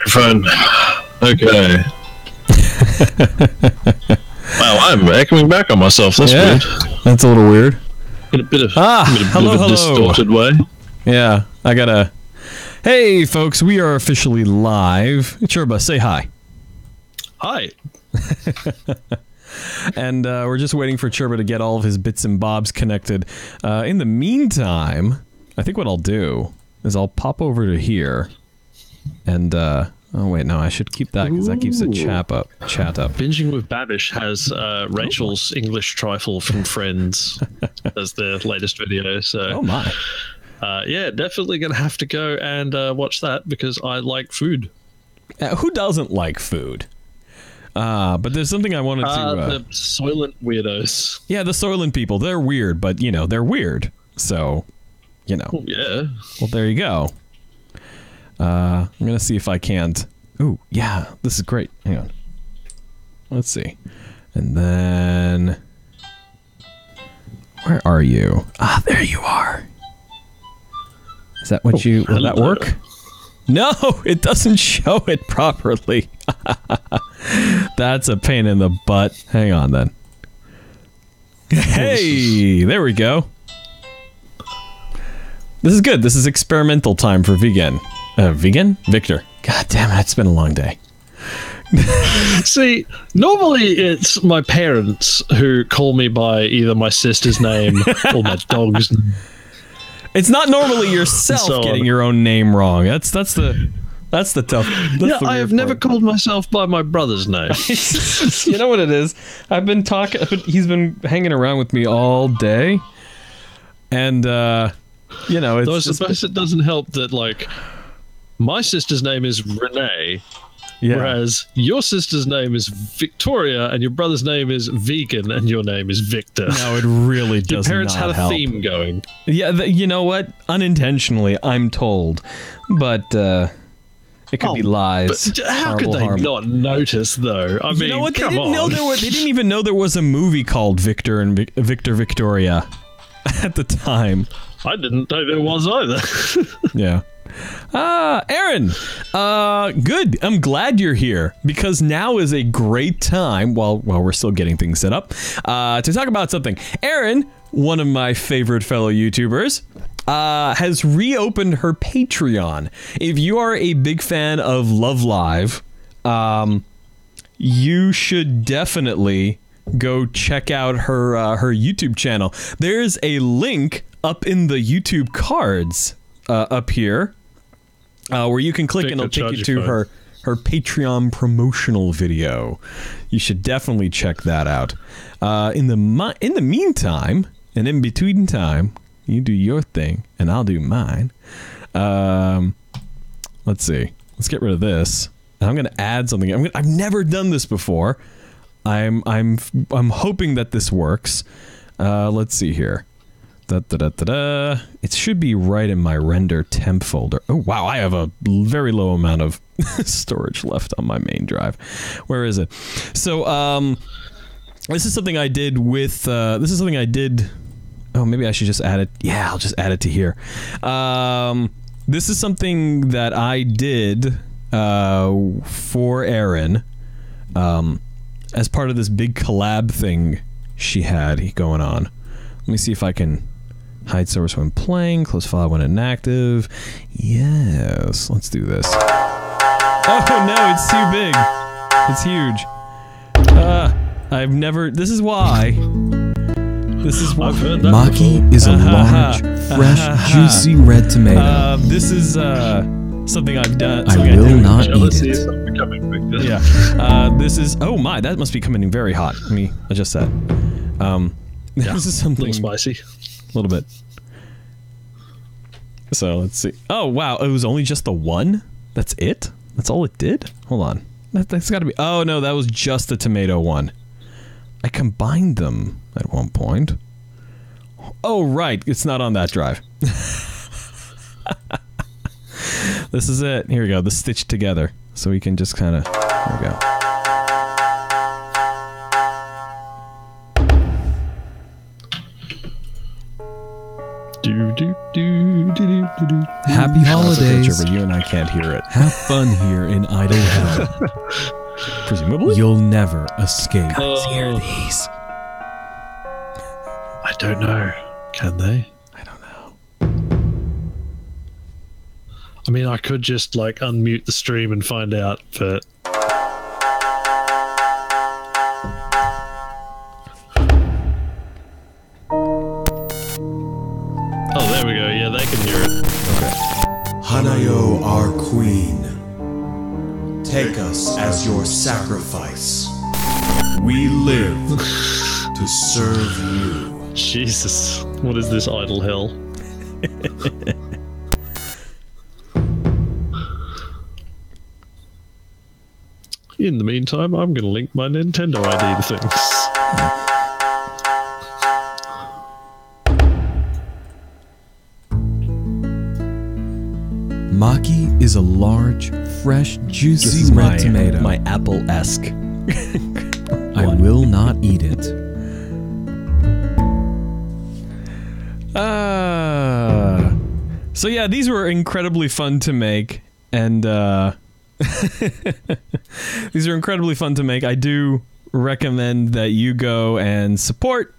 microphone. Okay. Wow, I'm echoing back on myself. That's weird. That's a little weird. In a bit of, hello. distorted way. Yeah, I gotta... Hey, folks, we are officially live. Churba, say hi. Hi. And we're just waiting for Churba to get all of his bits and bobs connected. In the meantime, I think what I'll do is I'll pop over to here. And, oh wait, no, I should keep that because that keeps the chat up. Binging with Babish has Rachel's English trifle from Friends as their latest video. So, oh my. Yeah, definitely going to have to go and watch that because I like food. Who doesn't like food? But there's something I wanted to... the Soylent weirdos. Yeah, the Soylent people. They're weird, but, you know, they're weird. So, you know. Oh, yeah. Well, there you go. I'm going to see if I can't... Ooh, yeah, this is great. Hang on. Let's see. And then... Where are you? Ah, there you are. Is that what you... Will that work? No, it doesn't show it properly. That's a pain in the butt. Hang on, then. Hey, there we go. This is good. This is experimental time for vegan. Vegan? Victor. God damn it, it's been a long day. See, normally it's my parents who call me by either my sister's name or my dog's name. It's not normally yourself getting your own name wrong. That's the tough. I have never called myself by my brother's name. You know what it is? I've been talking. He's been hanging around with me all day, and you know, it's. Though I suppose it doesn't help that like my sister's name is Renee. Yeah. Whereas your sister's name is Victoria and your brother's name is Vegan and your name is Victor. No, it really does not help. Your parents had a theme going. Yeah, you know what? Unintentionally, I'm told. But it could be lies. But how could they not notice, though? I mean, you know what? They didn't even know there was a movie called Victor and Victor Victoria at the time. I didn't know there was either. Yeah. Aaron, good. I'm glad you're here because now is a great time while we're still getting things set up to talk about something. Aaron, one of my favorite fellow YouTubers, has reopened her Patreon. If you are a big fan of Love Live, you should definitely go check out her YouTube channel. There's a link up in the YouTube cards up here. Where you can click and it'll take you to her Patreon promotional video. You should definitely check that out. In the meantime, and in between time, you do your thing and I'll do mine. Let's see. Let's get rid of this. And I'm going to add something. I've never done this before. I'm hoping that this works. Let's see here. It should be right in my render temp folder. Oh wow, I have a very low amount of storage left on my main drive. Where is it? So this is something I did with oh, maybe I should just add it. Yeah, I'll just add it to here. This is something that I did for Erin as part of this big collab thing she had going on. Let me see if I can hide source when playing, close file when inactive. Yes, let's do this. Oh no, it's too big. It's huge. I've never. This is why. This is why. Maki is a large, fresh, juicy red tomato. This is something I've done. I will not eat it. Yeah. This is. Oh my, that must be coming in very hot. Let me adjust that. This is something a little spicy. A little bit. So let's see. Oh wow, it was only just the one? That's it? That's all it did? Hold on. That's gotta be. Oh no, that was just the tomato one. I combined them at one point. Oh right, it's not on that drive. This is it. Here we go. The stitched together. So we can just kind of. There we go. Happy Okay, holidays. Churba, you and I can't hear it. Have fun here in idle hell. Presumably. You'll never escape. Oh, These. I don't know. Can they? I don't know. I mean, I could just like unmute the stream and find out, but oh, there we go. Yeah, they can hear it. Hanayo, our queen, take us as your sacrifice. We live to serve you. Jesus, what is this idle hell? In the meantime, I'm going to link my Nintendo ID to things. Maki is a large, fresh, This juicy is red tomato. my apple-esque. I will not eat it. So yeah, these were incredibly fun to make, and these are incredibly fun to make. I do recommend that you go and support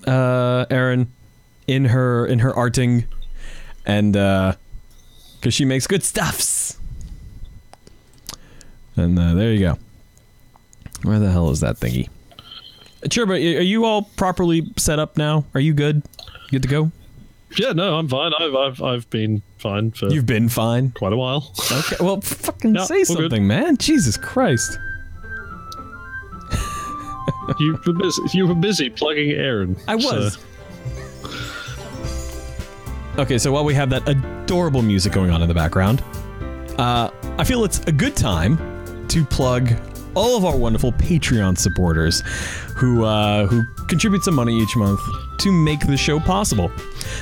Erin in her arting, and because she makes good stuffs. And there you go. Where the hell is that thingy? Churba, are you all properly set up now? Are you good? Good to go? Yeah, no, I'm fine. I've been fine for You've been fine. quite a while. Okay, well, fucking Yeah, say we're something, good. man. Jesus Christ. You were busy plugging Aaron. I was. so- Okay, so while we have that adorable music going on in the background, I feel it's a good time to plug all of our wonderful Patreon supporters who contribute some money each month to make the show possible.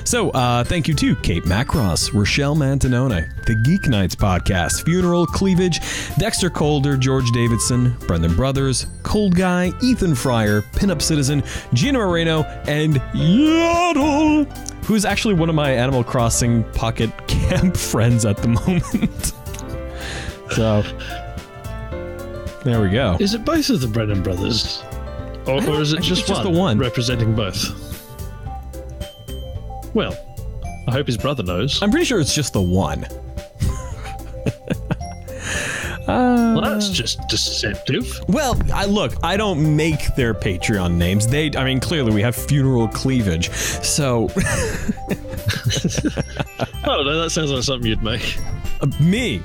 So, thank you to Kate Macross, Rochelle Mantanone, The Geek Nights Podcast, Funeral Cleavage, Dexter Calder, George Davidson, Brendan Brothers, Cold Guy, Ethan Fryer, Pinup Citizen, Gina Moreno, and Yaddle, who's actually one of my Animal Crossing Pocket Camp friends at the moment. So, there we go. Is it both of the Brennan brothers? Or is it I think just it's just the one. representing both? Well, I hope his brother knows. I'm pretty sure it's just the one. Well, that's just deceptive. Well, I don't make their Patreon names. I mean, clearly we have Funeral Cleavage, so I don't know, that sounds like something you'd make. me.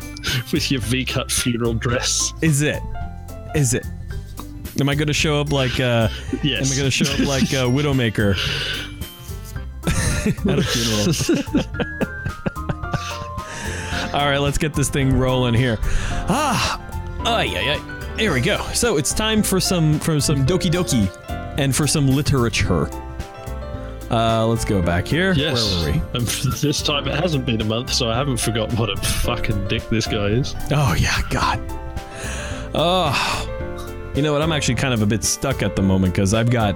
With your V-cut funeral dress. Is it? Am I going to show up like? Yes. Am I going to show up like Widowmaker at a funeral? All right, let's get this thing rolling here. Here we go. So it's time for some Doki Doki, and for some literature. Let's go back here. Yes. Where were we? And this time it hasn't been a month, so I haven't forgotten what a fucking dick this guy is. Oh yeah, God. Oh, you know what? I'm actually kind of a bit stuck at the moment because I've got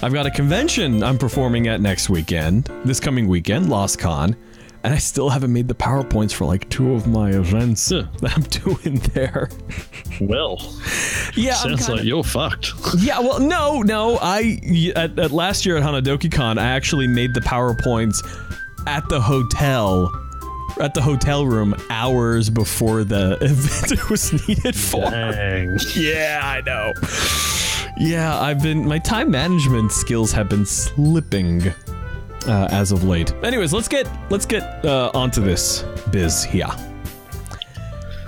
a convention I'm performing at this coming weekend, Lost Con, and I still haven't made the PowerPoints for like 2 of my events that I'm doing there. Well, Yeah, sounds like you're fucked. Yeah, well, no. At last year at Hanadoki Con, I actually made the PowerPoints at the hotel room hours before the event was needed for. Dang. Yeah, I know. Yeah, my time management skills have been slipping as of late. Anyways, let's get onto this biz here.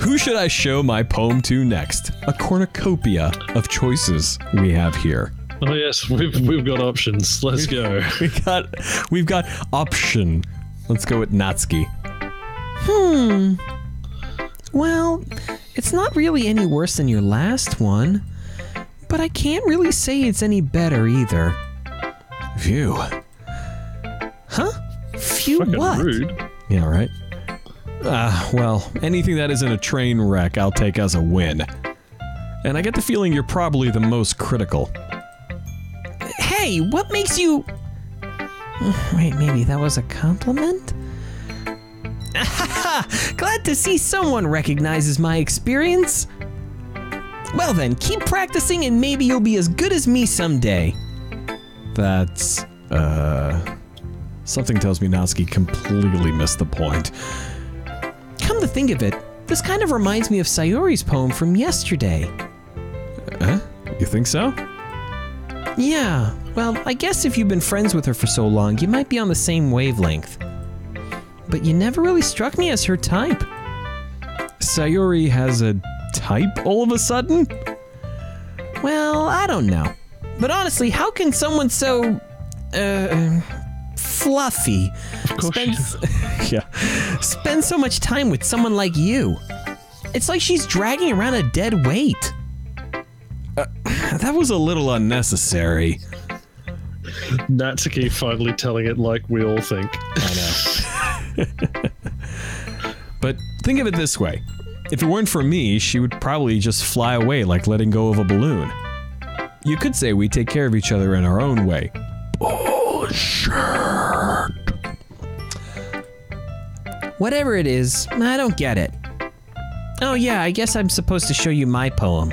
Who should I show my poem to next? A cornucopia of choices we have here. Oh yes, we've got options. Let's go. We've got option. Let's go with Natsuki. Well, it's not really any worse than your last one, but I can't really say it's any better either. Phew. Huh? Phew, Fucking what? rude. Yeah, right. Well, anything that isn't a train wreck, I'll take as a win. And I get the feeling you're probably the most critical. Hey, what makes you... Wait, maybe that was a compliment? Glad to see someone recognizes my experience. Well then, keep practicing and maybe you'll be as good as me someday. That's, something tells me Natsuki completely missed the point. Come to think of it, this kind of reminds me of Sayori's poem from yesterday. You think so? Yeah, well, I guess if you've been friends with her for so long, you might be on the same wavelength. But you never really struck me as her type. Sayori has a type all of a sudden? Well, I don't know. But honestly, how can someone so, fluffy spend so much time with someone like you? It's like she's dragging around a dead weight. That was a little unnecessary. Natsuki finally telling it like we all think. I know. But think of it this way. If it weren't for me, she would probably just fly away like letting go of a balloon. You could say we take care of each other in our own way. Bullshit. Whatever it is, I don't get it. Oh yeah, I guess I'm supposed to show you my poem.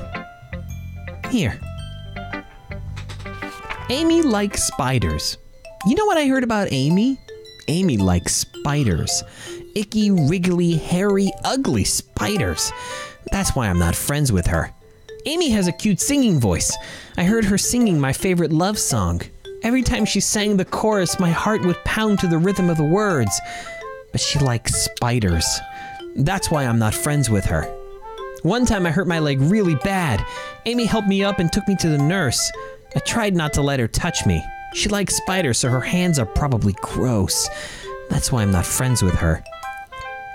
Here. Amy likes spiders. You know what I heard about Amy? Amy likes spiders. Icky, wriggly, hairy, ugly spiders. That's why I'm not friends with her. Amy has a cute singing voice. I heard her singing my favorite love song. Every time she sang the chorus, my heart would pound to the rhythm of the words. But she likes spiders. That's why I'm not friends with her. One time I hurt my leg really bad. Amy helped me up and took me to the nurse. I tried not to let her touch me. She likes spiders, so her hands are probably gross. That's why I'm not friends with her.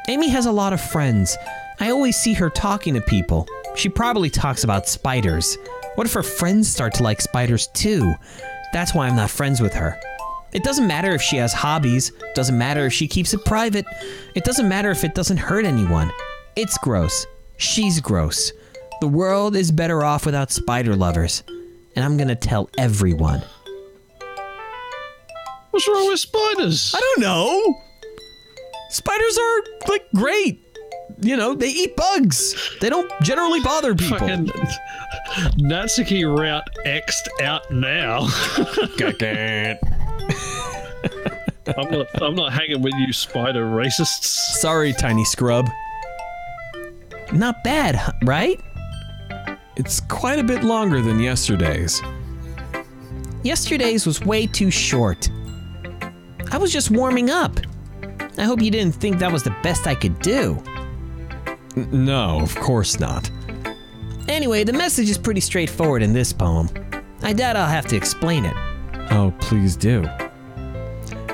Amy has a lot of friends. I always see her talking to people. She probably talks about spiders. What if her friends start to like spiders too? That's why I'm not friends with her. It doesn't matter if she has hobbies. Doesn't matter if she keeps it private. It doesn't matter if it doesn't hurt anyone. It's gross. She's gross. The world is better off without spider lovers. And I'm gonna tell everyone. What's wrong with spiders? I don't know. Spiders are, like, great. You know, they eat bugs. They don't generally bother people. Fucking Natsuki route X'd out now. I'm not hanging with you spider racists. Sorry, tiny scrub. Not bad, right? It's quite a bit longer than yesterday's. Yesterday's was way too short. I was just warming up. I hope you didn't think that was the best I could do. No, of course not. Anyway, the message is pretty straightforward in this poem. I doubt I'll have to explain it. Oh, please do.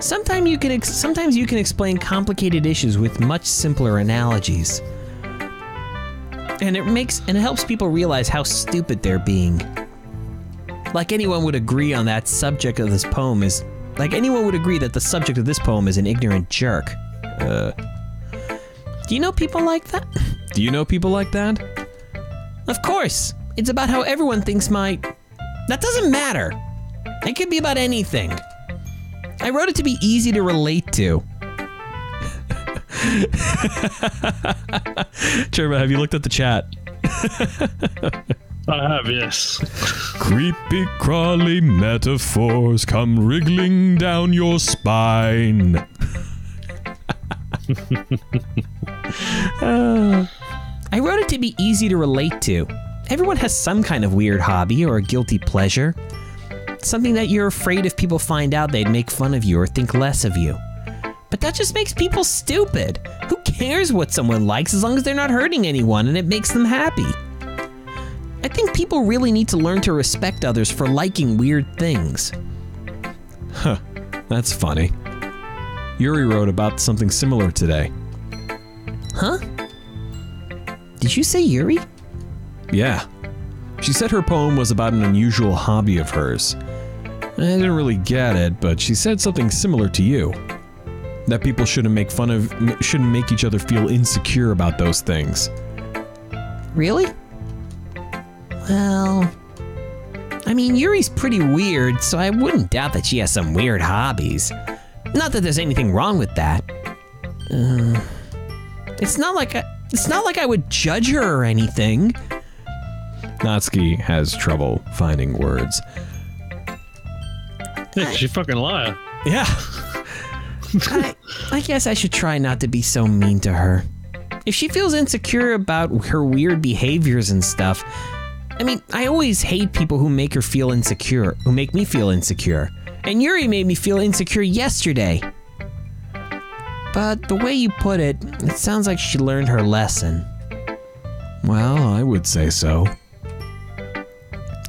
Sometimes you can explain complicated issues with much simpler analogies. And it helps people realize how stupid they're being. Like anyone would agree on that subject of this poem is... Like anyone would agree that the subject of this poem is an ignorant jerk. Do you know people like that? Do you know people like that? Of course. It's about how everyone thinks my... That doesn't matter. It could be about anything. I wrote it to be easy to relate to. Churba, have you looked at the chat? I have, yes. Creepy crawly metaphors come wriggling down your spine. I wrote it to be easy to relate to. Everyone has some kind of weird hobby or a guilty pleasure. Something that you're afraid if people find out they'd make fun of you or think less of you. But that just makes people stupid. Who cares what someone likes as long as they're not hurting anyone and it makes them happy? I think people really need to learn to respect others for liking weird things. Huh, that's funny. Yuri wrote about something similar today. Huh? Did you say Yuri? Yeah. She said her poem was about an unusual hobby of hers. I didn't really get it, but she said something similar to you. That people shouldn't make each other feel insecure about those things. Really? Well, I mean, Yuri's pretty weird, so I wouldn't doubt that she has some weird hobbies. Not that there's anything wrong with that. It's not like I would judge her or anything. Natsuki has trouble finding words. Yeah, she's a fucking liar. Yeah. I guess I should try not to be so mean to her. If she feels insecure about her weird behaviors and stuff, I mean, I always hate people who make me feel insecure. And Yuri made me feel insecure yesterday. But the way you put it, it sounds like she learned her lesson. Well, I would say so.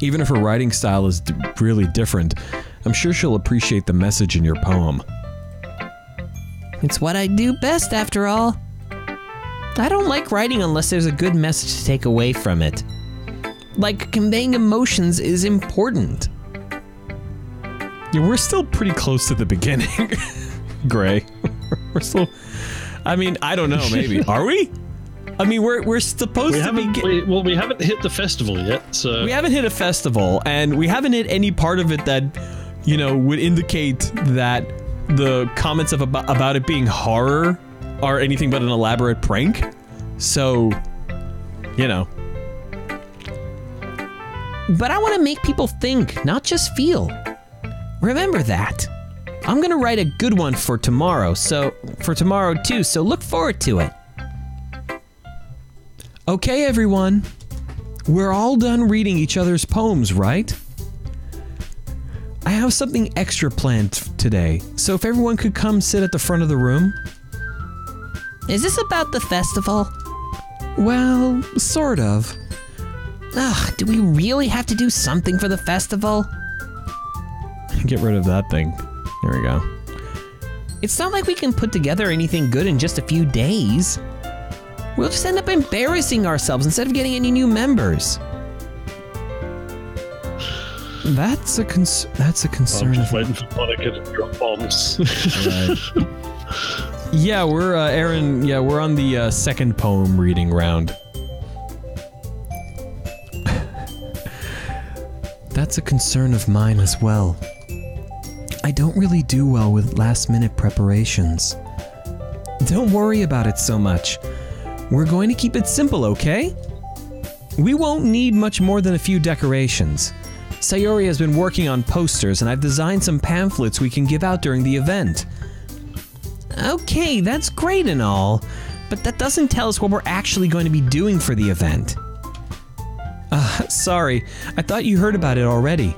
Even if her writing style is really different, I'm sure she'll appreciate the message in your poem. It's what I do best, after all. I don't like writing unless there's a good message to take away from it. Like, conveying emotions is important. Yeah, we're still pretty close to the beginning. Gray. We're still... I mean, I don't know, maybe. Are we? I mean, we're supposed to be... we haven't hit the festival yet, so... We haven't hit a festival, and we haven't hit any part of it that, you know, would indicate that the comments about it being horror are anything but an elaborate prank. So, you know. But I want to make people think, not just feel. Remember that. I'm gonna write a good one for tomorrow too, so look forward to it. Okay, everyone. We're all done reading each other's poems, right? I have something extra planned today, so if everyone could come sit at the front of the room. Is this about the festival? Well, sort of. Ugh, do we really have to do something for the festival? Get rid of that thing. There we go. It's not like we can put together anything good in just a few days. We'll just end up embarrassing ourselves instead of getting any new members. That's a concern. I'm just waiting for Monica to drop bombs. Right. Yeah, we're Aaron. Yeah, we're on the second poem reading round. That's a concern of mine as well. I don't really do well with last-minute preparations. Don't worry about it so much. We're going to keep it simple, okay? We won't need much more than a few decorations. Sayori has been working on posters, and I've designed some pamphlets we can give out during the event. Okay, that's great and all, but that doesn't tell us what we're actually going to be doing for the event. Sorry, I thought you heard about it already.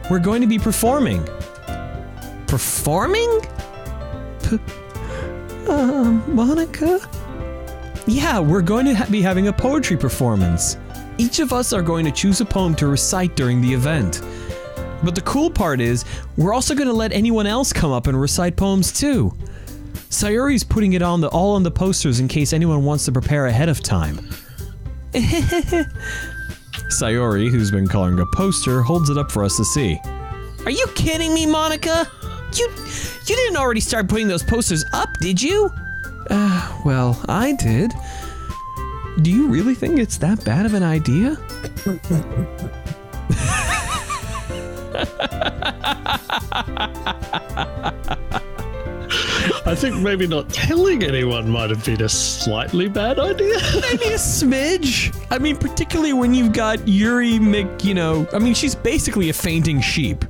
We're going to be performing. Performing? Monica? Yeah, we're going to be having a poetry performance. Each of us are going to choose a poem to recite during the event. But the cool part is, we're also going to let anyone else come up and recite poems too. Sayori's putting it on all on the posters in case anyone wants to prepare ahead of time. Sayori, who's been coloring a poster, holds it up for us to see. Are you kidding me, Monica? You didn't already start putting those posters up, did you? Well, I did. Do you really think it's that bad of an idea? I think maybe not telling anyone might have been a slightly bad idea. Maybe a smidge. I mean, particularly when you've got Yuri I mean, she's basically a fainting sheep.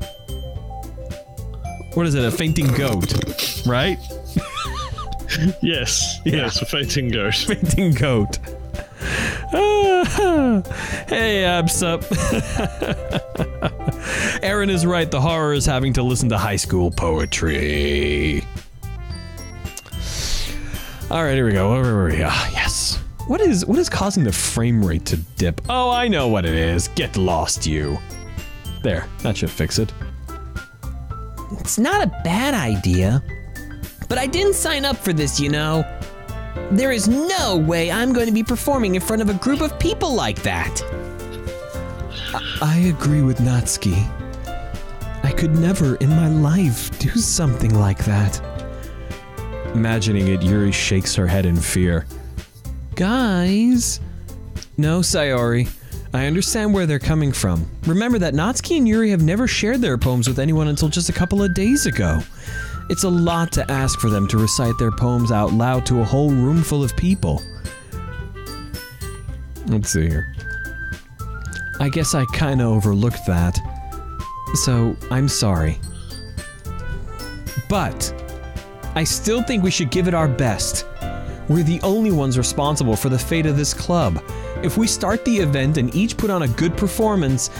What is it, a fainting goat, right? Yes, a fainting goat. Fainting goat. Hey, Absup. Aaron is right, the horror is having to listen to high school poetry. Alright, here we go. Where were we? Yes. What is causing the frame rate to dip? Oh, I know what it is. Get lost, you. There, that should fix it. It's not a bad idea. But I didn't sign up for this, you know. There is no way I'm going to be performing in front of a group of people like that. I agree with Natsuki. I could never in my life do something like that. Imagining it, Yuri shakes her head in fear. Guys? No, Sayori. I understand where they're coming from. Remember that Natsuki and Yuri have never shared their poems with anyone until just a couple of days ago. It's a lot to ask for them to recite their poems out loud to a whole room full of people. Let's see here. I guess I kinda overlooked that. So, I'm sorry. But, I still think we should give it our best. We're the only ones responsible for the fate of this club. If we start the event and each put on a good performance,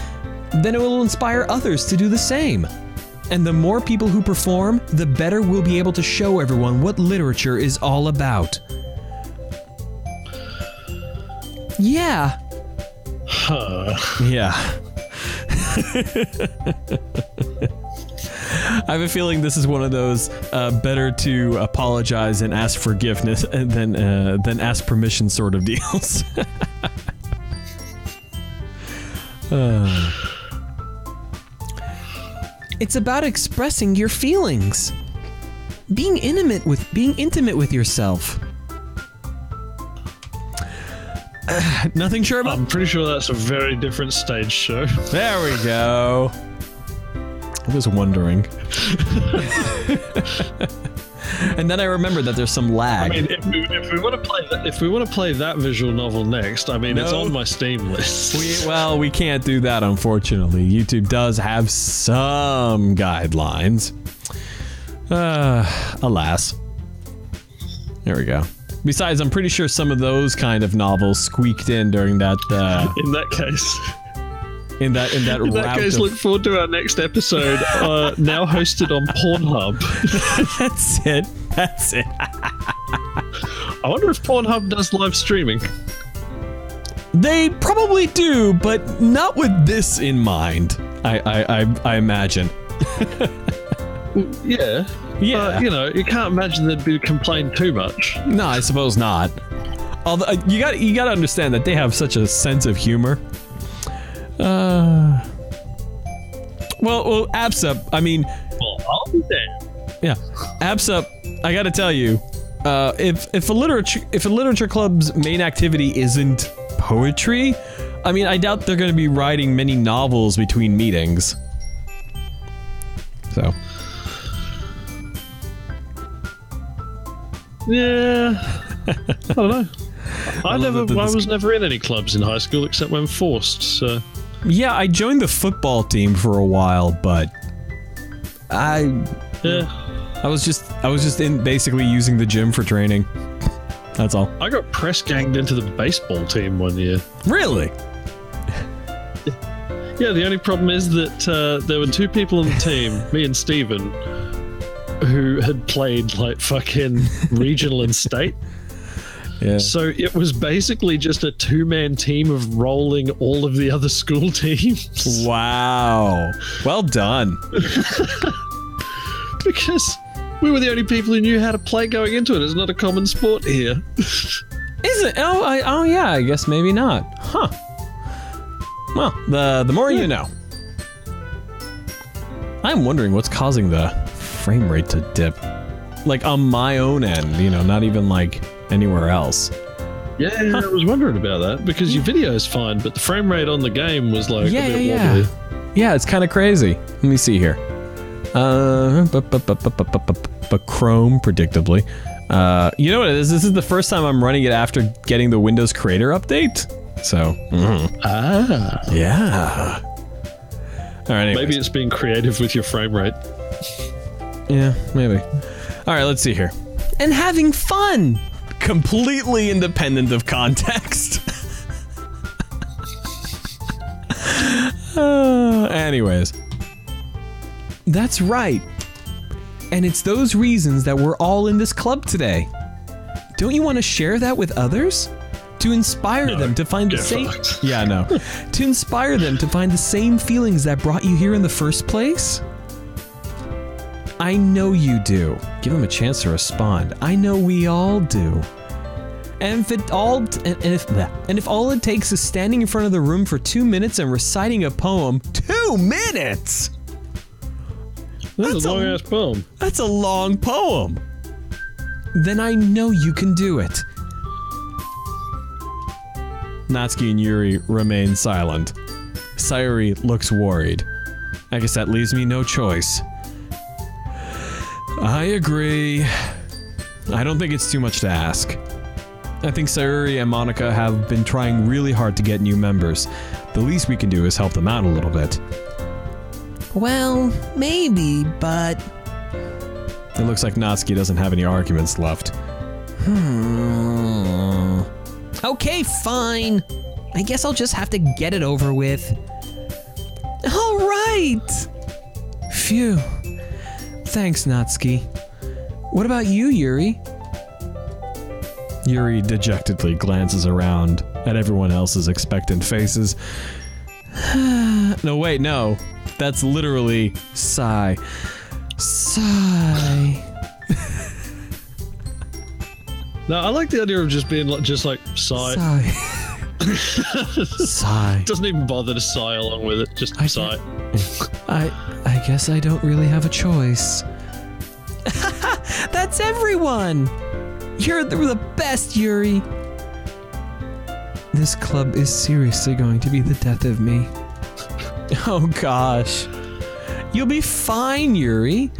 then it will inspire others to do the same. And the more people who perform, the better we'll be able to show everyone what literature is all about. Yeah. Yeah. I have a feeling this is one of those better to apologize and ask forgiveness than ask permission sort of deals. It's about expressing your feelings. Being intimate with yourself. Nothing, Churba? I'm pretty sure that's a very different stage show. There we go. I was wondering. And then I remembered that there's some lag. I mean, if we want to play that visual novel next, I mean, it's on my Steam list. We can't do that, unfortunately. YouTube does have some guidelines. Alas. There we go. Besides, I'm pretty sure some of those kind of novels squeaked in during that. In that case. In that case, look forward to our next episode, now hosted on Pornhub. That's it. I wonder if Pornhub does live streaming. They probably do, but not with this in mind. I imagine. Yeah. Yeah. You know, you can't imagine they'd be complaining too much. No, I suppose not. Although you got to understand that they have such a sense of humor. Well, ABSUP, I mean... Well, I'll be damned. Yeah. ABSUP, I gotta tell you, if a literature club's main activity isn't poetry, I mean, I doubt they're gonna be writing many novels between meetings. So... Yeah, I don't know. I was never in any clubs in high school except when forced, so... Yeah, I joined the football team for a while, but... I was just in basically using the gym for training. That's all. I got press ganged into the baseball team one year. Really? Yeah, the only problem is that there were two people on the team, me and Steven, who had played like fucking regional and state. Yeah. So it was basically just a two-man team of rolling all of the other school teams. Wow. Well done. Because we were the only people who knew how to play going into it. It's not a common sport here. Is it? Oh yeah, I guess maybe not. Huh. Well, the more you know. I'm wondering what's causing the frame rate to dip. Like on my own end, you know, not even like anywhere else. Yeah, I was wondering about that because your video is fine, but the frame rate on the game was like a bit wobbly. Yeah, it's kind of crazy. Let me see here. Chrome, predictably. You know what it is? This is the first time I'm running it after getting the Windows Creator update. So, yeah. All right, anyways. Maybe it's being creative with your frame rate. Yeah, maybe. All right, let's see here. And having fun! Completely independent of context. Anyways. That's right. And it's those reasons that we're all in this club today. Don't you want to share that with others? To inspire them to find the same... Yeah, no. To inspire them to find the same feelings that brought you here in the first place? I know you do. Give them a chance to respond. I know we all do. And if all it takes is standing in front of the room for 2 minutes and reciting a poem, 2 minutes! That's a long-ass poem. That's a long poem. Then I know you can do it. Natsuki and Yuri remain silent. Sayuri looks worried. I guess that leaves me no choice. I agree. I don't think it's too much to ask. I think Sayuri and Monica have been trying really hard to get new members. The least we can do is help them out a little bit. Well, maybe, but... It looks like Natsuki doesn't have any arguments left. Okay, fine. I guess I'll just have to get it over with. All right. Phew. Thanks, Natsuki. What about you, Yuri? Yuri dejectedly glances around at everyone else's expectant faces. No, wait, no. That's literally sigh. Sigh. No, I like the idea of just being like, sigh. Sigh. Sigh. Doesn't even bother to sigh along with it. Just sigh. I guess I don't really have a choice. That's everyone! You're the best, Yuri! This club is seriously going to be the death of me. Oh gosh. You'll be fine, Yuri.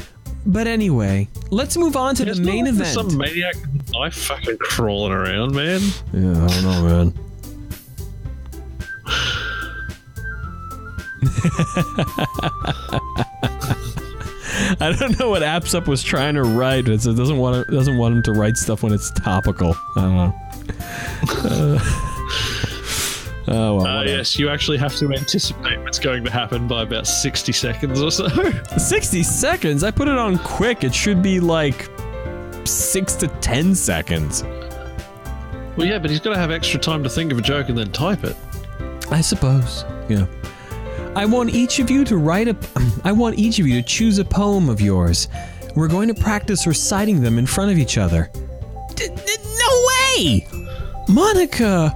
But anyway, let's move on to the main event. Some maniac knife fucking crawling around, man. Yeah, I don't know, man. I don't know what Apsup was trying to write. It doesn't want him to write stuff when it's topical. I don't know. Oh, well, yes, you actually have to anticipate what's going to happen by about 60 seconds or so. 60 seconds? I put it on quick. It should be like 6 to 10 seconds. Well, yeah, but he's got to have extra time to think of a joke and then type it. I suppose. Yeah. I want each of you to choose a poem of yours. We're going to practice reciting them in front of each other. No way! Monica!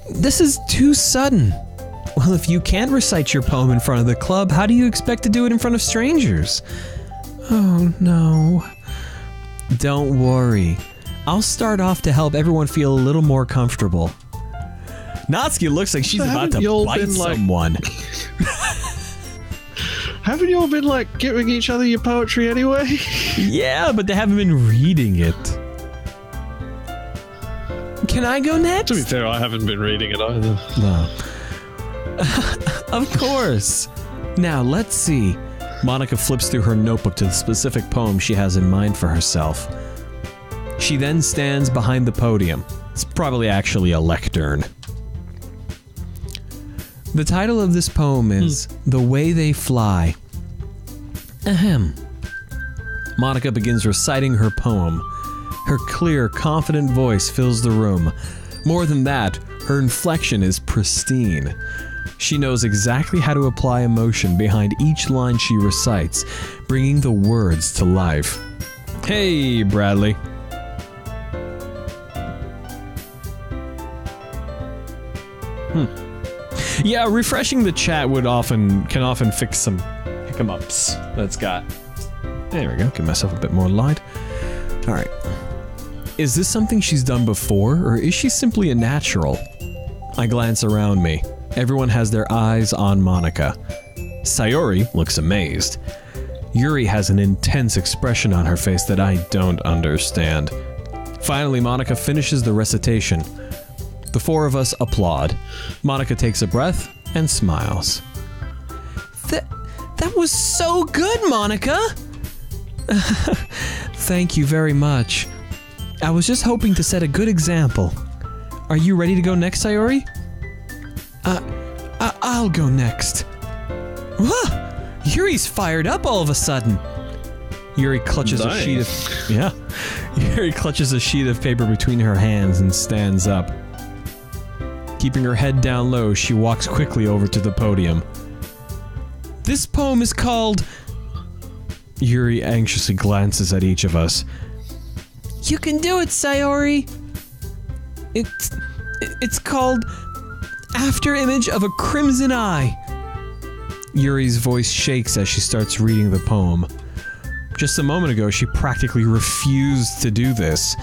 This is too sudden. Well, if you can't recite your poem in front of the club, how do you expect to do it in front of strangers? Oh, no. Don't worry. I'll start off to help everyone feel a little more comfortable. Natsuki looks like she's about to bite someone. Haven't you all been, like, giving each other your poetry anyway? Yeah, but they haven't been reading it. Can I go next? To be fair, I haven't been reading it either. No. Of course. Now, let's see. Monica flips through her notebook to the specific poem she has in mind for herself. She then stands behind the podium. It's probably actually a lectern. The title of this poem is The Way They Fly. Ahem. Monica begins reciting her poem. Her clear, confident voice fills the room. More than that, her inflection is pristine. She knows exactly how to apply emotion behind each line she recites, bringing the words to life. Hey, Bradley. Yeah, refreshing the chat can often fix some hiccups that's got. There we go. Give myself a bit more light. All right. Is this something she's done before, or is she simply a natural? I glance around me. Everyone has their eyes on Monica. Sayori looks amazed. Yuri has an intense expression on her face that I don't understand. Finally, Monica finishes the recitation. The four of us applaud. Monica takes a breath and smiles. That was so good, Monica! Thank you very much. I was just hoping to set a good example. Are you ready to go next, Sayori? I'll go next. Whoa! Yuri's fired up all of a sudden. Yuri clutches a sheet of... Yeah. Yuri clutches a sheet of paper between her hands and stands up. Keeping her head down low, she walks quickly over to the podium. This poem is called... Yuri anxiously glances at each of us. You can do it, Sayori. It's called After Image of a Crimson Eye. Yuri's voice shakes as she starts reading the poem. Just a moment ago, she practically refused to do this.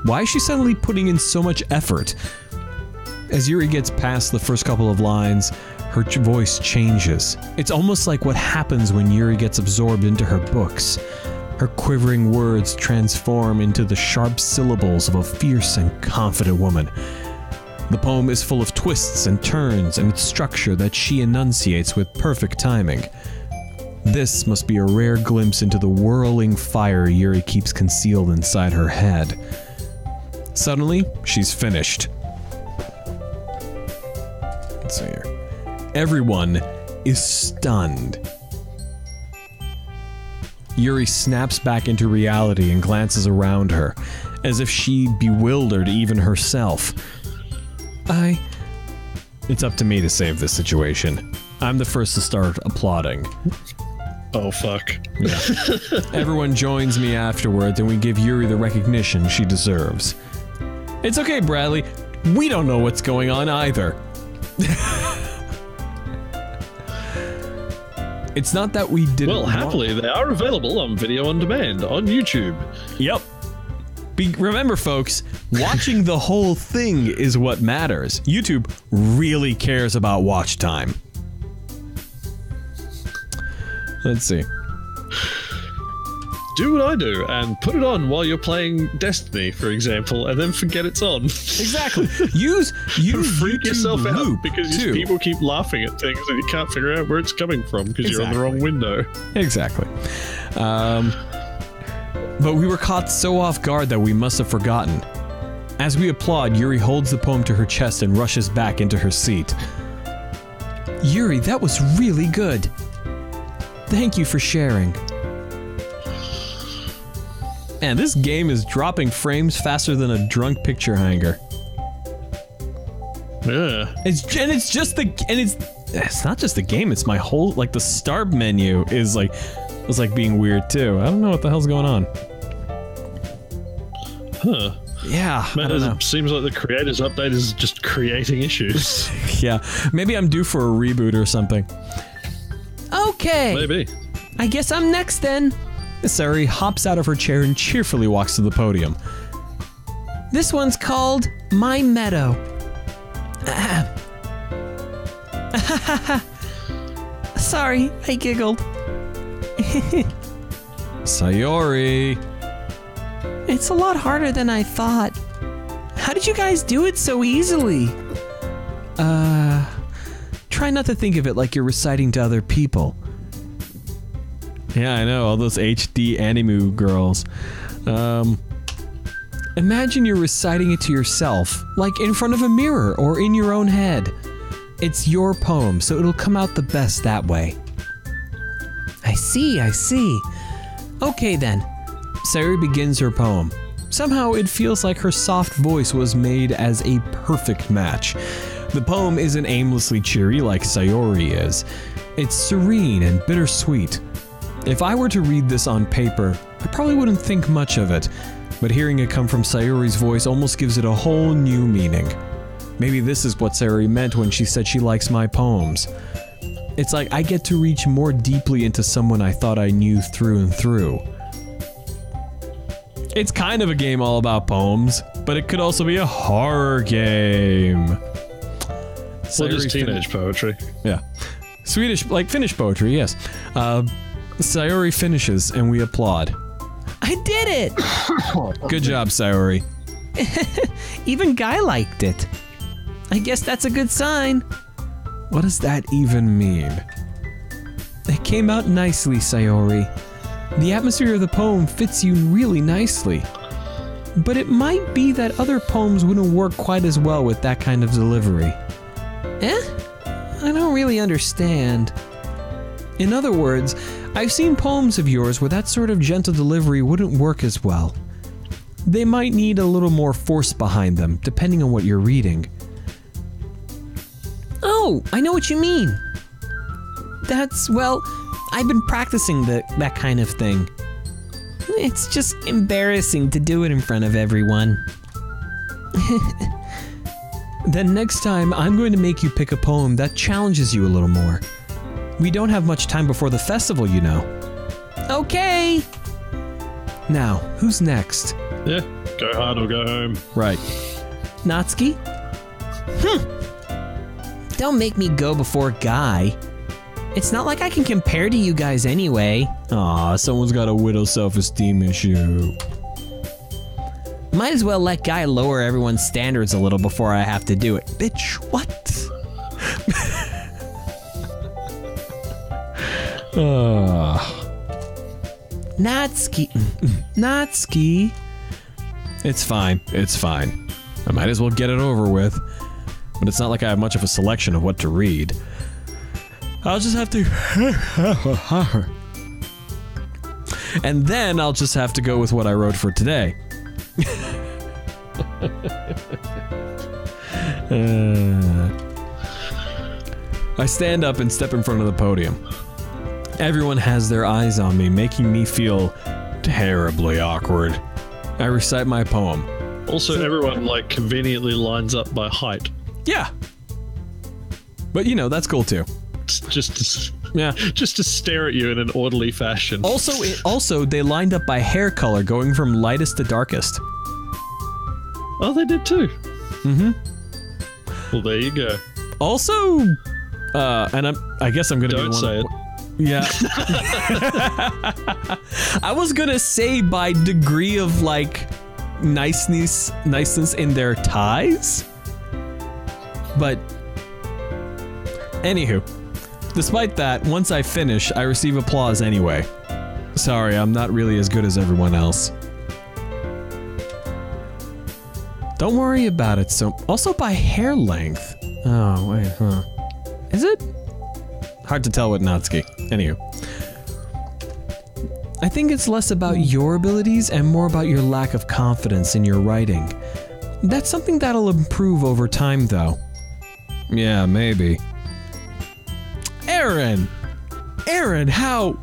Why is she suddenly putting in so much effort? As Yuri gets past the first couple of lines, her voice changes. It's almost like what happens when Yuri gets absorbed into her books. Her quivering words transform into the sharp syllables of a fierce and confident woman. The poem is full of twists and turns and its structure that she enunciates with perfect timing. This must be a rare glimpse into the whirling fire Yuri keeps concealed inside her head. Suddenly, she's finished. Let's see here. Everyone is stunned. Yuri snaps back into reality and glances around her, as if she bewildered even herself. It's up to me to save this situation. I'm the first to start applauding. Oh, fuck. Yeah. Everyone joins me afterwards, and we give Yuri the recognition she deserves. It's okay, Bradley. We don't know what's going on either. It's not that we didn't. Well, happily, they are available on video on demand on YouTube. Yep. Remember, folks, watching the whole thing is what matters. YouTube really cares about watch time. Let's see. Do what I do and put it on while you're playing Destiny, for example, and then forget it's on. Exactly. Use freak YouTube yourself out Loop because too. people keep laughing at things and you can't figure out where it's coming from because you're on the wrong window. Exactly. But we were caught so off guard that we must have forgotten. As we applaud, Yuri holds the poem to her chest and rushes back into her seat. Yuri, that was really good. Thank you for sharing. Man, this game is dropping frames faster than a drunk picture hanger. Yeah. It's not just the game, it's my whole, like, the start menu is like being weird too. I don't know what the hell's going on. Huh. Yeah, Man, I don't know. it seems like the creators update is just creating issues. Yeah, maybe I'm due for a reboot or something. Okay. Maybe. I guess I'm next then. Sayori hops out of her chair and cheerfully walks to the podium. This one's called My Meadow. Sorry, I giggled. Sayori. It's a lot harder than I thought. How did you guys do it so easily? Try not to think of it like you're reciting to other people. Yeah, I know, all those HD anime girls. Imagine you're reciting it to yourself, like in front of a mirror or in your own head. It's your poem, so it'll come out the best that way. I see. Okay then. Sayori begins her poem. Somehow it feels like her soft voice was made as a perfect match. The poem isn't aimlessly cheery like Sayori is. It's serene and bittersweet. If I were to read this on paper, I probably wouldn't think much of it, but hearing it come from Sayori's voice almost gives it a whole new meaning. Maybe this is what Sayori meant when she said she likes my poems. It's like I get to reach more deeply into someone I thought I knew through and through. It's kind of a game all about poems, but it could also be a horror game. Well, just teenage poetry. Yeah. Finnish poetry, yes. Sayori finishes and we applaud. I did it! Good job, Sayori. Even Guy liked it. I guess that's a good sign. What does that even mean? It came out nicely, Sayori. The atmosphere of the poem fits you really nicely. But it might be that other poems wouldn't work quite as well with that kind of delivery. I don't really understand. In other words, I've seen poems of yours where that sort of gentle delivery wouldn't work as well. They might need a little more force behind them, depending on what you're reading. Oh, I know what you mean. I've been practicing that kind of thing. It's just embarrassing to do it in front of everyone. Then next time, I'm going to make you pick a poem that challenges you a little more. We don't have much time before the festival, you know. Okay! Now, who's next? Yeah, go hard or go home. Right. Natsuki? Don't make me go before Guy. It's not like I can compare to you guys anyway. Aw, someone's got a widow self-esteem issue. Might as well let Guy lower everyone's standards a little before I have to do it. Bitch, what? Natsuki. It's fine. It's fine. I might as well get it over with. But it's not like I have much of a selection of what to read. I'll just have to... and then I'll just have to go with what I wrote for today. I stand up and step in front of the podium. Everyone has their eyes on me, making me feel terribly awkward. I recite my poem. Also, everyone, like, conveniently lines up by height. Yeah. But, you know, that's cool, too. Just to stare at you in an orderly fashion. Also, they lined up by hair color, going from lightest to darkest. Oh, they did too. Mm-hmm. Well, there you go. Also, and I guess I'm gonna Don't say it. Yeah. I was gonna say by degree of like niceness in their ties, but anywho, despite that, once I finish, I receive applause anyway. Sorry, I'm not really as good as everyone else. Don't worry about it. So, also by hair length. Oh wait, huh? Is it? Hard to tell with Natsuki. Anywho. I think it's less about your abilities and more about your lack of confidence in your writing. That's something that'll improve over time, though. Yeah, maybe. Aaron, how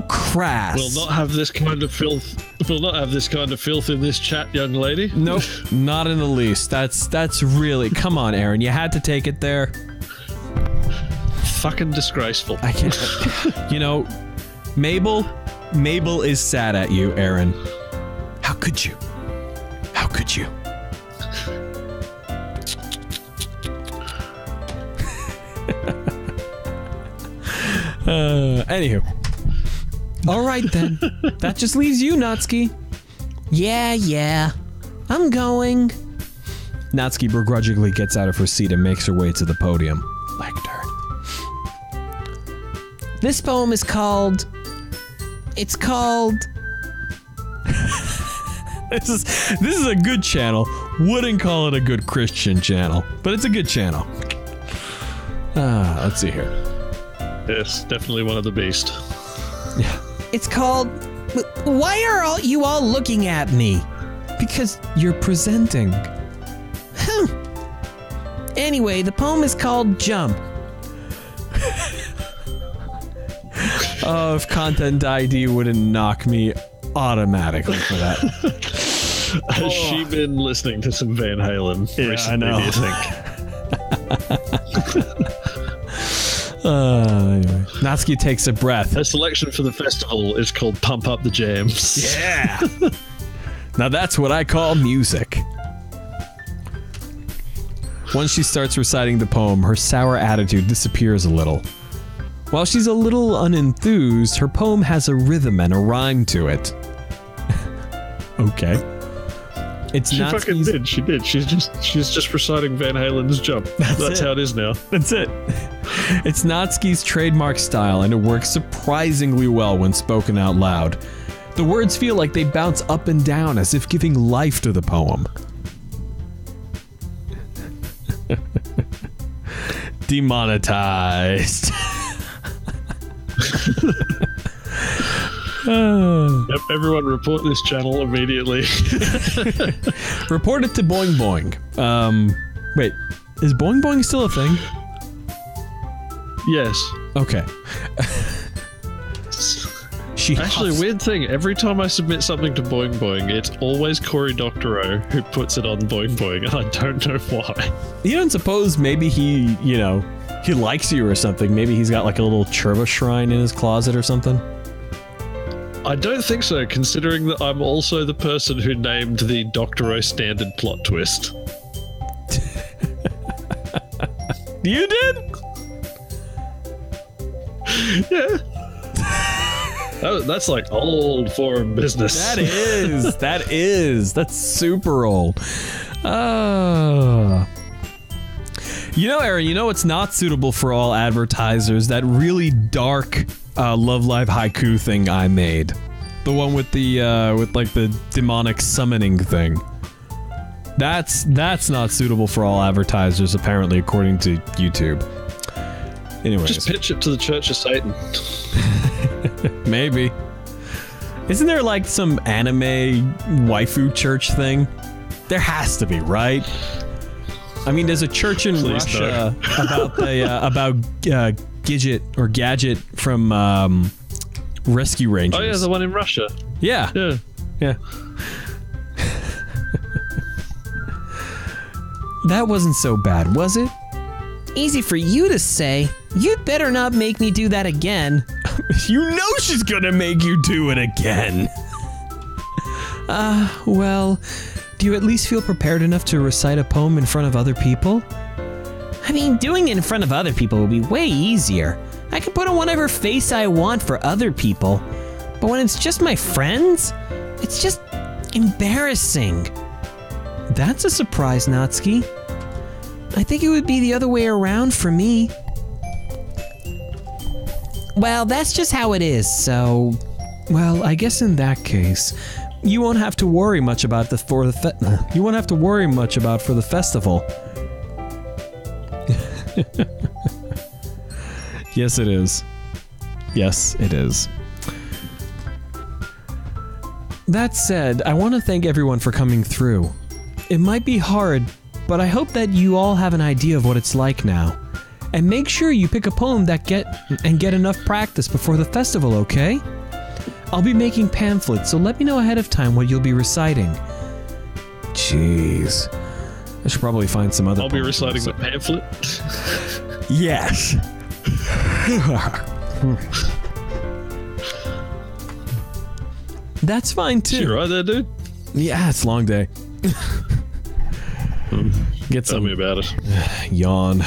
crass. We'll not have this kind of filth. We'll not have this kind of filth in this chat, young lady. Nope, not in the least. That's really. Come on, Aaron. You had to take it there. Fucking disgraceful. I can't. You know, Mabel is sad at you, Aaron. How could you? How could you? Anywho. Alright then. That just leaves you, Natsuki. Yeah. I'm going. Natsuki begrudgingly gets out of her seat and makes her way to the podium. Lectern. This poem is called... It's called... This is a good channel. Wouldn't call it a good Christian channel, but it's a good channel. Let's see here. Yes, definitely one of the beast. Yeah. It's called... Why are you all looking at me? Because you're presenting. Anyway, the poem is called Jump. Oh, if Content ID wouldn't knock me automatically for that. Has she been listening to some Van Halen recently, I know. do you think? Anyway. Natsuki takes a breath. Her selection for the festival is called Pump Up the Jams. Yeah! Now that's what I call music. Once she starts reciting the poem, her sour attitude disappears a little. While she's a little unenthused, her poem has a rhythm and a rhyme to it. Okay. She fucking did. She did. She's just reciting Van Halen's Jump. That's how it is now. That's it. It's Natsuki's trademark style, and it works surprisingly well when spoken out loud. The words feel like they bounce up and down as if giving life to the poem. Demonetized. Yep, everyone report this channel immediately. Report it to Boing Boing. Wait, is Boing Boing still a thing? Yes. Okay. Actually, weird thing. Every time I submit something to Boing Boing, it's always Cory Doctorow who puts it on Boing Boing, and I don't know why. You don't suppose maybe he likes you or something? Maybe he's got like a little Churba shrine in his closet or something? I don't think so, considering that I'm also the person who named the Doctorow standard plot twist. You did? That's like old foreign business. That is. That's super old. You know, Aaron, you know it's not suitable for all advertisers? That really dark Love Live haiku thing I made. The one with the like the demonic summoning thing. That's not suitable for all advertisers, apparently, according to YouTube. Anyways. Just pitch it to the Church of Satan. Maybe. Isn't there like some anime waifu church thing? There has to be, right? I mean, there's a church in Russia about Gadget from Rescue Rangers. Oh yeah, the one in Russia. Yeah. That wasn't so bad, was it? Easy for you to say. You'd better not make me do that again. You know she's gonna make you do it again. Well, do you at least feel prepared enough to recite a poem in front of other people? I mean, doing it in front of other people would be way easier. I can put on whatever face I want for other people. But when it's just my friends, it's just embarrassing. That's a surprise, Natsuki. I think it would be the other way around for me. Well, that's just how it is, so... Well, I guess in that case, you won't have to worry much about for the festival. Yes, it is. Yes, it is. That said, I want to thank everyone for coming through. It might be hard, but I hope that you all have an idea of what it's like now. And make sure you pick a poem that get enough practice before the festival, okay? I'll be making pamphlets, so let me know ahead of time what you'll be reciting. Jeez. I should probably find some other I'll be reciting the pamphlet. Yes. That's fine too. You right there, dude? Yeah, it's a long day. Tell me about it. Yawn.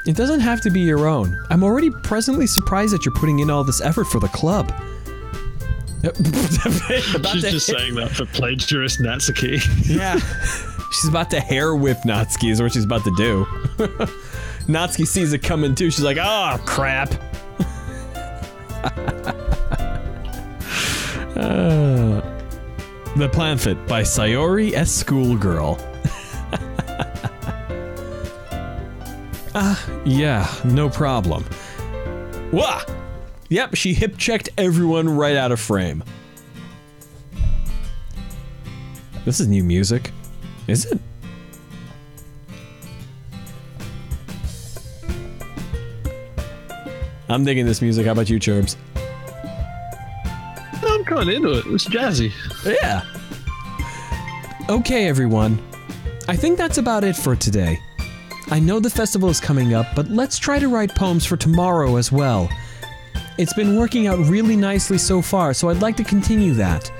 It doesn't have to be your own. I'm already presently surprised that you're putting in all this effort for the club. She's just saying that for plagiarist Natsuki. Yeah. She's about to hair whip Natsuki is what she's about to do. Natsuki sees it coming too. She's like, oh, crap. The Planfit by Sayori S. Schoolgirl. Yeah, no problem. Wah! Yep, she hip-checked everyone right out of frame. This is new music. Is it? I'm digging this music. How about you, Churbs? I'm kind of into it. It's jazzy. Yeah. Okay, everyone. I think that's about it for today. I know the festival is coming up, but let's try to write poems for tomorrow as well. It's been working out really nicely so far, so I'd like to continue that.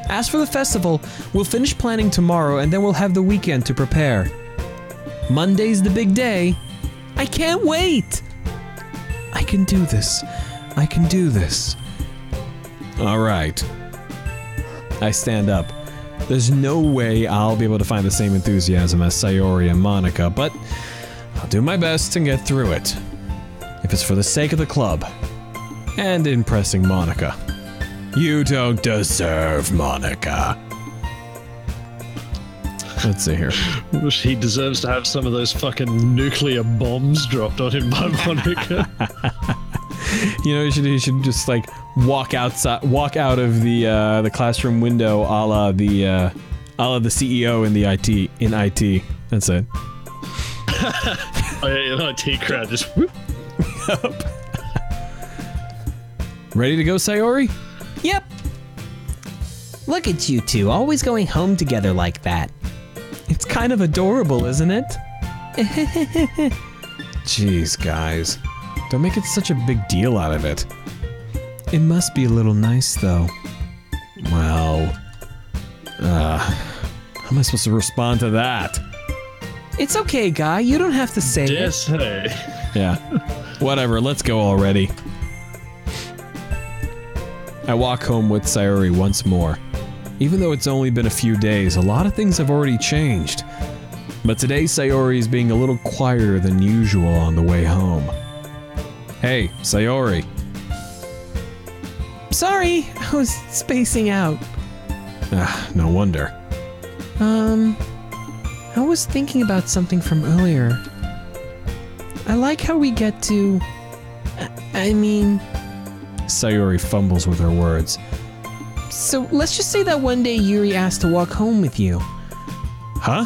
As for the festival, we'll finish planning tomorrow and then we'll have the weekend to prepare. Monday's the big day. I can't wait! I can do this. I can do this. Alright. I stand up. There's no way I'll be able to find the same enthusiasm as Sayori and Monica, but I'll do my best to get through it. If it's for the sake of the club. And impressing Monica. You don't deserve Monica. Let's see here. He deserves to have some of those fucking nuclear bombs dropped on him by Monica. You know, you should just like walk out of the classroom window, a la the CEO in IT. That's it. Oh yeah, an IT crowd just whoop. Ready to go, Sayori? Yep. Look at you two, always going home together like that. It's kind of adorable, isn't it? Jeez, guys. Don't make it such a big deal out of it. It must be a little nice, though. Well... how am I supposed to respond to that? It's okay, Guy. You don't have to say it. Hey. Yeah. Whatever, let's go already. I walk home with Sayori once more. Even though it's only been a few days, a lot of things have already changed. But today Sayori is being a little quieter than usual on the way home. Hey, Sayori. Sorry, I was spacing out. No wonder. I was thinking about something from earlier. I like how we get to... I mean... Sayori fumbles with her words. So let's just say that one day Yuri asked to walk home with you. Huh?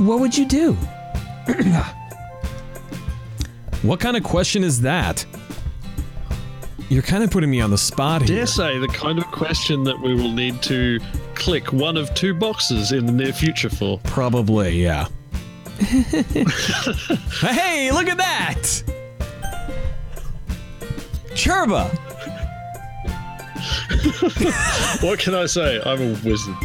What would you do? What kind of question is that? You're kind of putting me on the spot here. Dare say the kind of question that we will need to click one of two boxes in the near future for. Probably, yeah. Hey, look at that! Churba! What can I say? I'm a wizard.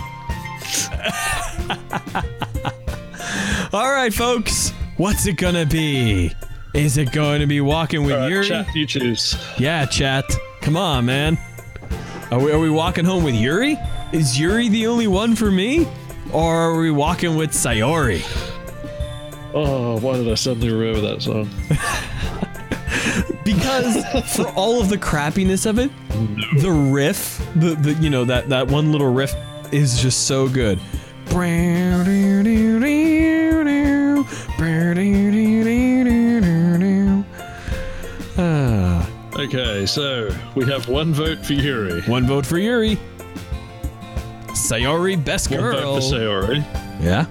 Alright, folks. What's it gonna be? Is it going to be walking with Yuri? Chat, you choose. Yeah, chat. Come on, man. Are we walking home with Yuri? Is Yuri the only one for me? Or are we walking with Sayori? Oh, why did I suddenly remember that song? Because for all of the crappiness of it, the riff, the you know, that one little riff is just so good. Okay, so we have one vote for Yuri. One vote for Yuri. Sayori, best One girl. vote for Sayori. Yeah.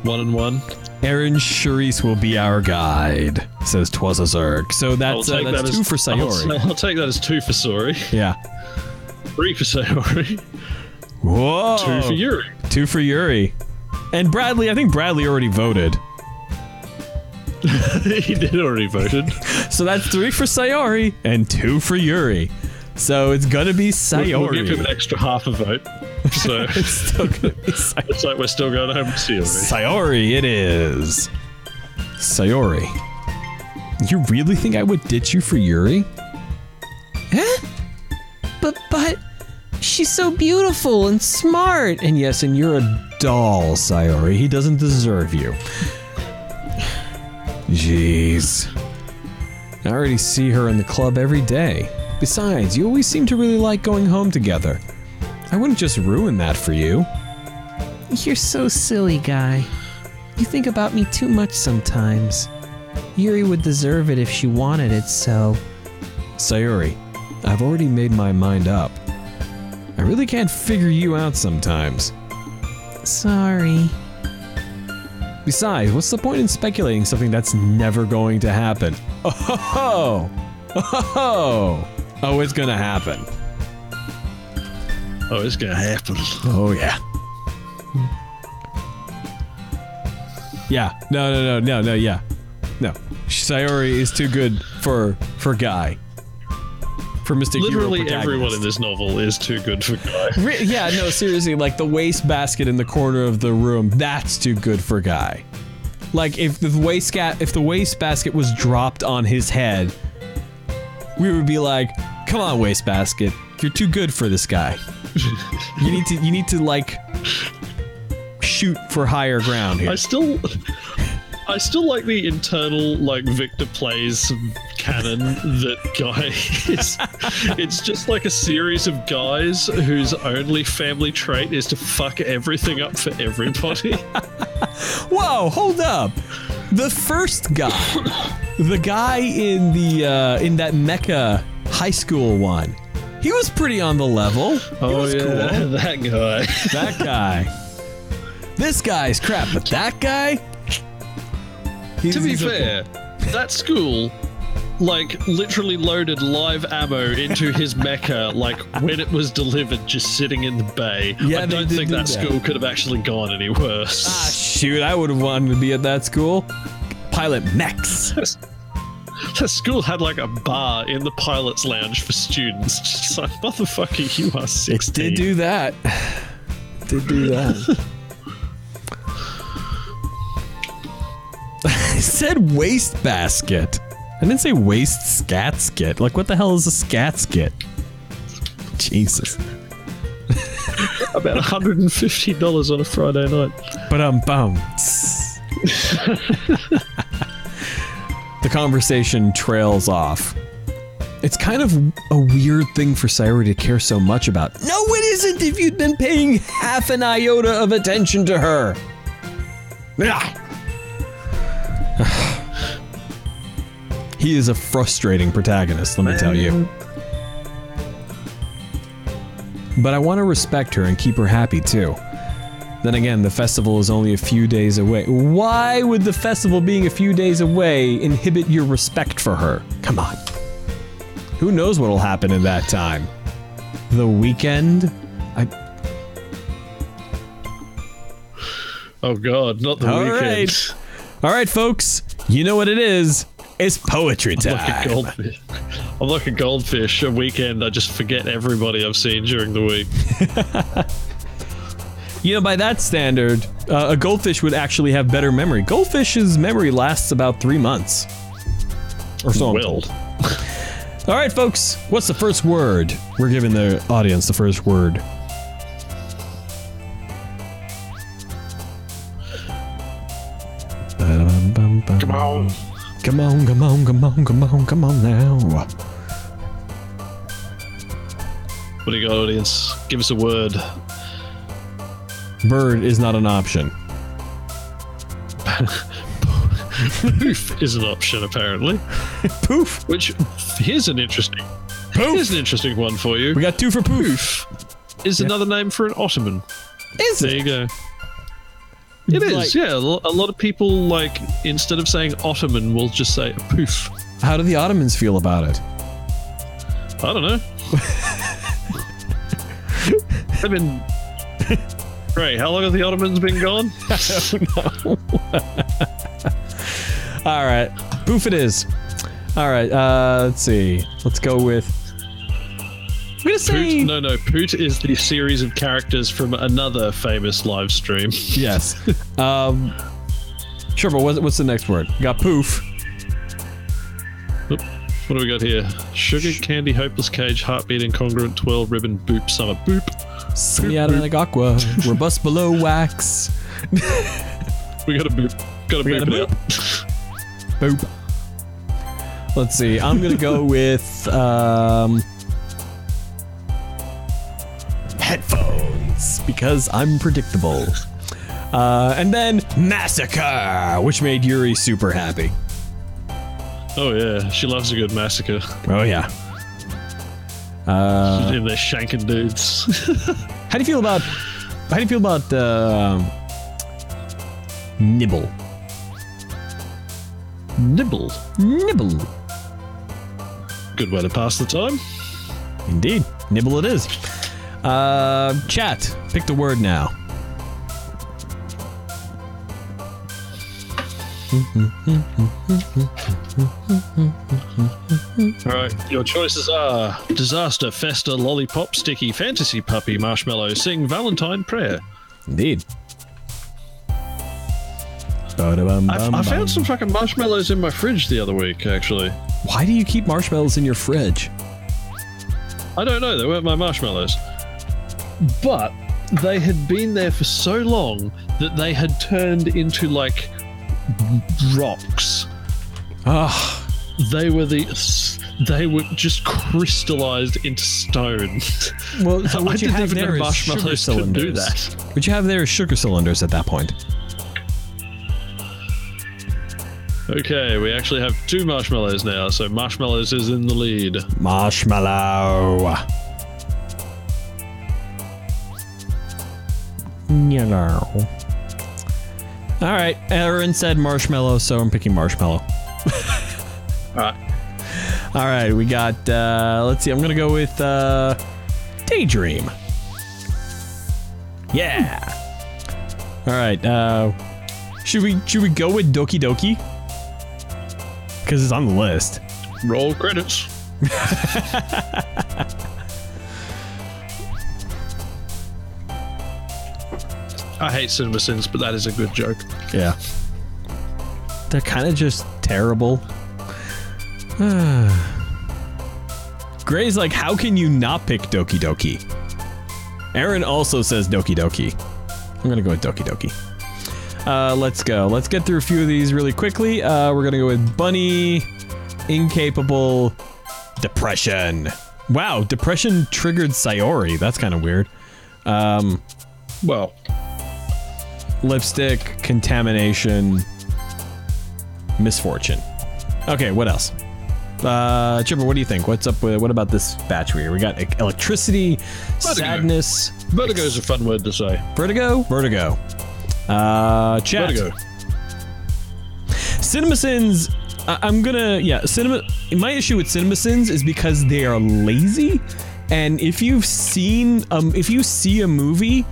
1 and 1. Aaron Charisse will be our guide, says Twas a Zerg. So that's that two for Sayori. I'll take that as 2 for Sori. Yeah. 3 for Sayori. Whoa. 2 for Yuri. 2 for Yuri. And Bradley, I think Bradley already voted. He did already voted. So that's 3 for Sayori and 2 for Yuri. So it's gonna be Sayori. We'll give him an extra half a vote. So It's still gonna be Sayori. it's like we're still going home with Sayori. Sayori it is. Sayori. You really think I would ditch you for Yuri? Huh? But she's so beautiful and smart. And yes, and you're a doll, Sayori. He doesn't deserve you. Jeez. I already see her in the club every day. Besides, you always seem to really like going home together. I wouldn't just ruin that for you. You're so silly, Guy. You think about me too much sometimes. Yuri would deserve it if she wanted it, so... Sayori, I've already made my mind up. I really can't figure you out sometimes. Sorry. Besides, what's the point in speculating something that's never going to happen? Oh, it's gonna happen. Oh, it's gonna happen. Oh yeah. Yeah. No. Yeah. No. Sayori is too good for Guy. For Mr. Literally Hero everyone protagonist. in this novel is too good for Guy. Yeah, no, seriously, like the wastebasket in the corner of the room, that's too good for Guy. Like if the wastebasket was dropped on his head, we would be like, "Come on, wastebasket, you're too good for this guy. You need to like shoot for higher ground here." I still like the internal like Victor plays canon that Guy is. It's just like a series of guys whose only family trait is to fuck everything up for everybody. Whoa, hold up. The first guy, the guy in that mecha high school one, he was pretty on the level. He was cool. That guy. That guy. This guy's crap, but that guy? To be fair, that school, like, literally loaded live ammo into his mecha, like, when it was delivered, just sitting in the bay. Yeah, I don't think that school could have actually gone any worse. Ah, shoot, I would have wanted to be at that school. Pilot mechs. That school had, like, a bar in the pilot's lounge for students. Just like, motherfucker, you are 16. Did do that. Did do that. said waste basket. I didn't say waste scat skit. Like, what the hell is a scat skit? Jesus. About $150 on a Friday night. But the conversation trails off. It's kind of a weird thing for Sayuri to care so much about. No, it isn't if you'd been paying half an iota of attention to her. He is a frustrating protagonist, let me tell you. But I want to respect her and keep her happy too. Then again, the festival is only a few days away. Why would the festival being a few days away inhibit your respect for her? Come on. Who knows what'll happen in that time? The weekend? Oh god, not the weekend. All right, folks. You know what it is. It's poetry time. I'm like a goldfish. A weekend, I just forget everybody I've seen during the week. You know, by that standard, a goldfish would actually have better memory. Goldfish's memory lasts about 3 months. Or so I'm told. All right, folks. What's the first word? We're giving the audience the first word. Come on. Come on, come on, come on, come on, come on now. What do you got, audience? Give us a word. Bird is not an option. Poof is an option, apparently. Poof. Which, here's an interesting one for you. We got 2 for poof. Is another name for an ottoman. Is There it? you go. It is, yeah. A lot of people, like, instead of saying ottoman, will just say a poof. How do the Ottomans feel about it? I don't know. They've been... Ray, how long have the Ottomans been gone? I don't know. All right. Poof it is. All right. Let's see. Let's go with... I'm going to say... Poot? No. Poot is the series of characters from another famous live stream. Yes. Churba, what's the next word? We got poof. Oop, what do we got here? Sugar, candy, hopeless cage, heartbeat, incongruent, twirl, ribbon, boop, summer, boop. Semi-automatic like aqua. Robust below wax. We got a boop. Got a We boop, got a it out. Boop. Let's see. I'm going to go with... headphones, because I'm predictable. And then massacre, which made Yuri super happy. Oh yeah, she loves a good massacre. Oh yeah. In there shanking dudes. How do you feel about nibble? Nibble. Nibble. Good way to pass the time. Indeed. Nibble it is. Chat, pick the word now. Alright, your choices are disaster, festa, lollipop, sticky, fantasy puppy, marshmallow, sing, Valentine, prayer. Indeed. I found some fucking marshmallows in my fridge the other week, actually. Why do you keep marshmallows in your fridge? I don't know, they weren't my marshmallows. But they had been there for so long that they had turned into, like, rocks. Ah. They were just crystallized into stone. Well, so what I you didn't have even there know is marshmallows sugar could do cylinders. that. What you have there is sugar cylinders at that point. Okay, we actually have 2 marshmallows now, so marshmallows is in the lead. Marshmallow. Yellow. All right, Aaron said marshmallow, so I'm picking marshmallow. Alright. All right, we got. Let's see. I'm gonna go with daydream. Yeah. All right. Should we go with Doki Doki? Because it's on the list. Roll credits. I hate CinemaSins, but that is a good joke. Yeah. They're kind of just terrible. Gray's like, how can you not pick Doki Doki? Aaron also says Doki Doki. I'm gonna go with Doki Doki. Let's go. Let's get through a few of these really quickly. We're gonna go with Bunny, Incapable, Depression. Wow, Depression triggered Sayori. That's kind of weird. Well, Lipstick, Contamination, Misfortune. Okay, what else? Churba, what do you think? What's up with, what about this batch here? We got Electricity, Sadness. Vertigo's a fun word to say. Vertigo? Vertigo. Chat. Vertigo. CinemaSins, I'm gonna, my issue with CinemaSins is because they are lazy, and if you've seen, if you see a movie,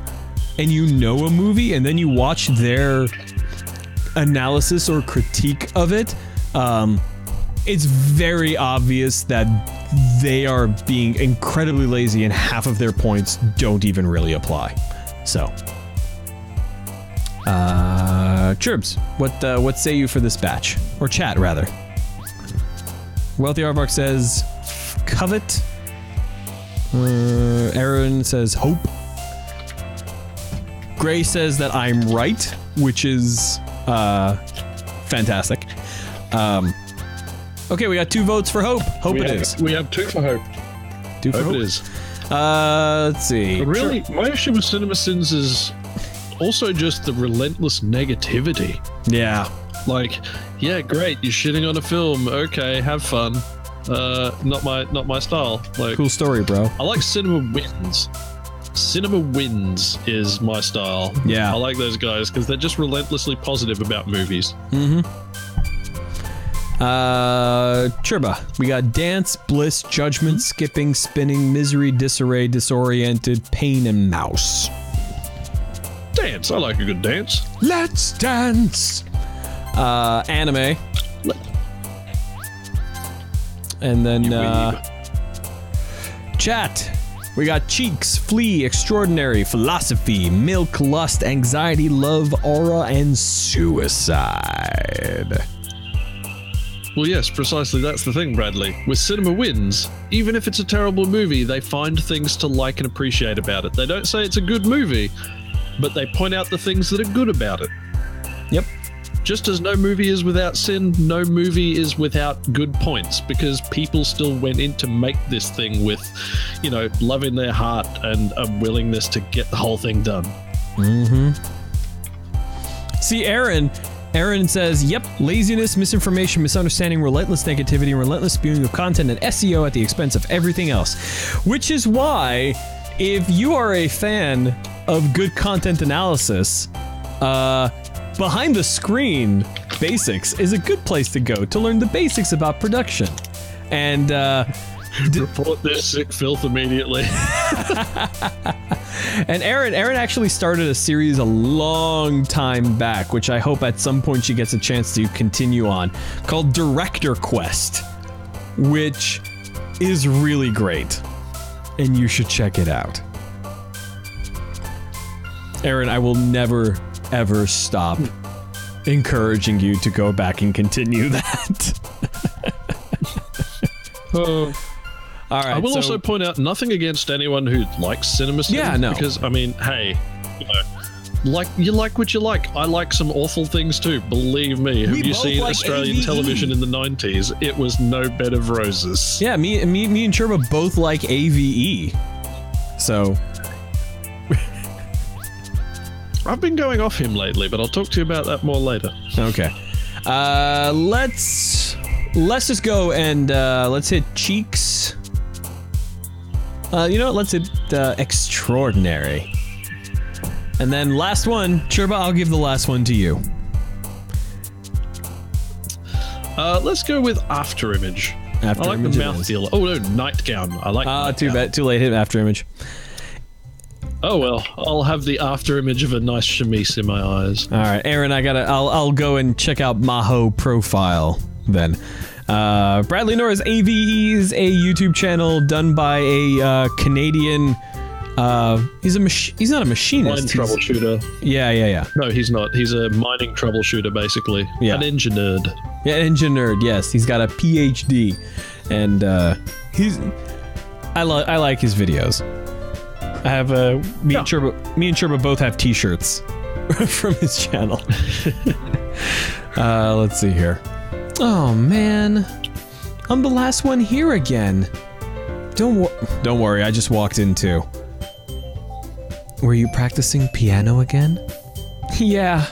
and you know a movie, and then you watch their analysis or critique of it, it's very obvious that they are being incredibly lazy and half of their points don't even really apply. So, Churbs, what say you for this batch? Or chat, rather. Wealthy Aardvark says, Covet. Aaron says, Hope. Gray says that I'm right, which is, fantastic. Okay, we got 2 votes for Hope. Hope it is. We have 2 for Hope. 2 for Hope. It is. Let's see. Really, my issue with CinemaSins is also just the relentless negativity. Yeah. Like, yeah, great, you're shitting on a film. Okay, have fun. Not my style. Like, Cool story, bro. I like Cinema Wins. Cinema Wins is my style. Yeah. I like those guys because they're just relentlessly positive about movies. Churba. We got Dance, Bliss, Judgment, Skipping, Spinning, Misery, Disarray, Disoriented, Pain, and Mouse. Dance. I like a good dance. Let's dance! Anime. And then, chat. We got Cheeks, Flee, Extraordinary, Philosophy, Milk, Lust, Anxiety, Love, Aura, and Suicide. Well, yes, precisely that's the thing, Bradley. With Cinema Wins, even if it's a terrible movie, they find things to like and appreciate about it. They don't say it's a good movie, but they point out the things that are good about it. Yep. Just as no movie is without sin, no movie is without good points, because people still went in to make this thing with, you know, love in their heart and a willingness to get the whole thing done. See, Aaron says, yep, laziness, misinformation, misunderstanding, relentless negativity, and relentless spewing of content and SEO at the expense of everything else. Which is why, if you are a fan of good content analysis, Behind the Screen Basics is a good place to go to learn the basics about production. And, report this sick filth immediately. And Erin actually started a series a long time back, which I hope at some point she gets a chance to continue on, called Director Quest, which is really great, and you should check it out. Erin, I will never, ever stop encouraging you to go back and continue that. All right, I will also point out nothing against anyone who likes cinema. Yeah, no. Because, I mean, hey, you know, you like what you like. I like some awful things too, believe me. Have you seen like Australian AVE. television in the 90s? It was no bed of roses. Yeah, me and Churba both like AVE. So... I've been going off him lately, but I'll talk to you about that more later. Okay. Let's just go and let's hit Cheeks. You know what? Let's hit Extraordinary. And then last one, Churba, I'll give the last one to you. Let's go with After Image. I like the mouthfeel. Oh no, Nightgown. I like. Too bad. Too late. Hit After Image. Oh well, I'll have the after image of a nice chemise in my eyes. All right, Aaron, I'll go and check out Maho Profile then. Bradley Norris AVE is a YouTube channel done by a Canadian He's not a machinist. Mine troubleshooter. Yeah. No, he's not. He's a mining troubleshooter, basically. Yeah. An engineer. Yeah, engineer. Yes, he's got a PhD, and I like his videos. I have me and Churba both have T-shirts from his channel. Let's see here. Oh man, I'm the last one here again. Don't worry, I just walked in too. Were you practicing piano again? Yeah.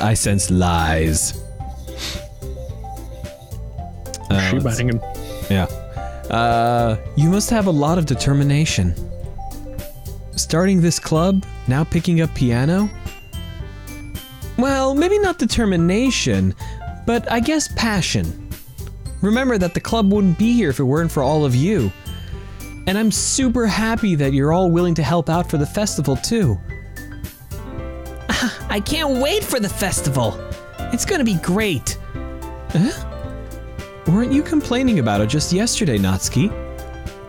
I sense lies. She banging. Yeah. You must have a lot of determination. Starting this club, now picking up piano? Well, maybe not determination, but I guess passion. Remember that the club wouldn't be here if it weren't for all of you. And I'm super happy that you're all willing to help out for the festival too. I can't wait for the festival. It's gonna be great. Weren't you complaining about it just yesterday, Natsuki?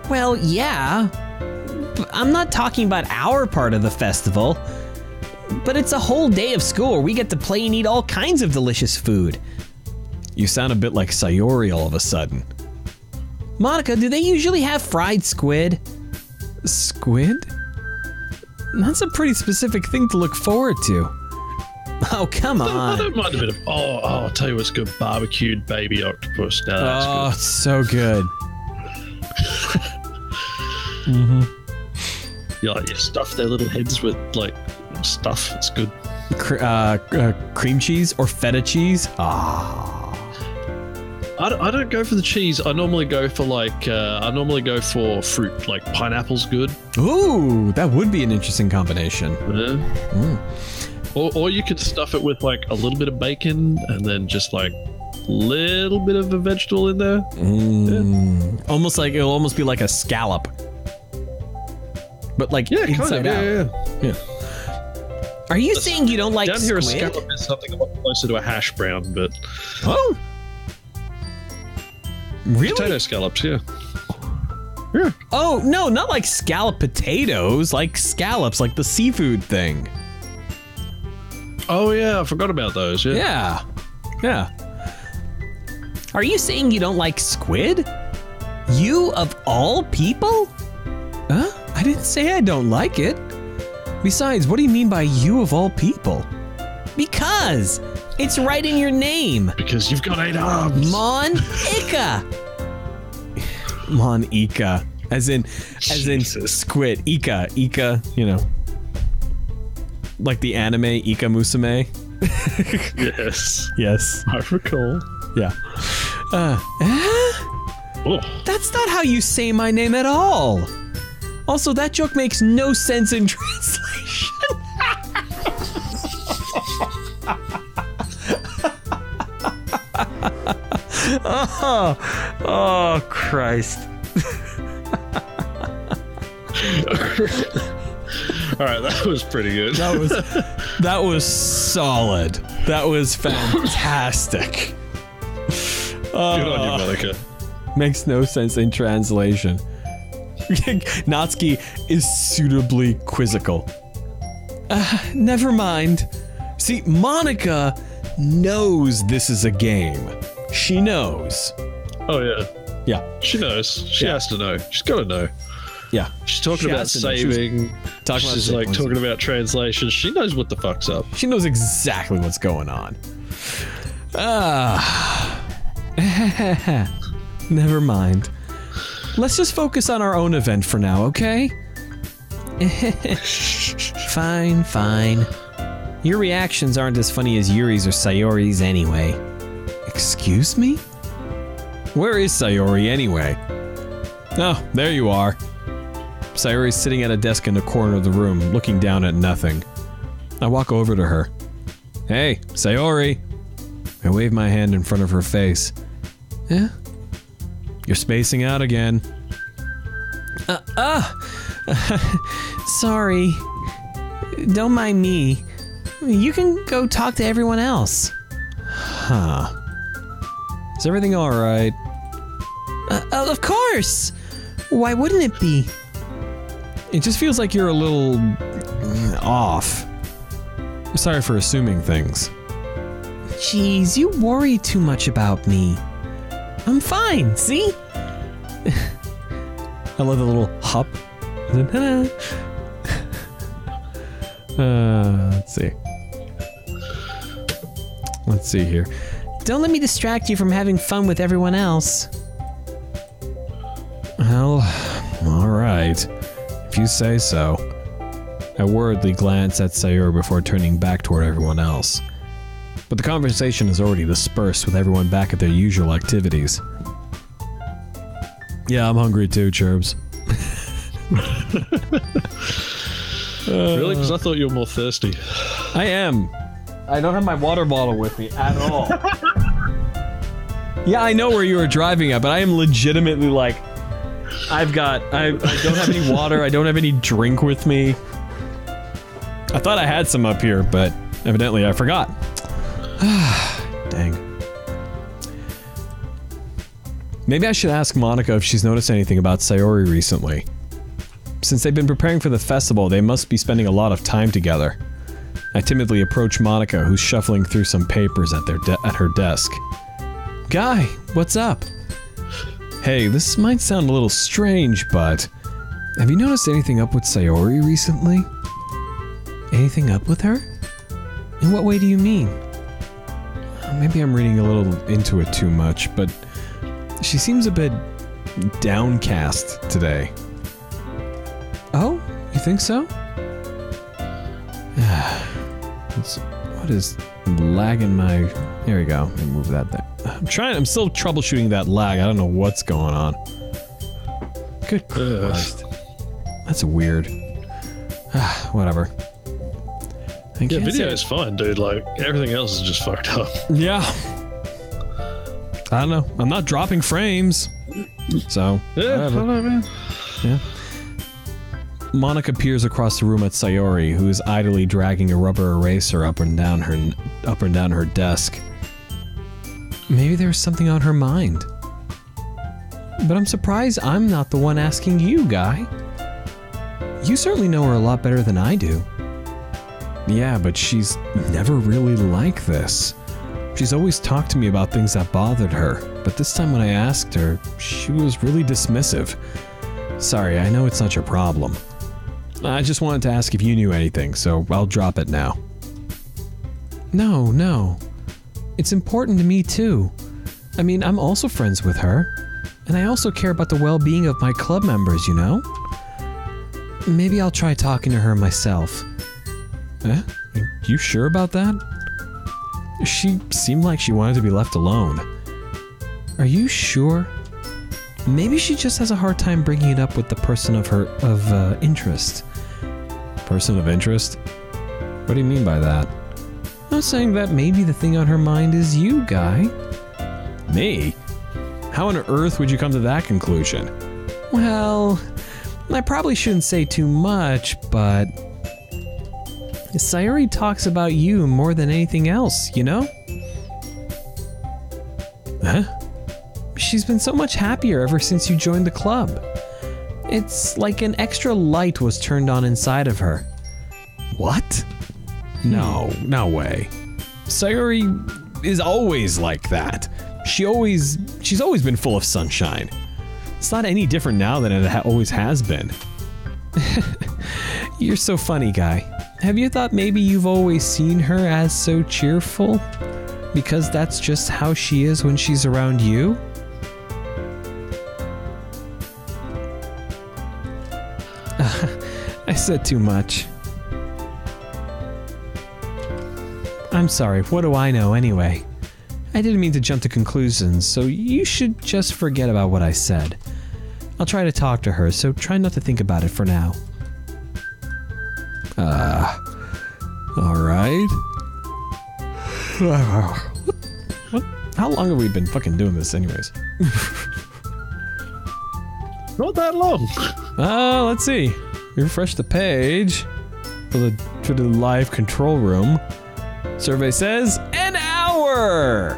Well, yeah. But I'm not talking about our part of the festival. But it's a whole day of school where we get to play and eat all kinds of delicious food. You sound a bit like Sayori all of a sudden. Monica, do they usually have fried squid? Squid? That's a pretty specific thing to look forward to. Oh, come I on. don't mind a bit of. I'll tell you what's good: barbecued baby octopus. Now that's Oh, good. it's so good. You stuff their little heads with like stuff. It's good. Cream cheese or feta cheese? I don't go for the cheese. I normally go for fruit. Like pineapple's good. Ooh, that would be an interesting combination. Yeah. Or you could stuff it with like a little bit of bacon and then just like little bit of a vegetable in there. Almost like it'll almost be like a scallop, but like inside out. Yeah. Are you saying you don't like Down here, squid? a scallop is something a lot closer to a hash brown, but Oh, really? potato scallops, yeah. Oh no, not like scallop potatoes, like scallops, like the seafood thing. Oh yeah, I forgot about those. Yeah. Yeah. Are you saying you don't like squid? You of all people? Huh? I didn't say I don't like it. Besides, what do you mean by you of all people? Because it's right in your name. Because you've got 8 arms. Mon-Ika. Mon-Ika. As in squid. Ika, you know. Like the anime Ika Musume. Yes. Yes. I recall. Yeah. Oh. That's not how you say my name at all. Also, that joke makes no sense in translation. Oh, Christ. All right, that was pretty good. That was solid. That was fantastic. Good on you, Monica. Makes no sense in translation. Natsuki is suitably quizzical. Never mind. See, Monica knows this is a game. She knows. Oh yeah, Yeah, she knows. She has to know. She's got to know. yeah. She's talking She about has to know. She was saving. talking about She's saving like points. talking about translation. She knows what the fuck's up. She knows exactly what's going on. Never mind. Let's just focus on our own event for now, okay? Fine. Your reactions aren't as funny as Yuri's or Sayori's anyway. Excuse me? Where is Sayori anyway? Oh, there you are. Sayori's sitting at a desk in the corner of the room, looking down at nothing. I walk over to her. Hey, Sayori. I wave my hand in front of her face. Yeah? You're spacing out again. Sorry. Don't mind me. You can go talk to everyone else. Huh. Is everything alright? Of course! Why wouldn't it be? It just feels like you're a little off. Sorry for assuming things. Jeez, you worry too much about me. I'm fine, see? I love the little hop. Let's see. Let's see here. Don't let me distract you from having fun with everyone else. Well, alright. If you say so. I worriedly glance at Sayuri before turning back toward everyone else. But the conversation is already dispersed with everyone back at their usual activities. Yeah, I'm hungry too, Churbs. Really? Because I thought you were more thirsty. I am. I don't have my water bottle with me at all. Yeah, I know where you were driving at, but I am legitimately like, I don't have any water, I don't have any drink with me. I thought I had some up here, but evidently I forgot. Dang. Maybe I should ask Monica if she's noticed anything about Sayori recently. Since they've been preparing for the festival, they must be spending a lot of time together. I timidly approach Monica, who's shuffling through some papers at her desk. Guy, what's up? Hey, this might sound a little strange, but have you noticed anything up with Sayori recently? Anything up with her? In what way do you mean? Maybe I'm reading a little into it too much, but she seems a bit downcast today. Oh, you think so? What is lagging my... There we go. Let me move that there. I'm still troubleshooting that lag. I don't know what's going on. Good Christ. That's weird. Whatever. Yeah, video is fine, dude. Like, everything else is just fucked up. Yeah. I don't know. I'm not dropping frames. So, yeah, I don't know, man. Yeah. Monica peers across the room at Sayori, who is idly dragging a rubber eraser up and down her desk. Maybe there's something on her mind. But I'm surprised I'm not the one asking you, Guy. You certainly know her a lot better than I do. Yeah, but she's never really like this. She's always talked to me about things that bothered her, but this time when I asked her, she was really dismissive. Sorry, I know it's not your problem. I just wanted to ask if you knew anything, so I'll drop it now. No. It's important to me too. I mean, I'm also friends with her, and I also care about the well-being of my club members, you know? Maybe I'll try talking to her myself. You sure about that? She seemed like she wanted to be left alone. Are you sure? Maybe she just has a hard time bringing it up with the person of interest. Person of interest? What do you mean by that? I'm saying that maybe the thing on her mind is you, Guy. Me? How on earth would you come to that conclusion? Well, I probably shouldn't say too much, but Sayori talks about you more than anything else, you know? Huh? She's been so much happier ever since you joined the club. It's like an extra light was turned on inside of her. What? No way. Sayori is always like that. She's always been full of sunshine. It's not any different now than it always has been. You're so funny, Guy. Have you thought maybe you've always seen her as so cheerful? Because that's just how she is when she's around you? I said too much. I'm sorry, what do I know anyway? I didn't mean to jump to conclusions, so you should just forget about what I said. I'll try to talk to her, so try not to think about it for now. Alright. What? How long have we been fucking doing this anyways? Not that long. Let's see. Refresh the page for the live control room. Survey says an hour.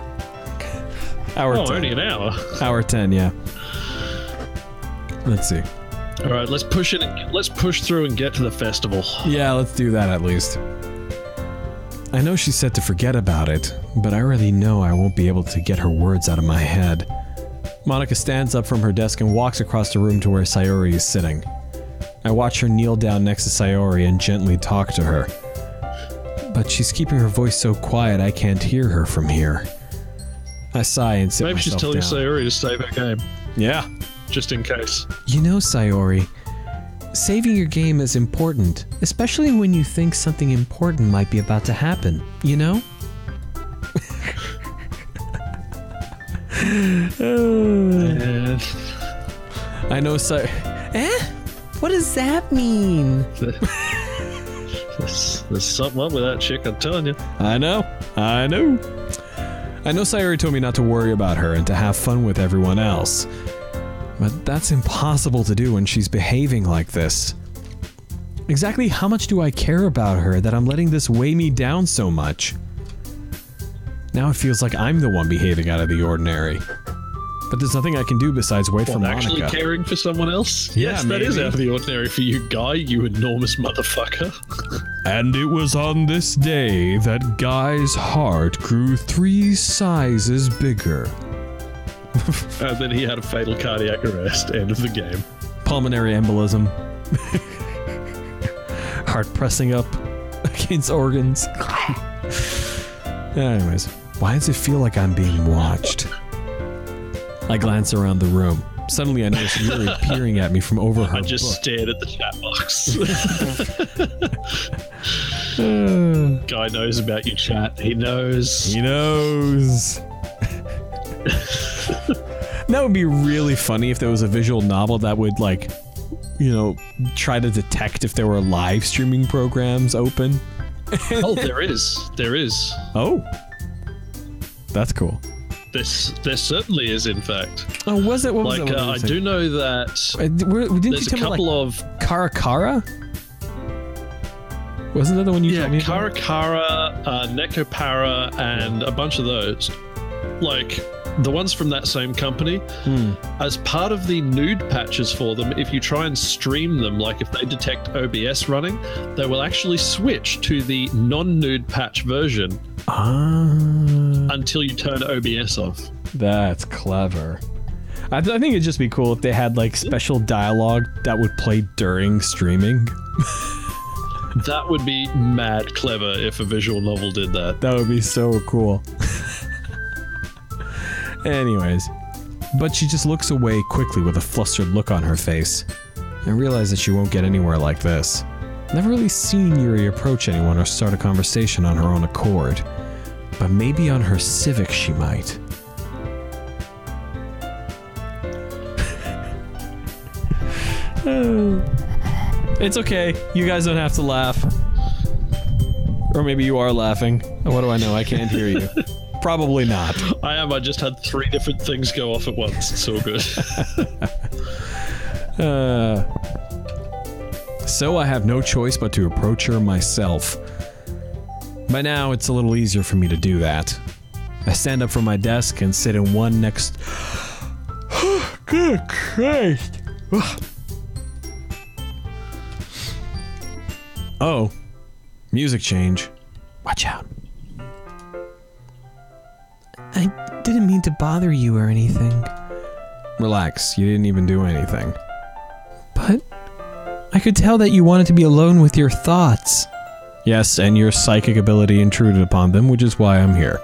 Hour 10. Only an hour. Hour 10, yeah. Let's see. All right, let's push it. Let's push through and get to the festival. Yeah, let's do that at least. I know she said to forget about it, but I already know I won't be able to get her words out of my head. Monica stands up from her desk and walks across the room to where Sayori is sitting. I watch her kneel down next to Sayori and gently talk to her. But she's keeping her voice so quiet I can't hear her from here. I sigh and sit Maybe she's myself telling down. Sayori to save her game, Yeah. just in case. You know, Sayori, saving your game is important, especially when you think something important might be about to happen, you know? And I know Eh? What does that mean? there's something up with that chick, I'm telling you. I know. I know Sayori told me not to worry about her and to have fun with everyone else. But that's impossible to do when she's behaving like this. Exactly how much do I care about her that I'm letting this weigh me down so much? Now it feels like I'm the one behaving out of the ordinary. But there's nothing I can do besides wait for Monica. Actually caring for someone else? Yeah, Yes, that is maybe. out of the ordinary for you, Guy, you enormous motherfucker. And it was on this day that Guy's heart grew 3 sizes bigger. And then he had a fatal cardiac arrest. End of the game. Pulmonary embolism. Heart pressing up against organs. Anyways, why does it feel like I'm being watched? I glance around the room. Suddenly I notice Yuri peering at me from over her I just book. stared at the chat box. Guy knows about your chat. He knows. He knows. That would be really funny if there was a visual novel that would, like, you know, try to detect if there were live streaming programs open. Oh, there is. There is. Oh. That's cool. There certainly is, in fact. Oh, was it? What was Like, it? I do know that Didn't there's you a tell me, couple like, of... Karakara? Wasn't that the one you Yeah, told me about? Karakara, Nekopara, and a bunch of those. Like, the ones from that same company, as part of the nude patches for them, if you try and stream them, like if they detect OBS running, they will actually switch to the non-nude patch version until you turn OBS off. That's clever. I think it'd just be cool if they had, like, special dialogue that would play during streaming. That would be mad clever if a visual novel did that. That would be so cool. Anyways, but she just looks away quickly with a flustered look on her face. I realize that she won't get anywhere like this. Never really seen Yuri approach anyone or start a conversation on her own accord. But maybe on her Civic she might. It's okay. You guys don't have to laugh. Or maybe you are laughing. What do I know? I can't hear you. Probably not. I am. I just had 3 different things go off at once. It's all good. So I have no choice but to approach her myself. By now, it's a little easier for me to do that. I stand up from my desk and sit in one next... Good Christ! Oh. Music change. Watch out. I didn't mean to bother you or anything, Relax, you didn't even do anything. but I could tell that you wanted to be alone with your thoughts. Yes, and your psychic ability intruded upon them, which is why I'm here.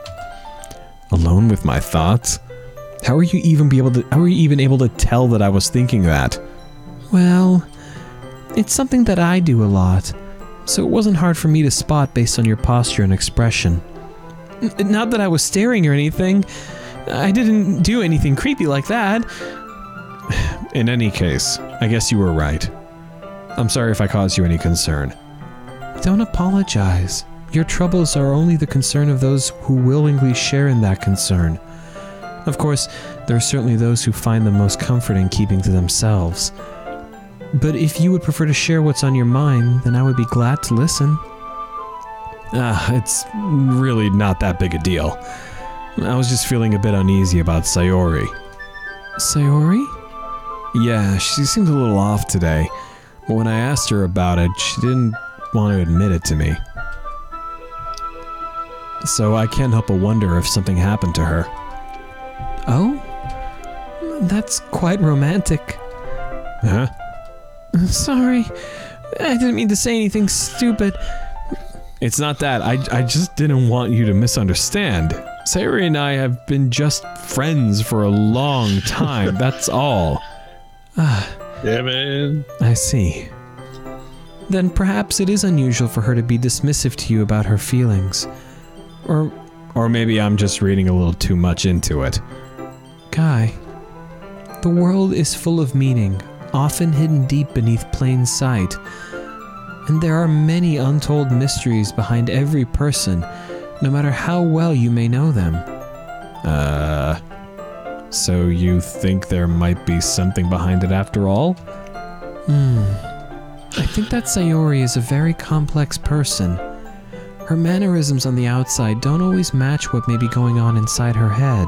Alone with my thoughts? How are you even able to tell that I was thinking that? Well, it's something that I do a lot, so it wasn't hard for me to spot based on your posture and expression. Not that I was staring or anything. I didn't do anything creepy like that. In any case, I guess you were right. I'm sorry if I caused you any concern. Don't apologize. Your troubles are only the concern of those who willingly share in that concern. Of course, there are certainly those who find the most comfort in keeping to themselves. But if you would prefer to share what's on your mind, then I would be glad to listen. It's really not that big a deal. I was just feeling a bit uneasy about Sayori. Sayori? Yeah, she seemed a little off today. But when I asked her about it, she didn't want to admit it to me. So I can't help but wonder if something happened to her. Oh? That's quite romantic. Huh? Sorry. I didn't mean to say anything stupid. It's not that. I just didn't want you to misunderstand. Sayori and I have been just friends for a long time. That's all. Yeah, man. I see. Then perhaps it is unusual for her to be dismissive to you about her feelings. Or maybe I'm just reading a little too much into it. Guy, the world is full of meaning, often hidden deep beneath plain sight. And there are many untold mysteries behind every person, no matter how well you may know them. So you think there might be something behind it after all? I think that Sayori is a very complex person. Her mannerisms on the outside don't always match what may be going on inside her head.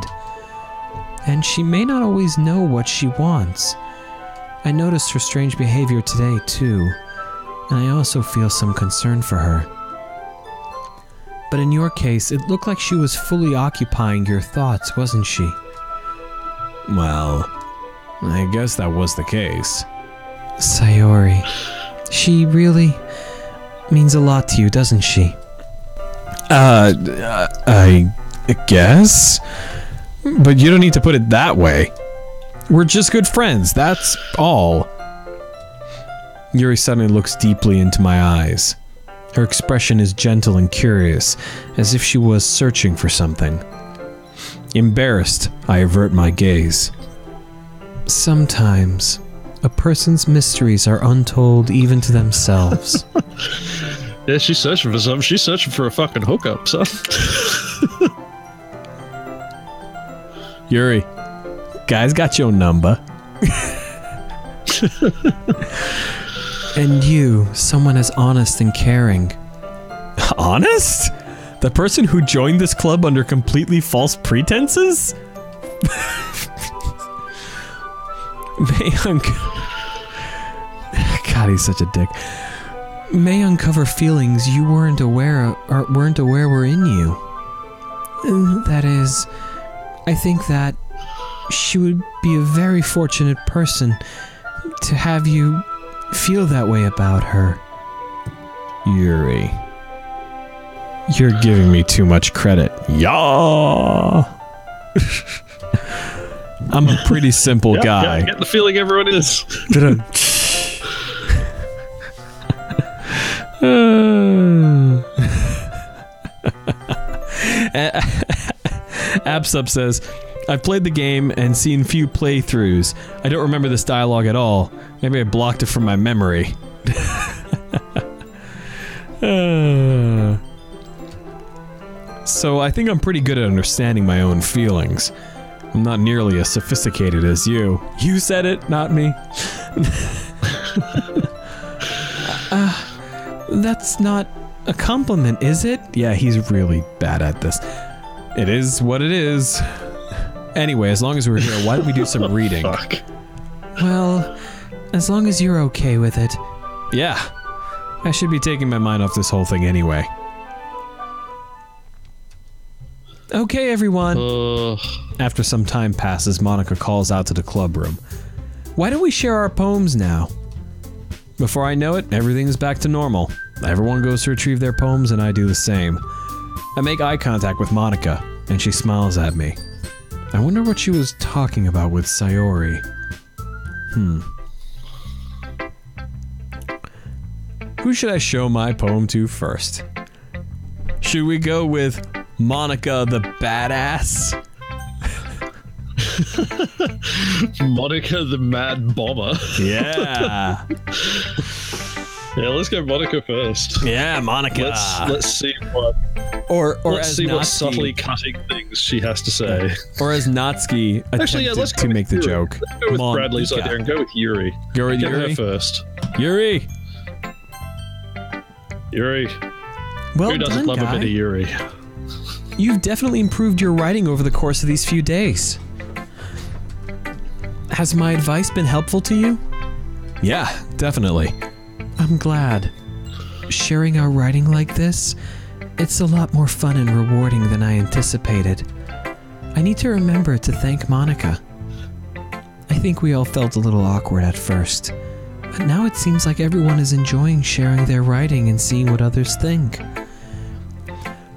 And she may not always know what she wants. I noticed her strange behavior today, too. And I also feel some concern for her. But in your case, it looked like she was fully occupying your thoughts, wasn't she? Well, I guess that was the case. Sayori. She really means a lot to you, doesn't she? I guess? But you don't need to put it that way. We're just good friends, that's all. Yuri suddenly looks deeply into my eyes. Her expression is gentle and curious, as if she was searching for something. Embarrassed, I avert my gaze. Sometimes, a person's mysteries are untold even to themselves. Yeah, she's searching for something. She's searching for a fucking hookup, son. Yuri, guy's got your number. And you, someone as honest and caring. Honest? The person who joined this club under completely false pretenses? God, he's such a dick. May uncover feelings you weren't aware were in you. That is, I think that she would be a very fortunate person to have you feel that way about her. Yuri. You're giving me too much credit. Yeah. I'm a pretty simple guy. Yeah, I get the feeling everyone is. Absub says, I've played the game and seen few playthroughs. I don't remember this dialogue at all. Maybe I blocked it from my memory. So I think I'm pretty good at understanding my own feelings. I'm not nearly as sophisticated as you. You said it, not me. That's not a compliment, is it? Yeah, he's really bad at this. It is what it is. Anyway, as long as we're here, why don't we do some reading? Fuck. Well, as long as you're okay with it. Yeah. I should be taking my mind off this whole thing anyway. Okay, everyone. After some time passes, Monica calls out to the club room. Why don't we share our poems now? Before I know it, everything's back to normal. Everyone goes to retrieve their poems, and I do the same. I make eye contact with Monica, and she smiles at me. I wonder what she was talking about with Sayori. Who should I show my poem to first? Should we go with Monica the Badass? Monica the Mad Bomber. Yeah. Yeah, let's go Monica first. Yeah, Monica. Let's see what. Let's see what subtly cutting things she has to say. Or as Natsuki attempted to make the joke. Let's go with Bradley's idea and go with Yuri. Go with Yuri? Yuri Her first. Yuri. Yuri. Well Who doesn't done, love guy. a bit of Yuri? You've definitely improved your writing over the course of these few days. Has my advice been helpful to you? Yeah, definitely. I'm glad. Sharing our writing like this, it's a lot more fun and rewarding than I anticipated. I need to remember to thank Monica. I think we all felt a little awkward at first, but now it seems like everyone is enjoying sharing their writing and seeing what others think.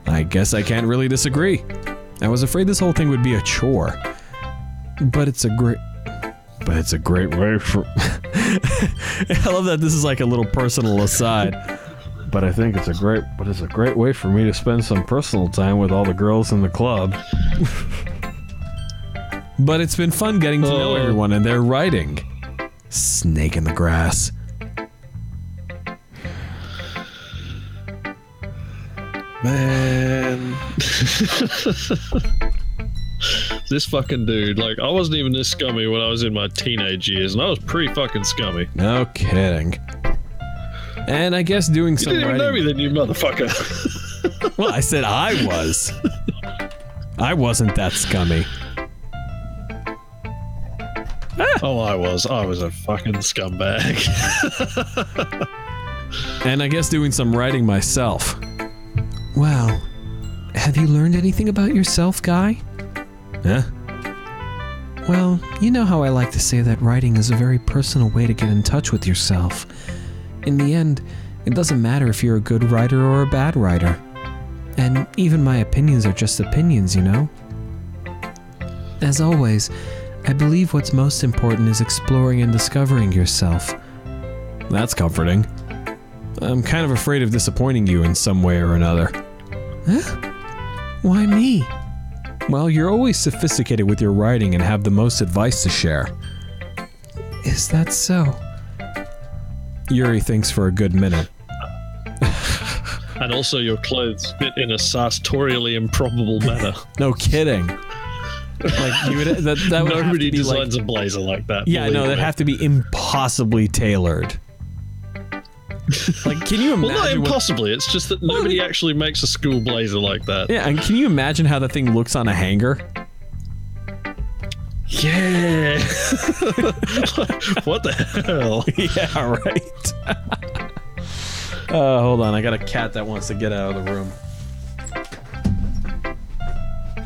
I guess I can't really disagree. I was afraid this whole thing would be a chore. But it's a great way for... I love that this is like a little personal aside. But I think it's a great way for me to spend some personal time with all the girls in the club. But it's been fun getting to know everyone and their writing. Snake in the grass. Man. This fucking dude, like, I wasn't even this scummy when I was in my teenage years, and I was pretty fucking scummy. No kidding. And I guess doing some You didn't even know me then, you motherfucker. Well, I said I was. I wasn't that scummy. Oh, I was a fucking scumbag. And I guess doing some writing myself. Well, have you learned anything about yourself, Guy? Huh? Well, you know how I like to say that writing is a very personal way to get in touch with yourself. In the end, it doesn't matter if you're a good writer or a bad writer. And even my opinions are just opinions, you know? As always, I believe what's most important is exploring and discovering yourself. That's comforting. I'm kind of afraid of disappointing you in some way or another. Huh? Why me? Well, you're always sophisticated with your writing and have the most advice to share. Is that so? Yuri thinks for a good minute. And also your clothes fit in a sartorially improbable manner. No kidding. Like you would, that would Nobody have to be designs like, a blazer like that. yeah, no, believe that'd me. have to be impossibly tailored. Like, can you imagine? Well, not what- impossibly. It's just that nobody actually makes a school blazer like that. yeah, and can you imagine how the thing looks on a hanger? Yeah. What the hell? Yeah, right. Hold on, I got a cat that wants to get out of the room.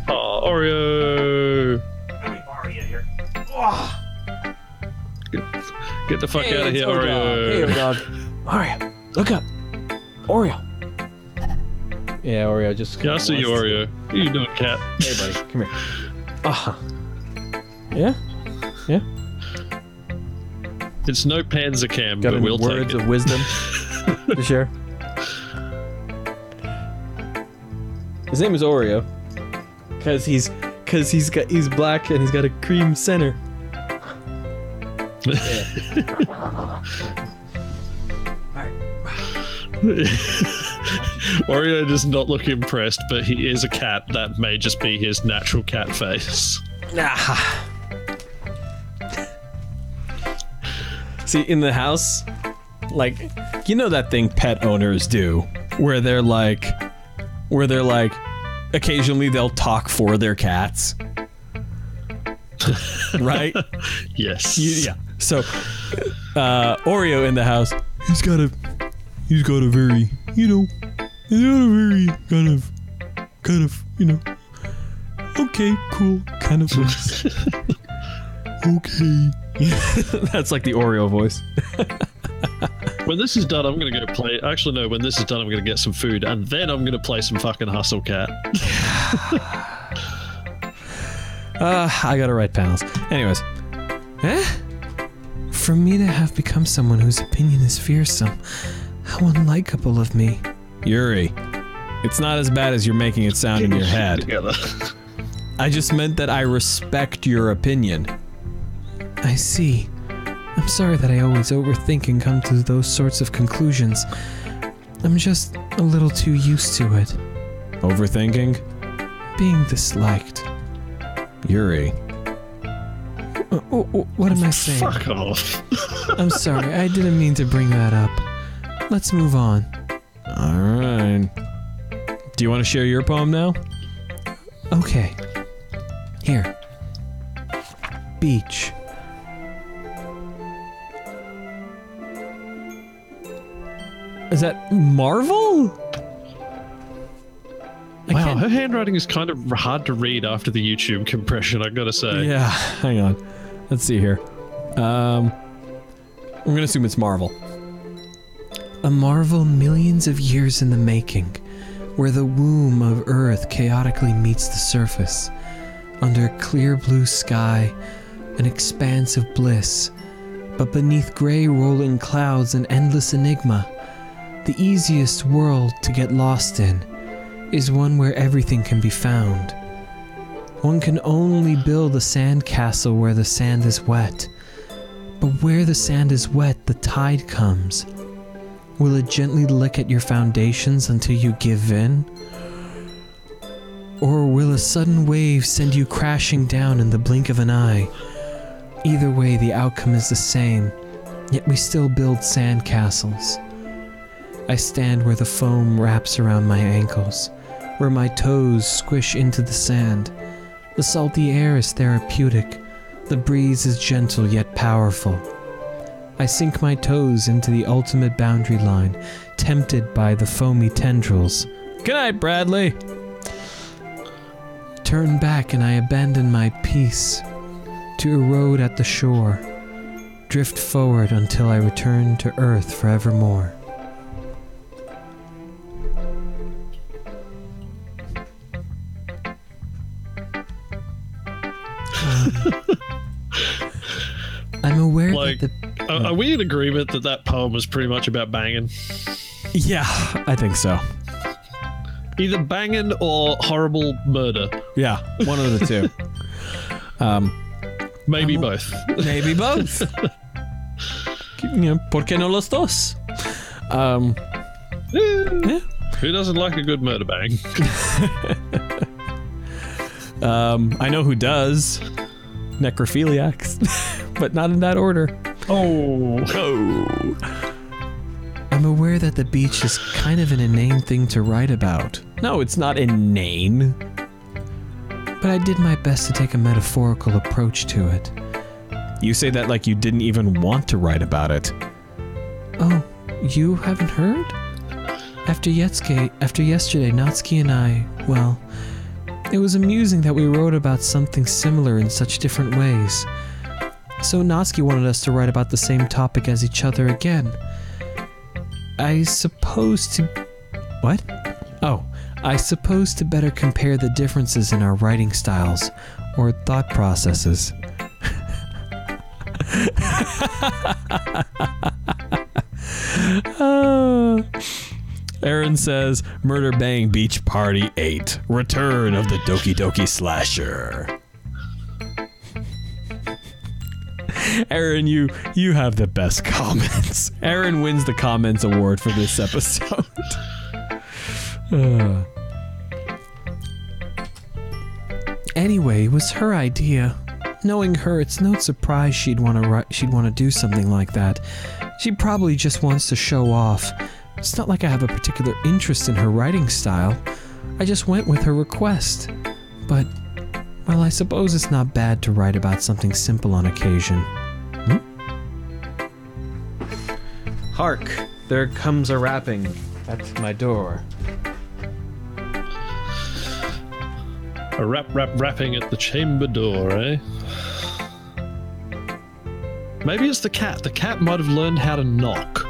Oh, Oreo. Get the fuck out of here, Oreo. dog. Oreo, look up. Oreo. Yeah, Oreo, just. Yeah, I see you, Oreo. What are you doing, cat? Hey, buddy, come here. Yeah? Yeah? It's no Panzercam, Got but any we'll take words it. of wisdom to share? His name is Oreo. Cause he's black and he's got a cream center. Oreo does not look impressed, but he is a cat. That may just be his natural cat face. See, in the house, like, you know that thing pet owners do, where they're like, occasionally they'll talk for their cats, right? Yes. Yeah. So, Oreo in the house, he's got a very, kind of, okay, cool, kind of voice. Okay. That's like the Oreo voice. When this is done, I'm going to go play... Actually, no, when this is done, I'm going to get some food, and then I'm going to play some fucking Hustle Cat. I gotta write panels. Anyways. For me to have become someone whose opinion is fearsome, how unlikable of me. Yuri, it's not as bad as you're making it sound in your head. Together. I just meant that I respect your opinion. I see. I'm sorry that I always overthink and come to those sorts of conclusions. I'm just a little too used to it. Overthinking? Being disliked. Yuri. What am I saying? Fuck off. I'm sorry, I didn't mean to bring that up. Let's move on. Alright. Do you want to share your poem now? Okay. Here. Beach. Is that Marvel? Wow, her handwriting is kind of hard to read after the YouTube compression, I gotta say. Yeah, hang on. Let's see here. I'm gonna assume it's Marvel. A marvel millions of years in the making, where the womb of Earth chaotically meets the surface. Under clear blue sky, an expanse of bliss, but beneath gray rolling clouds an endless enigma. The easiest world to get lost in is one where everything can be found. One can only build a sand castle where the sand is wet. But where the sand is wet, the tide comes. Will it gently lick at your foundations until you give in? Or will a sudden wave send you crashing down in the blink of an eye? Either way, the outcome is the same, yet we still build sand castles. I stand where the foam wraps around my ankles, where my toes squish into the sand. The salty air is therapeutic. The breeze is gentle yet powerful. I sink my toes into the ultimate boundary line, tempted by the foamy tendrils. Good night, Bradley. Turn back and I abandon my peace to erode at the shore, drift forward until I return to Earth forevermore. I'm aware Like, that are we in agreement that that poem was pretty much about banging? Yeah, I think so. Either banging or horrible murder. Yeah, one of the two. Maybe both. Maybe both. ¿Por qué no los dos? Yeah. Who doesn't like a good murder bang? I know who does. Necrophiliacs. But not in that order. Oh. I'm aware that the beach is kind of an inane thing to write about. No, it's not inane. But I did my best to take a metaphorical approach to it. You say that like you didn't even want to write about it. Oh, you haven't heard? After yesterday, Natsuki and I, well, it was amusing that we wrote about something similar in such different ways. So Natsuki wanted us to write about the same topic as each other again. I suppose to better compare the differences in our writing styles or thought processes. Aaron says, Murder Bang Beach Party 8. Return of the Doki Doki Slasher. Aaron, you have the best comments. Aaron wins the comments award for this episode. Anyway, it was her idea. Knowing her, it's no surprise she'd want to do something like that. She probably just wants to show off. It's not like I have a particular interest in her writing style. I just went with her request. But, well, I suppose it's not bad to write about something simple on occasion. Hark, there comes a rapping at my door. A rapping at the chamber door, eh? Maybe it's the cat. The cat might have learned how to knock.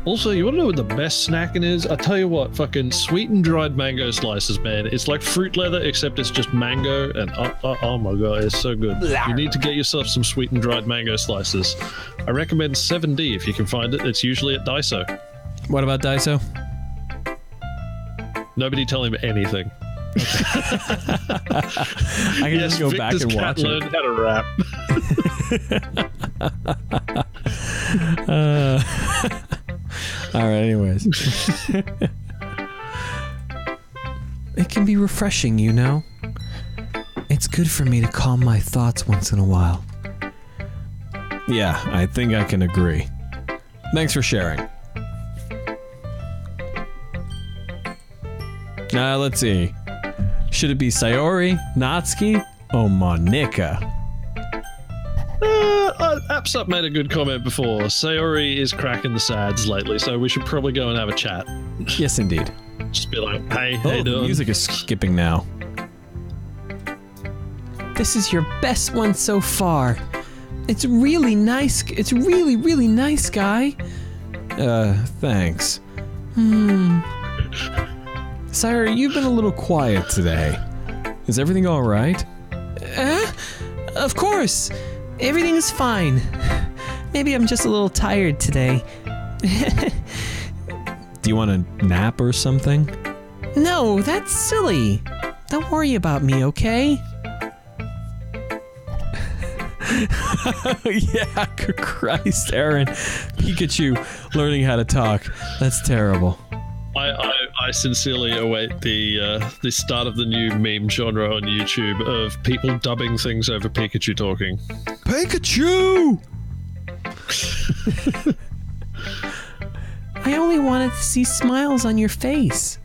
Also, you want to know what the best snacking is? I tell you what, fucking sweetened dried mango slices, man. It's like fruit leather, except it's just mango, and oh my god, it's so good. You need to get yourself some sweetened dried mango slices. I recommend 7D if you can find it. It's usually at Daiso. What about Daiso? Nobody tell him anything. I can just go back and watch it. Learned how to rap. All right, anyways. It can be refreshing, you know? It's good for me to calm my thoughts once in a while. Yeah, I think I can agree. Thanks for sharing. Let's see. Should it be Sayori, Natsuki, or Monika? Apps Up made a good comment before. Sayori is cracking the sads lately, so we should probably go and have a chat. Yes, indeed. Just be like, hey, how you The doing? music is skipping now. This is your best one so far. It's really nice. It's really, really nice, guy. Thanks. Sire, you've been a little quiet today. Is everything all right? Of course. Everything is fine. Maybe I'm just a little tired today. Do you want a nap or something? No, that's silly. Don't worry about me, okay? Yeah, Christ, Aaron. Pikachu learning how to talk. That's terrible. I sincerely await the start of the new meme genre on YouTube of people dubbing things over Pikachu talking. Pikachu! I only wanted to see smiles on your face.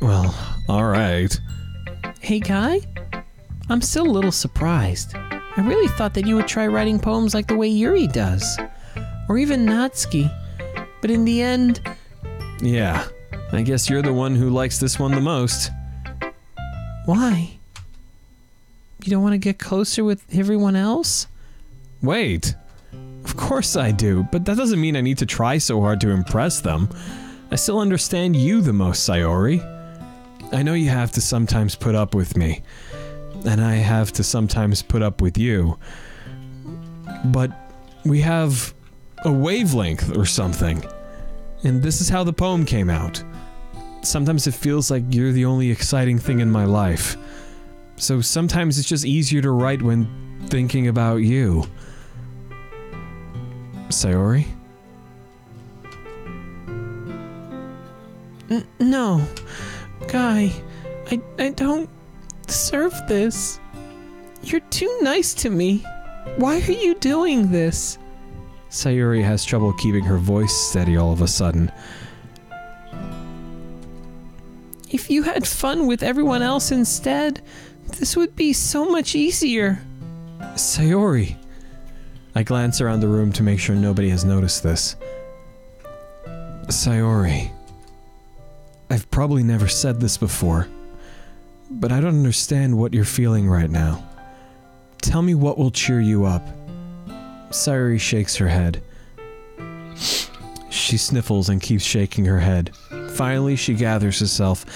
Well, all right. Hey, Guy? I'm still a little surprised. I really thought that you would try writing poems like the way Yuri does. Or even Natsuki. But in the end... Yeah, I guess you're the one who likes this one the most. Why? You don't want to get closer with everyone else? Wait. Of course I do, but that doesn't mean I need to try so hard to impress them. I still understand you the most, Sayori. I know you have to sometimes put up with me, and I have to sometimes put up with you. But we have a wavelength or something, and this is how the poem came out. Sometimes it feels like you're the only exciting thing in my life. So sometimes it's just easier to write when thinking about you. Sayori? No. Guy, I don't deserve this. You're too nice to me. Why are you doing this? Sayori has trouble keeping her voice steady all of a sudden. If you had fun with everyone else instead, this would be so much easier. Sayori! I glance around the room to make sure nobody has noticed this. Sayori. I've probably never said this before, but I don't understand what you're feeling right now. Tell me what will cheer you up. Sayori shakes her head. She sniffles and keeps shaking her head. Finally, she gathers herself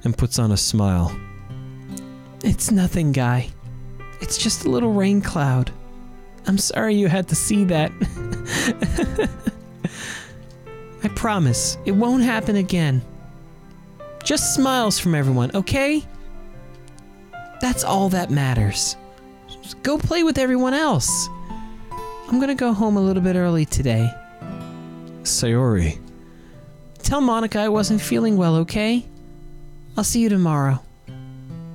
and puts on a smile. It's nothing, Guy. It's just a little rain cloud. I'm sorry you had to see that. I promise, it won't happen again. Just smiles from everyone, okay? That's all that matters. Just go play with everyone else. I'm gonna go home a little bit early today. Sayori. Tell Monica I wasn't feeling well, okay? I'll see you tomorrow.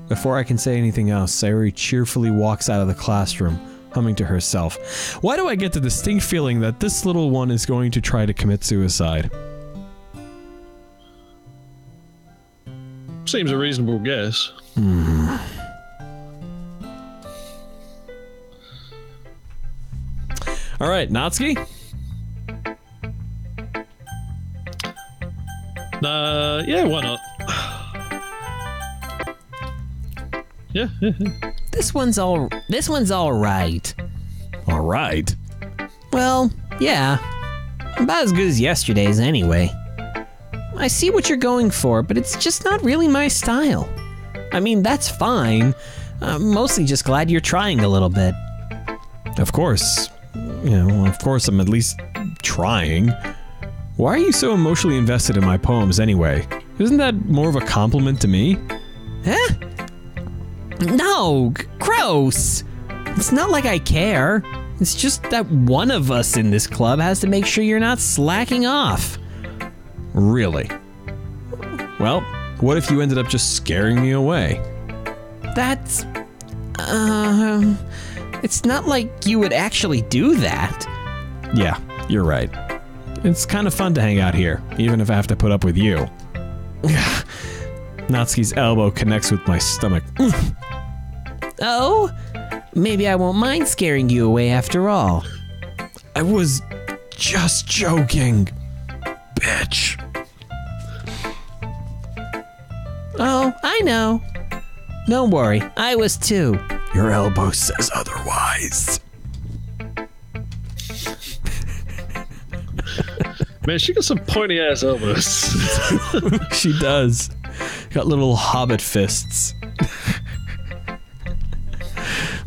Before I can say anything else, Sayori cheerfully walks out of the classroom, humming to herself. Why do I get the distinct feeling that this little one is going to try to commit suicide? Seems a reasonable guess. All right, Natsuki? Yeah, why not? Yeah. This one's all right. All right. Well, yeah. About as good as yesterday's anyway. I see what you're going for, but it's just not really my style. I mean, that's fine. I'm mostly just glad you're trying a little bit. Of course. Of course I'm at least trying. Why are you so emotionally invested in my poems anyway? Isn't that more of a compliment to me? Huh? No, gross. It's not like I care. It's just that one of us in this club has to make sure you're not slacking off. Really? Well, what if you ended up just scaring me away? That's... It's not like you would actually do that. Yeah, you're right. It's kind of fun to hang out here, even if I have to put up with you. Natsuki's elbow connects with my stomach. Oh? Maybe I won't mind scaring you away after all. I was just joking, bitch. Oh, I know. Don't worry, I was too. Your elbow says otherwise. Man, she got some pointy ass elbows. She does. Got little hobbit fists.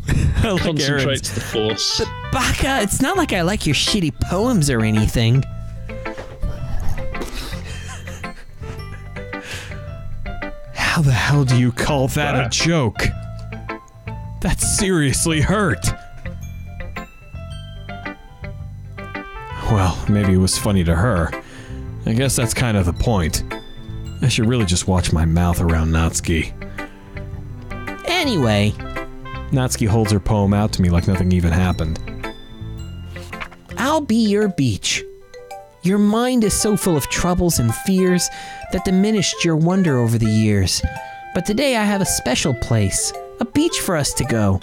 I like Aaron's. Concentrates the force. Baka, it's not like I like your shitty poems or anything. How the hell do you call that a joke? That seriously hurt. Well, maybe it was funny to her. I guess that's kind of the point. I should really just watch my mouth around Natsuki. Anyway, Natsuki holds her poem out to me like nothing even happened. I'll be your beach. Your mind is so full of troubles and fears that diminished your wonder over the years. But today I have a special place, a beach for us to go.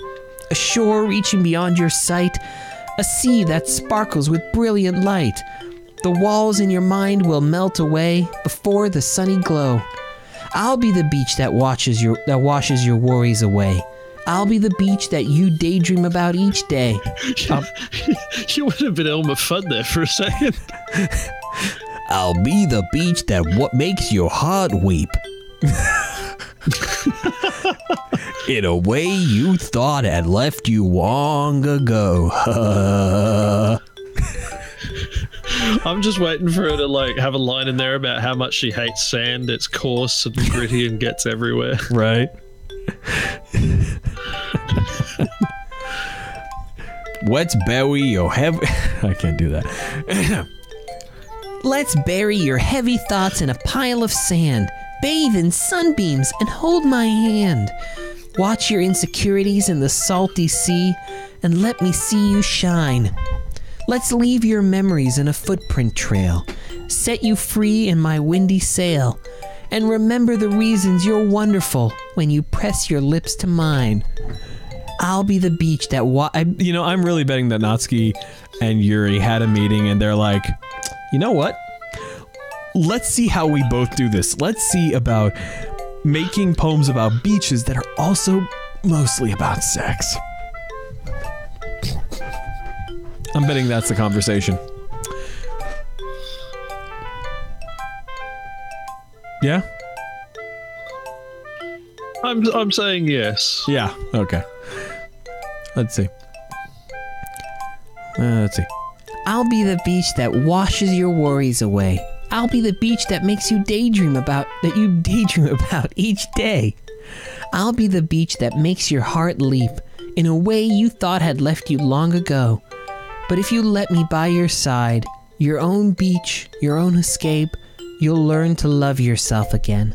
A shore reaching beyond your sight, a sea that sparkles with brilliant light. The walls in your mind will melt away before the sunny glow. I'll be the beach that washes your worries away. I'll be the beach that you daydream about each day. You would have been Elmer Fudd there for a second. I'll be the beach that what makes your heart weep. In a way you thought had left you long ago. I'm just waiting for her to like have a line in there about how much she hates sand. It's coarse and gritty and gets everywhere. Right? Let's bury your heavy... I can't do that. Let's bury your heavy thoughts in a pile of sand. Bathe in sunbeams and hold my hand. Watch your insecurities in the salty sea and let me see you shine. Let's leave your memories in a footprint trail. Set you free in my windy sail. And remember the reasons you're wonderful when you press your lips to mine. I'll be the beach that I'm really betting that Natsuki and Yuri had a meeting and they're like, you know what? Let's see how we both do this. Let's see about making poems about beaches that are also mostly about sex. I'm betting that's the conversation. Yeah? I'm saying yes. Yeah, okay. Let's see. Let's see. I'll be the beach that washes your worries away. I'll be the beach that makes you daydream about each day. I'll be the beach that makes your heart leap in a way you thought had left you long ago. But if you let me by your side, your own beach, your own escape, you'll learn to love yourself again.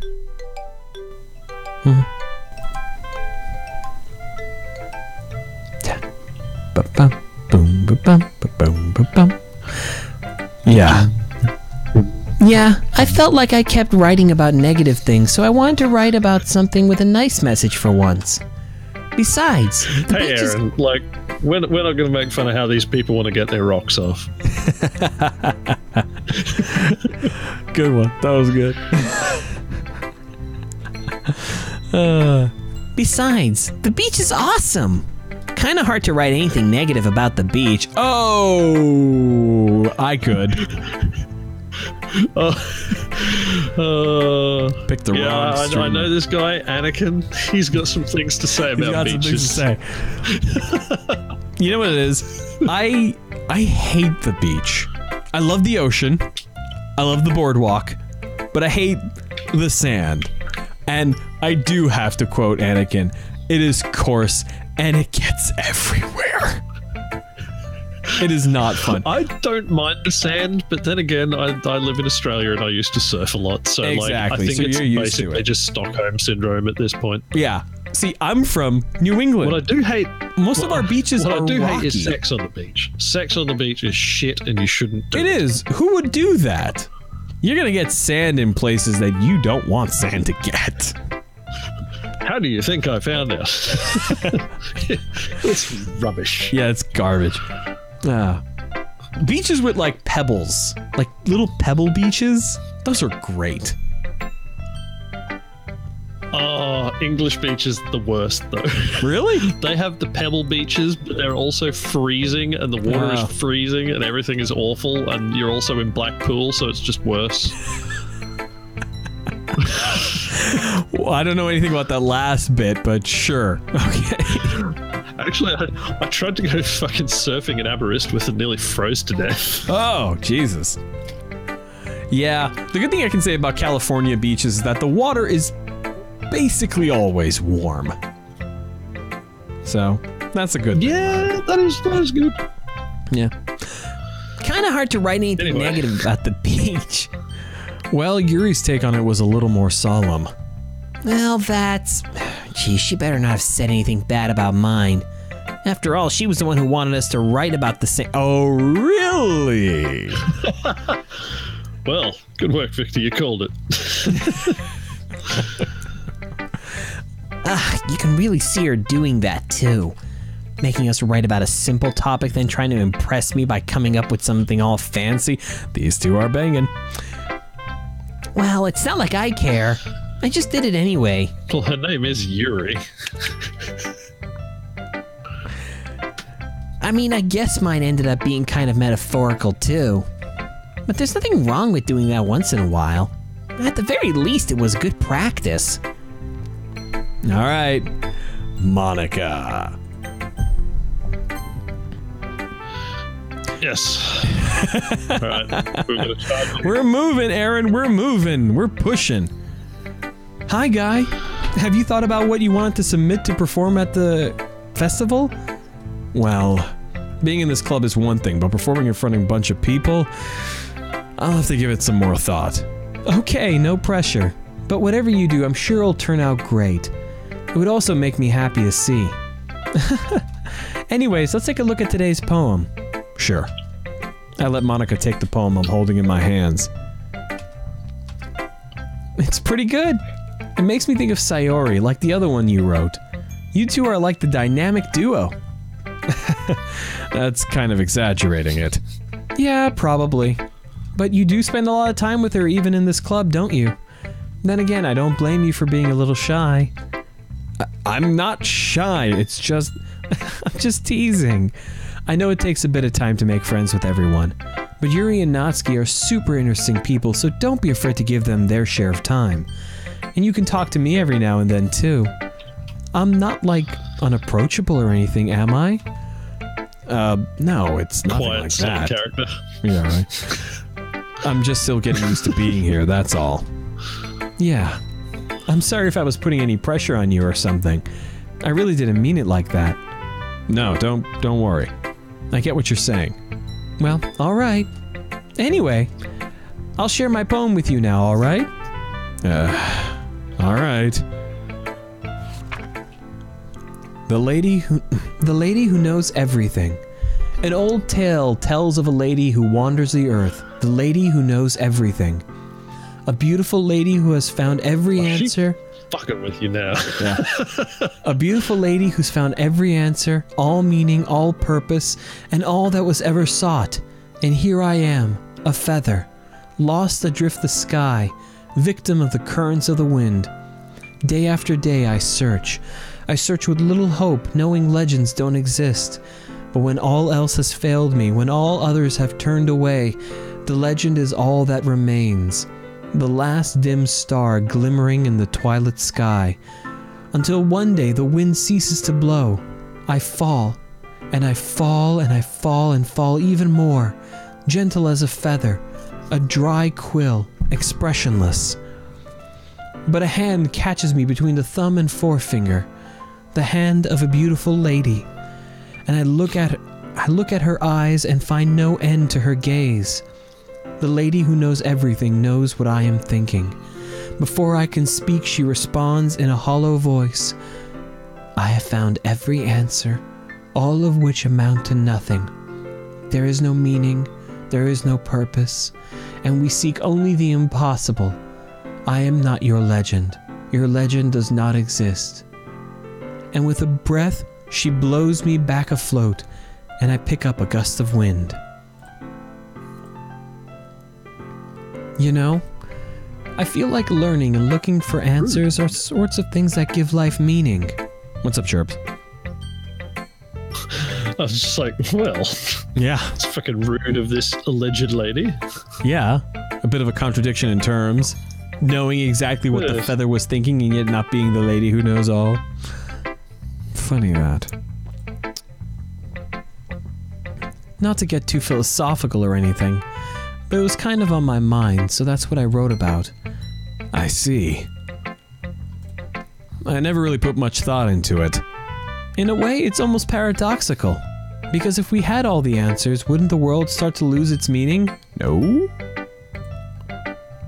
Yeah. Yeah, I felt like I kept writing about negative things, so I wanted to write about something with a nice message for once. Besides, the Hey beach is- Aaron, like we're not going to make fun of how these people want to get their rocks off. Good one. That was good. Besides, the beach is awesome. Kind of hard to write anything negative about the beach. Oh, I could. Pick the wrong I streamer. know this guy, Anakin. He's got some things to say He's about got some beaches. things to say. You know what it is? I hate the beach. I love the ocean. I love the boardwalk. But I hate the sand. And I do have to quote Anakin. It is coarse and it gets everywhere. It is not fun. I don't mind the sand, but then again, I live in Australia and I used to surf a lot, so like I Exactly, think so it's you're used to basically it. just Stockholm syndrome at this point. Yeah. See, I'm from New England. What I do hate, Most of our beaches what are I do rocky. hate is sex on the beach. Sex on the beach is shit, and you shouldn't do It is. Who would do that? You're gonna get sand in places that you don't want sand to get. How do you think I found out? It's rubbish. Yeah, it's garbage. Beaches with like pebbles, like little pebble beaches. Those are great. Oh, English beach is the worst though. Really? They have the pebble beaches, but they're also freezing, and the water is freezing, and everything is awful, and you're also in Blackpool, so it's just worse. Well, I don't know anything about that last bit, but sure. Okay. Actually, I tried to go fucking surfing in Aberystwyth and nearly froze to death. Oh, Jesus. Yeah, the good thing I can say about California beaches is that the water is basically always warm. So, that's a good thing. Yeah, that is good. Yeah. Kind of hard to write anything Anyway. negative about the beach. Well, Yuri's take on it was a little more solemn. Well, that's... Gee, she better not have said anything bad about mine. After all, she was the one who wanted us to write about the same... Oh, really? Well, good work, Victor. You called it. You can really see her doing that, too. Making us write about a simple topic, then trying to impress me by coming up with something all fancy. These two are banging. Well, it's not like I care. I just did it anyway. Well, her name is Yuri. I mean, I guess mine ended up being kind of metaphorical, too. But there's nothing wrong with doing that once in a while. At the very least, it was good practice. All right, Monica. Yes. All right. We're gonna try. We're moving, Aaron. We're moving. We're pushing. Hi, Guy. Have you thought about what you want to submit to perform at the festival? Well, being in this club is one thing, but performing in front of a bunch of people, I'll have to give it some more thought. Okay, no pressure. But whatever you do, I'm sure it'll turn out great. It would also make me happy to see. Anyways, let's take a look at today's poem. Sure. I let Monica take the poem I'm holding in my hands. It's pretty good. It makes me think of Sayori, like the other one you wrote. You two are like the dynamic duo. That's kind of exaggerating it. Yeah, probably. But you do spend a lot of time with her even in this club, don't you? Then again, I don't blame you for being a little shy. I'm not shy, it's just... I'm just teasing. I know it takes a bit of time to make friends with everyone, but Yuri and Natsuki are super interesting people, so don't be afraid to give them their share of time. And you can talk to me every now and then, too. I'm not, like, unapproachable or anything, am I? No, it's nothing Quiet like side that. character. Yeah, right. I'm just still getting used to being here, that's all. Yeah. I'm sorry if I was putting any pressure on you or something. I really didn't mean it like that. No, don't worry. I get what you're saying. Well, alright. Anyway, I'll share my poem with you now, alright? Alright. The lady who knows everything. An old tale tells of a lady who wanders the earth. The lady who knows everything. A beautiful lady who has found every answer. Fucking with you now. A beautiful lady who's found every answer, all meaning, all purpose, and all that was ever sought. And here I am, a feather, lost adrift the sky, victim of the currents of the wind. Day after day I search. I search with little hope, knowing legends don't exist. But when all else has failed me, when all others have turned away, the legend is all that remains. The last dim star glimmering in the twilight sky. Until one day the wind ceases to blow. I fall, and I fall, and I fall, and fall even more, gentle as a feather, a dry quill, expressionless. But a hand catches me between the thumb and forefinger, the hand of a beautiful lady, and I look at her eyes and find no end to her gaze. The lady who knows everything knows what I am thinking. Before I can speak, she responds in a hollow voice. I have found every answer, all of which amount to nothing. There is no meaning, there is no purpose, and we seek only the impossible. I am not your legend. your legend does not exist. And with a breath, she blows me back afloat, and I pick up a gust of wind. You know, I feel like learning and looking for answers are sorts of things that give life meaning. What's up, Chirps? I was just like, well, Yeah. it's fucking rude of this alleged lady. Yeah. A bit of a contradiction in terms. Knowing exactly what the Yes. feather was thinking and yet not being the lady who knows all. Funny that. Not to get too philosophical or anything, but it was kind of on my mind, so that's what I wrote about. I see. I never really put much thought into it. In a way, it's almost paradoxical. Because if we had all the answers, wouldn't the world start to lose its meaning? No?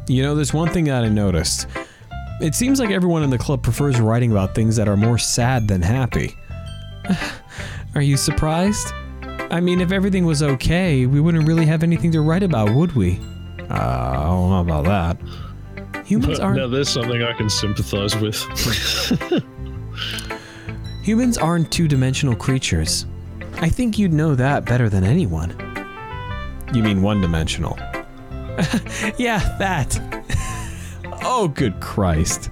You know, there's one thing that I noticed. It seems like everyone in the club prefers writing about things that are more sad than happy. Are you surprised? I mean, if everything was okay, we wouldn't really have anything to write about, would we? I don't know about that. Humans But now aren't there's something I can sympathize with. humans aren't two-dimensional creatures. I think you'd know that better than anyone. You mean one-dimensional? Yeah, that. Oh, good Christ.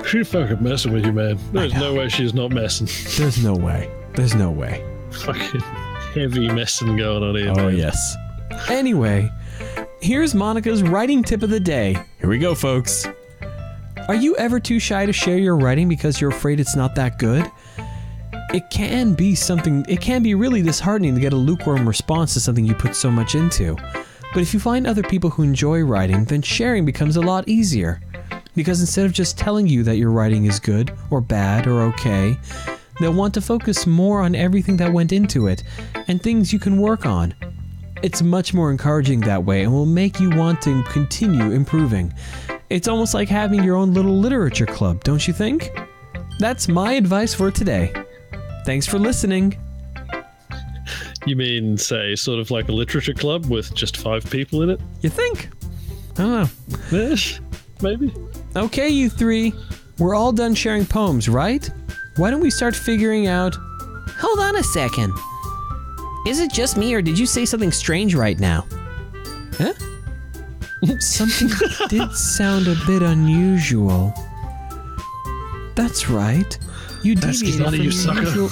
She's fucking messing with you, man. There's no way she's not messing. There's no way. There's no way. Fucking heavy messing going on here, Oh, man. yes. Anyway, here's Monica's writing tip of the day. Here we go, folks. Are you ever too shy to share your writing because you're afraid it's not that good? It can be really disheartening to get a lukewarm response to something you put so much into. But if you find other people who enjoy writing, then sharing becomes a lot easier. Because instead of just telling you that your writing is good, or bad, or okay, they'll want to focus more on everything that went into it, and things you can work on. It's much more encouraging that way and will make you want to continue improving. It's almost like having your own little literature club, don't you think? That's my advice for today. Thanks for listening. You mean, say, sort of like a literature club with just 5 people in it? You think? I don't know. Yes, maybe. Okay, you three. We're all done sharing poems, right? Why don't we start figuring out... Hold on a second. Is it just me, or did you say something strange right now? Huh? Something did sound a bit unusual. That's right. You deviated none of from you your sucker. usual...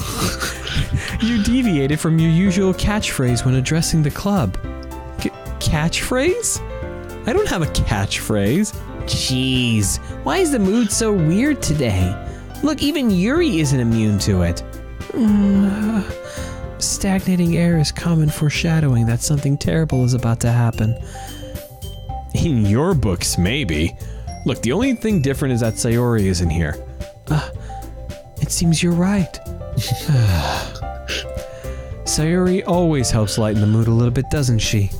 You deviated from your usual catchphrase when addressing the club. Catchphrase? I don't have a catchphrase. Jeez, why is the mood so weird today? Look, even Yuri isn't immune to it. Stagnating air is common foreshadowing that something terrible is about to happen. In your books, maybe. Look, the only thing different is that Sayori isn't here. It seems you're right. Sayori always helps lighten the mood a little bit, doesn't she?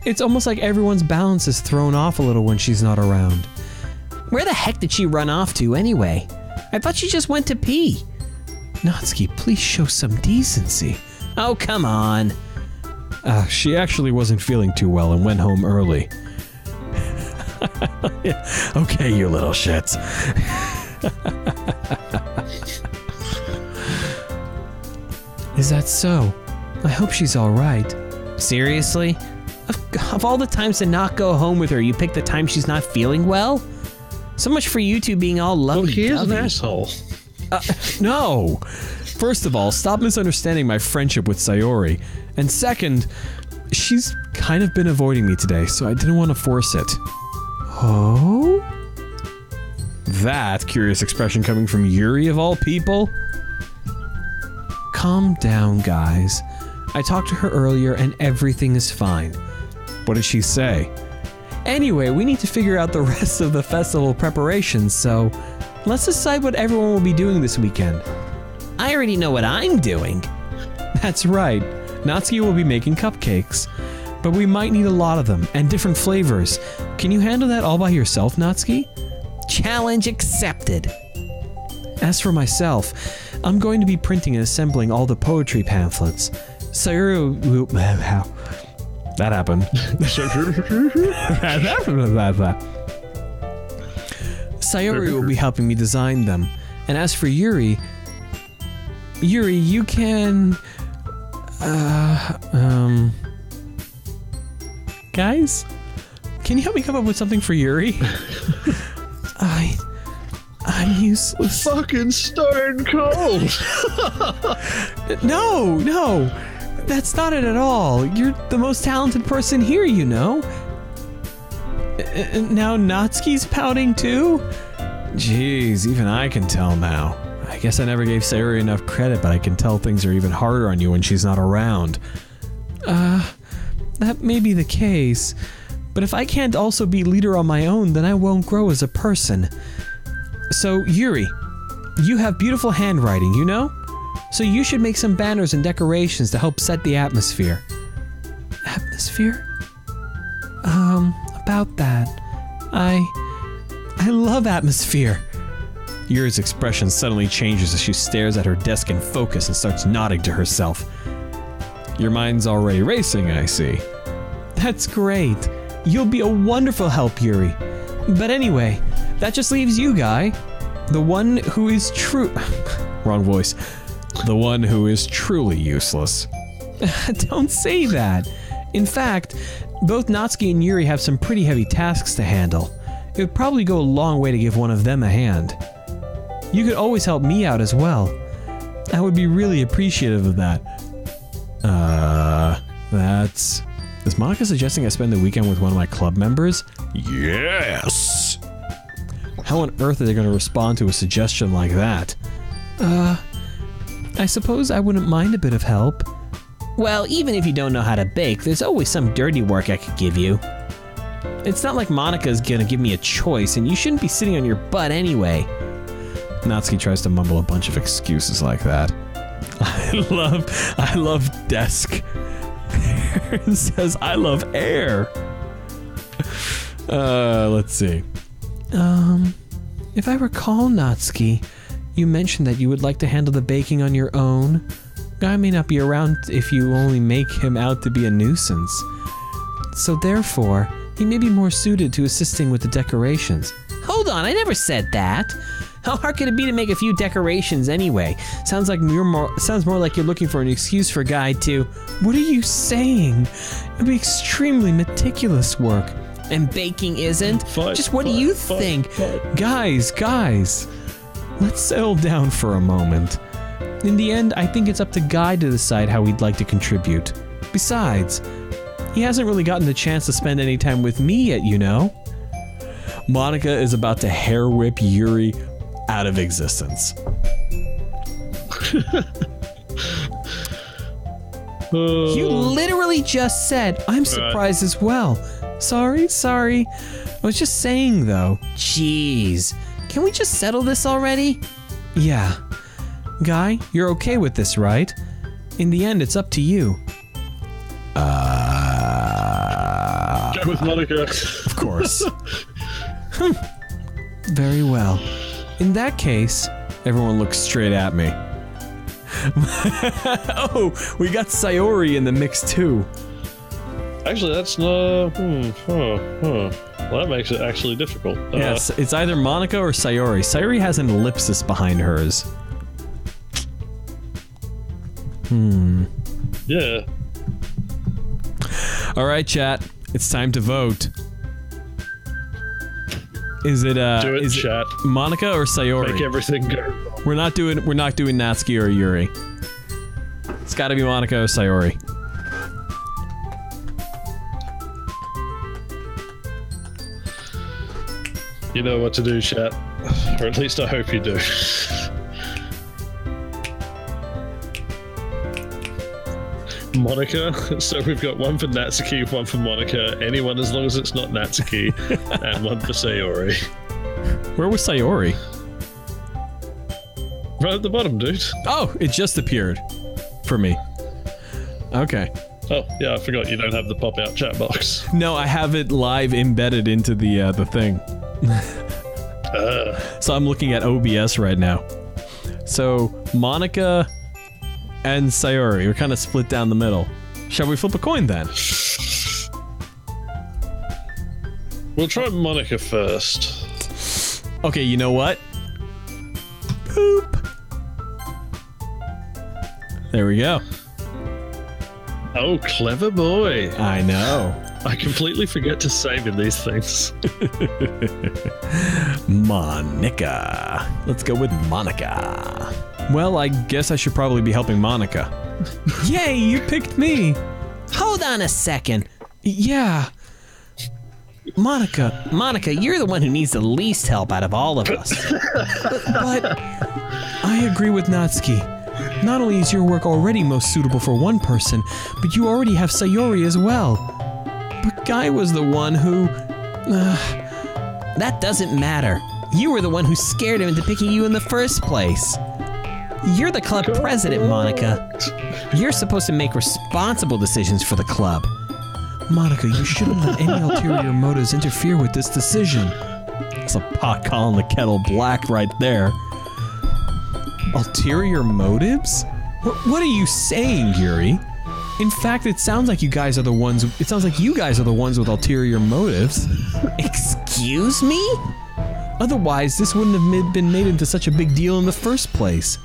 It's almost like everyone's balance is thrown off a little when she's not around. Where the heck did she run off to anyway? I thought she just went to pee. Natsuki, please show some decency. Oh, come on. She actually wasn't feeling too well and went home early. Okay, you little shits. Is that so? I hope she's alright. Seriously? Of all the times to not go home with her, you pick the time she's not feeling well? So much for you two being all Well, lovey he is an dovey. asshole. No! First of all, stop misunderstanding my friendship with Sayori. And second, she's kind of been avoiding me today, so I didn't want to force it. Oh? That curious expression coming from Yuri of all people? Calm down, guys. I talked to her earlier and everything is fine. What did she say? Anyway, we need to figure out the rest of the festival preparations, so let's decide what everyone will be doing this weekend. I already know what I'm doing. That's right. Natsuki will be making cupcakes. But we might need a lot of them, and different flavors. Can you handle that all by yourself, Natsuki? Challenge accepted. As for myself, I'm going to be printing and assembling all the poetry pamphlets. Sayori That happened. Sayori will be helping me design them. And as for Yuri, you can... Guys? Can you help me come up with something for Yuri? I'm useless. Fucking stone cold. No, that's not it at all. You're the most talented person here, you know. Now Natsuki's pouting too? Jeez, even I can tell now. I guess I never gave Sayori enough credit, but I can tell things are even harder on you when she's not around. That may be the case, but if I can't also be leader on my own, then I won't grow as a person. So, Yuri, you have beautiful handwriting, you know? So you should make some banners and decorations to help set the atmosphere. Atmosphere? About that. I love atmosphere. Yuri's expression suddenly changes as she stares at her desk in focus and starts nodding to herself. Your mind's already racing, I see. That's great. You'll be a wonderful help, Yuri. But anyway, that just leaves you, Guy. The one who is Wrong voice. The one who is truly useless. Don't say that. In fact, both Natsuki and Yuri have some pretty heavy tasks to handle. It would probably go a long way to give one of them a hand. You could always help me out as well. I would be really appreciative of that. That's... Is Monica suggesting I spend the weekend with one of my club members? Yes! How on earth are they going to respond to a suggestion like that? I suppose I wouldn't mind a bit of help. Well, even if you don't know how to bake, there's always some dirty work I could give you. It's not like Monica's gonna give me a choice, and you shouldn't be sitting on your butt anyway. Natsuki tries to mumble a bunch of excuses like that. I love desk. Aaron says, I love air. Let's see. If I recall, Natsuki, you mentioned that you would like to handle the baking on your own. Guy may not be around if you only make him out to be a nuisance. So therefore, he may be more suited to assisting with the decorations. Hold on, I never said that. How hard could it be to make a few decorations anyway? Sounds more like you're looking for an excuse for Guy to... What are you saying? It'd be extremely meticulous work. And baking isn't? Just what do you think? Guys, let's settle down for a moment. In the end, I think it's up to Guy to decide how he'd like to contribute. Besides, he hasn't really gotten the chance to spend any time with me yet, you know? Monica is about to hair whip Yuri out of existence. You literally just said, I'm surprised as well. Sorry. I was just saying, though. Jeez. Can we just settle this already? Yeah. Guy, you're okay with this, right? In the end, it's up to you. Go with Monica. Of course. Very well. In that case, Everyone looks straight at me. Oh, we got Sayori in the mix too. Actually, that's not... Well, that makes it actually difficult. Yes, it's either Monica or Sayori. Sayori has an ellipsis behind hers. Yeah. All right, chat. It's time to vote. Is it Do it, is chat. it Monica or Sayori? Make everything go wrong. We're not doing Natsuki or Yuri. It's got to be Monica or Sayori. You know what to do, chat. Or at least I hope you do. Monica. So we've got one for Natsuki, one for Monica. Anyone as long as it's not Natsuki. And one for Sayori. Where was Sayori? Right at the bottom, dude. Oh, it just appeared. For me. Okay. Oh, yeah, I forgot you don't have the pop-out chat box. No, I have it live embedded into the thing. So I'm looking at OBS right now. So, Monica and Sayori are kind of split down the middle. Shall we flip a coin then? We'll try Monica first. Okay, you know what? Boop. There we go. Oh, clever boy. I know. I completely forget to save in these things. Monica. Let's go with Monica. Well, I guess I should probably be helping Monica. Yay, you picked me. Hold on a second. Yeah. Monica, you're the one who needs the least help out of all of us. But I agree with Natsuki. Not only is your work already most suitable for one person, but you already have Sayori as well. But Guy was the one who... That doesn't matter. You were the one who scared him into picking you in the first place. You're the club president, Monica. You're supposed to make responsible decisions for the club. Monica, you shouldn't let any ulterior motives interfere with this decision. It's a pot calling the kettle black right there. Ulterior motives? What are you saying, Yuri? In fact, it sounds like you guys are the ones with ulterior motives. Excuse me? Otherwise, this wouldn't have been made into such a big deal in the first place.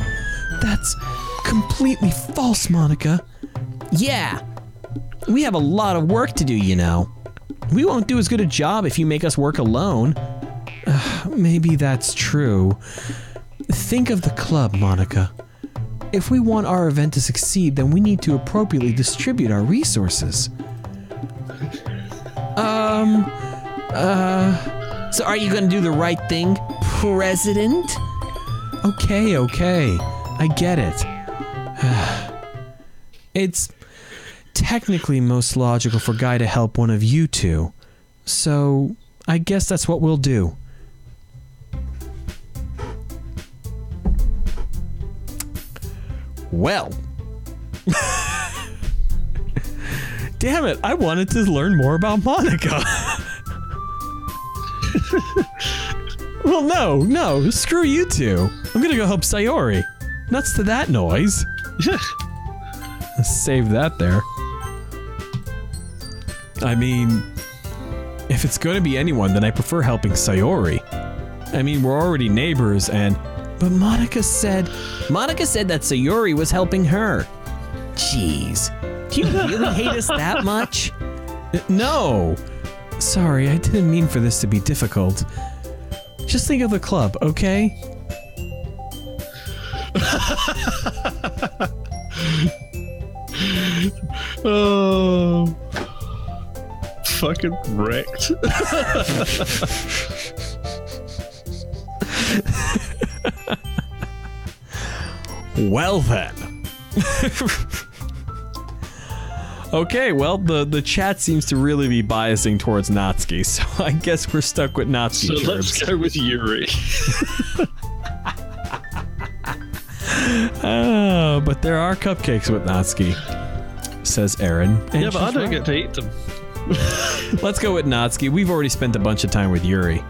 That's completely false, Monica. Yeah. We have a lot of work to do, you know. We won't do as good a job if you make us work alone. Maybe that's true. Think of the club, Monica. If we want our event to succeed, then we need to appropriately distribute our resources. So are you gonna do the right thing, President? Okay. I get it. It's technically most logical for Guy to help one of you two. So, I guess that's what we'll do. Well. Damn it, I wanted to learn more about Monica. Well, no, screw you two. I'm gonna go help Sayori. Nuts to that noise. Save that there. I mean, if it's gonna be anyone, then I prefer helping Sayori. I mean, we're already neighbors and... But Monica said that Sayori was helping her. Jeez. Do you really hate us that much? No. Sorry, I didn't mean for this to be difficult. Just think of the club, okay? Oh, fucking wrecked. Well then. Okay, well, the chat seems to really be biasing towards Natsuki, so I guess we're stuck with Natsuki. So let's go with Yuri. But there are cupcakes with Natsuki, says Aaron. And Yeah, but I she's don't right. get to eat them. Let's go with Natsuki. We've already spent a bunch of time with Yuri.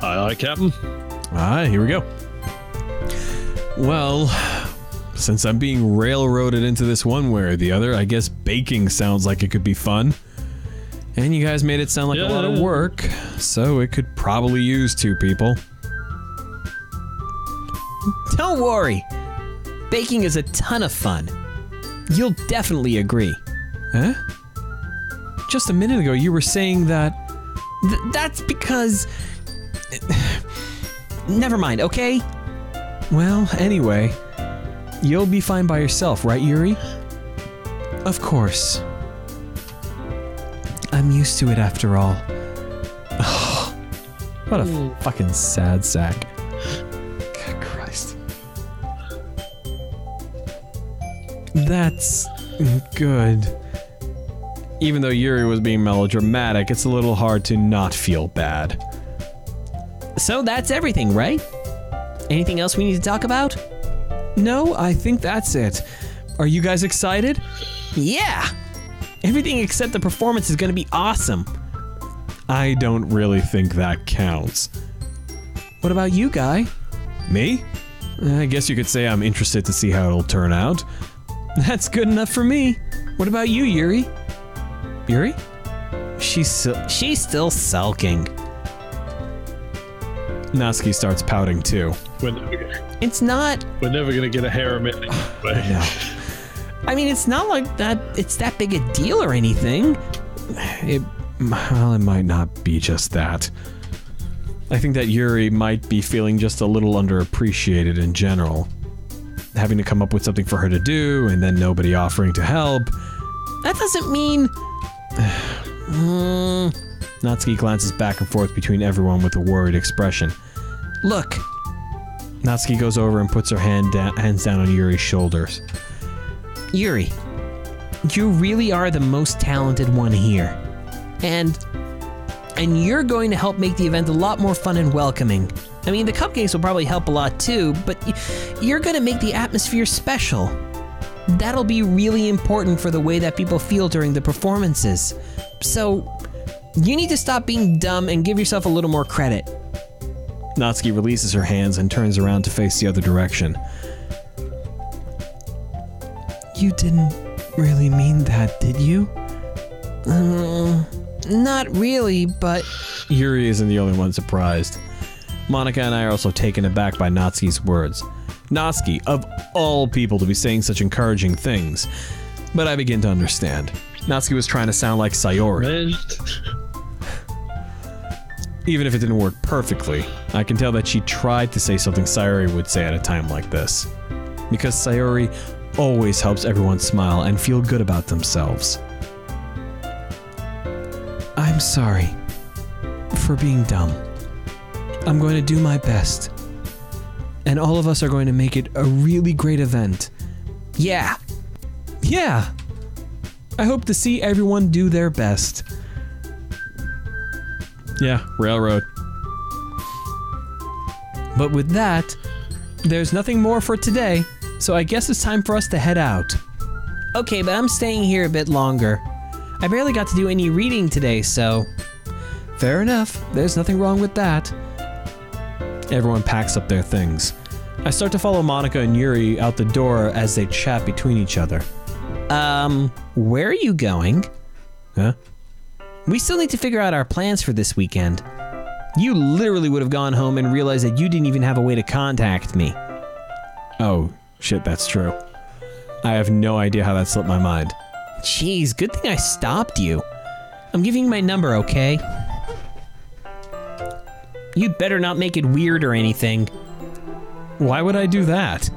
Aye, Captain. Alright, here we go. Well, since I'm being railroaded into this one way or the other, I guess baking sounds like it could be fun. And you guys made it sound like a lot of work, so it could probably use 2 people. Don't worry. Baking is a ton of fun. You'll definitely agree. Huh? Just a minute ago, you were saying that... That's because... Never mind, okay? Well, anyway, you'll be fine by yourself, right, Yuri? Of course. I'm used to it after all. Oh, what a fucking sad sack. God Christ. That's good. Even though Yuri was being melodramatic, it's a little hard to not feel bad. So that's everything, right? Anything else we need to talk about? No, I think that's it. Are you guys excited? Yeah! Everything except the performance is gonna be awesome. I don't really think that counts. What about you, Guy? Me? I guess you could say I'm interested to see how it'll turn out. That's good enough for me. What about you, Yuri? Yuri? She's still sulking. Natsuki starts pouting too. It's not. We're never gonna get a harem ending. No. I mean, it's not like that. It's that big a deal or anything. It might not be just that. I think that Yuri might be feeling just a little underappreciated in general. Having to come up with something for her to do, and then nobody offering to help. That doesn't mean. Natsuki glances back and forth between everyone with a worried expression. Look. Natsuki goes over and puts her hands down on Yuri's shoulders. Yuri, you really are the most talented one here. And you're going to help make the event a lot more fun and welcoming. I mean, the cupcakes will probably help a lot too, but you're going to make the atmosphere special. That'll be really important for the way that people feel during the performances. So, you need to stop being dumb and give yourself a little more credit. Natsuki releases her hands and turns around to face the other direction. You didn't really mean that, did you? Not really, but... Yuri isn't the only one surprised. Monica and I are also taken aback by Natsuki's words. Natsuki, of all people to be saying such encouraging things. But I begin to understand. Natsuki was trying to sound like Sayori. Even if it didn't work perfectly, I can tell that she tried to say something Sayori would say at a time like this. Because Sayori always helps everyone smile and feel good about themselves. I'm sorry for being dumb. I'm going to do my best. And all of us are going to make it a really great event. Yeah. Yeah. I hope to see everyone do their best. Yeah, railroad. But with that, there's nothing more for today, so I guess it's time for us to head out. Okay, but I'm staying here a bit longer. I barely got to do any reading today, so... Fair enough, there's nothing wrong with that. Everyone packs up their things. I start to follow Monica and Yuri out the door as they chat between each other. Where are you going? Huh? We still need to figure out our plans for this weekend. You literally would have gone home and realized that you didn't even have a way to contact me. Oh, shit, that's true. I have no idea how that slipped my mind. Jeez, good thing I stopped you. I'm giving you my number, okay? You'd better not make it weird or anything. Why would I do that?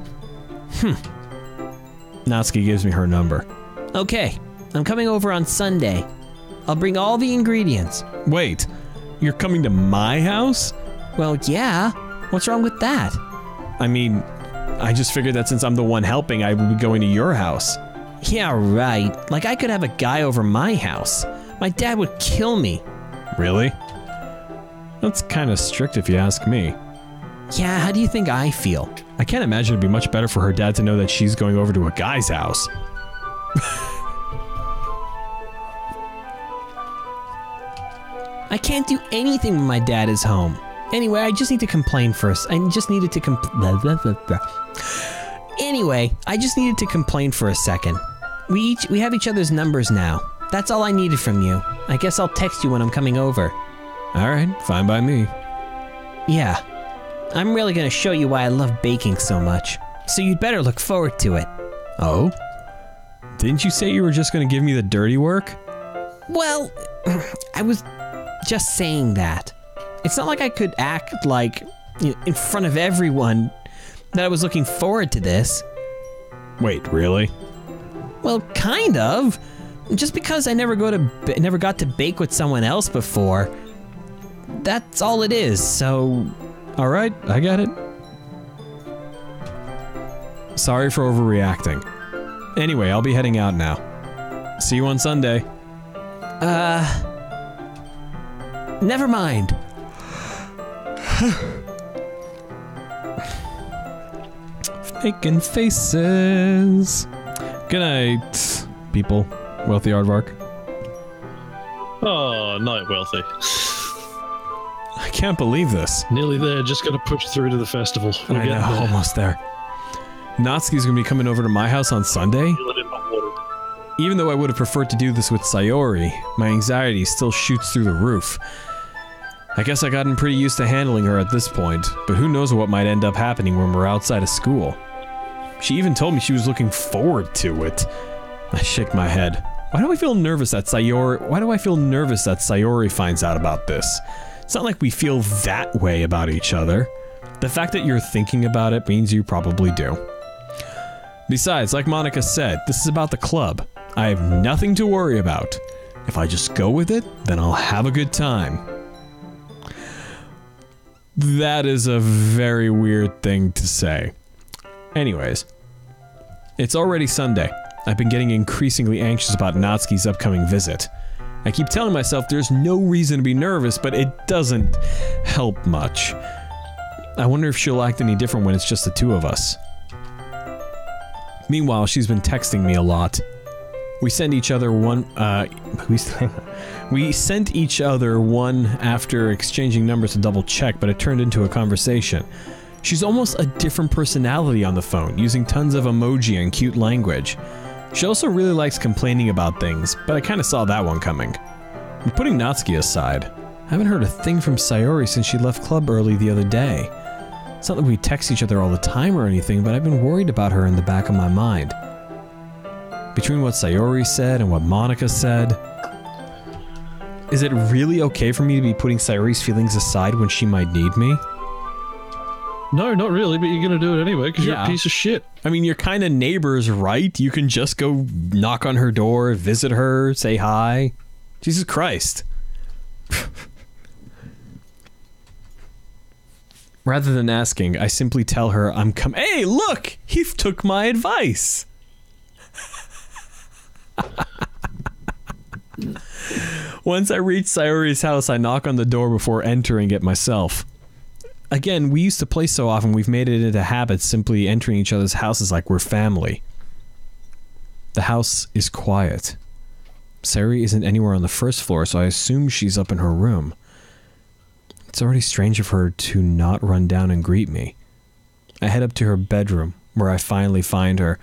Natsuki gives me her number. Okay, I'm coming over on Sunday. I'll bring all the ingredients. Wait, you're coming to my house? Well, yeah. What's wrong with that? I mean, I just figured that since I'm the one helping, I would be going to your house. Yeah, right. Like I could have a guy over my house. My dad would kill me. Really? That's kind of strict if you ask me. Yeah, how do you think I feel? I can't imagine it'd be much better for her dad to know that she's going over to a guy's house. I can't do anything when my dad is home. Anyway, I just need to complain first. Anyway, I just needed to complain for a second. We have each other's numbers now. That's all I needed from you. I guess I'll text you when I'm coming over. Alright, fine by me. Yeah. I'm really gonna show you why I love baking so much. So you'd better look forward to it. Oh? Didn't you say you were just gonna give me the dirty work? Well, I was just saying that. It's not like I could act like, in front of everyone, that I was looking forward to this. Wait, really? Well, kind of. Just because I never got to bake with someone else before. That's all it is, so... Alright, I get it. Sorry for overreacting. Anyway, I'll be heading out now. See you on Sunday. Never mind. Making faces. Good night, people. Wealthy Aardvark. Oh, night, Wealthy. I can't believe this. Nearly there, just gotta push through to the festival. We're I know, getting there. almost there. Natsuki's gonna be coming over to my house on Sunday? Feel it in my water. Even though I would have preferred to do this with Sayori, my anxiety still shoots through the roof. I guess I gotten pretty used to handling her at this point, but who knows what might end up happening when we're outside of school. She even told me she was looking forward to it. I shake my head. Why do I feel nervous that Sayori finds out about this? It's not like we feel that way about each other. The fact that you're thinking about it means you probably do. Besides, like Monica said, this is about the club. I have nothing to worry about. If I just go with it, then I'll have a good time. That is a very weird thing to say. Anyways, it's already Sunday. I've been getting increasingly anxious about Natsuki's upcoming visit. I keep telling myself there's no reason to be nervous, but it doesn't help much. I wonder if she'll act any different when it's just the two of us. Meanwhile, she's been texting me a lot. We sent each other one after exchanging numbers to double check, but it turned into a conversation. She's almost a different personality on the phone, using tons of emoji and cute language. She also really likes complaining about things, but I kinda saw that one coming. But putting Natsuki aside, I haven't heard a thing from Sayori since she left club early the other day. It's not that we text each other all the time or anything, but I've been worried about her in the back of my mind. Between what Sayori said and what Monica said, is it really okay for me to be putting Sayori's feelings aside when she might need me? No, not really, but you're gonna do it anyway because you're a piece of shit. I mean, you're kind of neighbors, right? You can just go knock on her door, visit her, say hi. Jesus Christ. Rather than asking, I simply tell her I'm Hey, look! He took my advice! Once I reach Sayori's house, I knock on the door before entering it myself. Again, we used to play so often, we've made it into a habit simply entering each other's houses like we're family. The house is quiet. Sayori isn't anywhere on the first floor, so I assume she's up in her room. It's already strange of her to not run down and greet me. I head up to her bedroom, where I finally find her.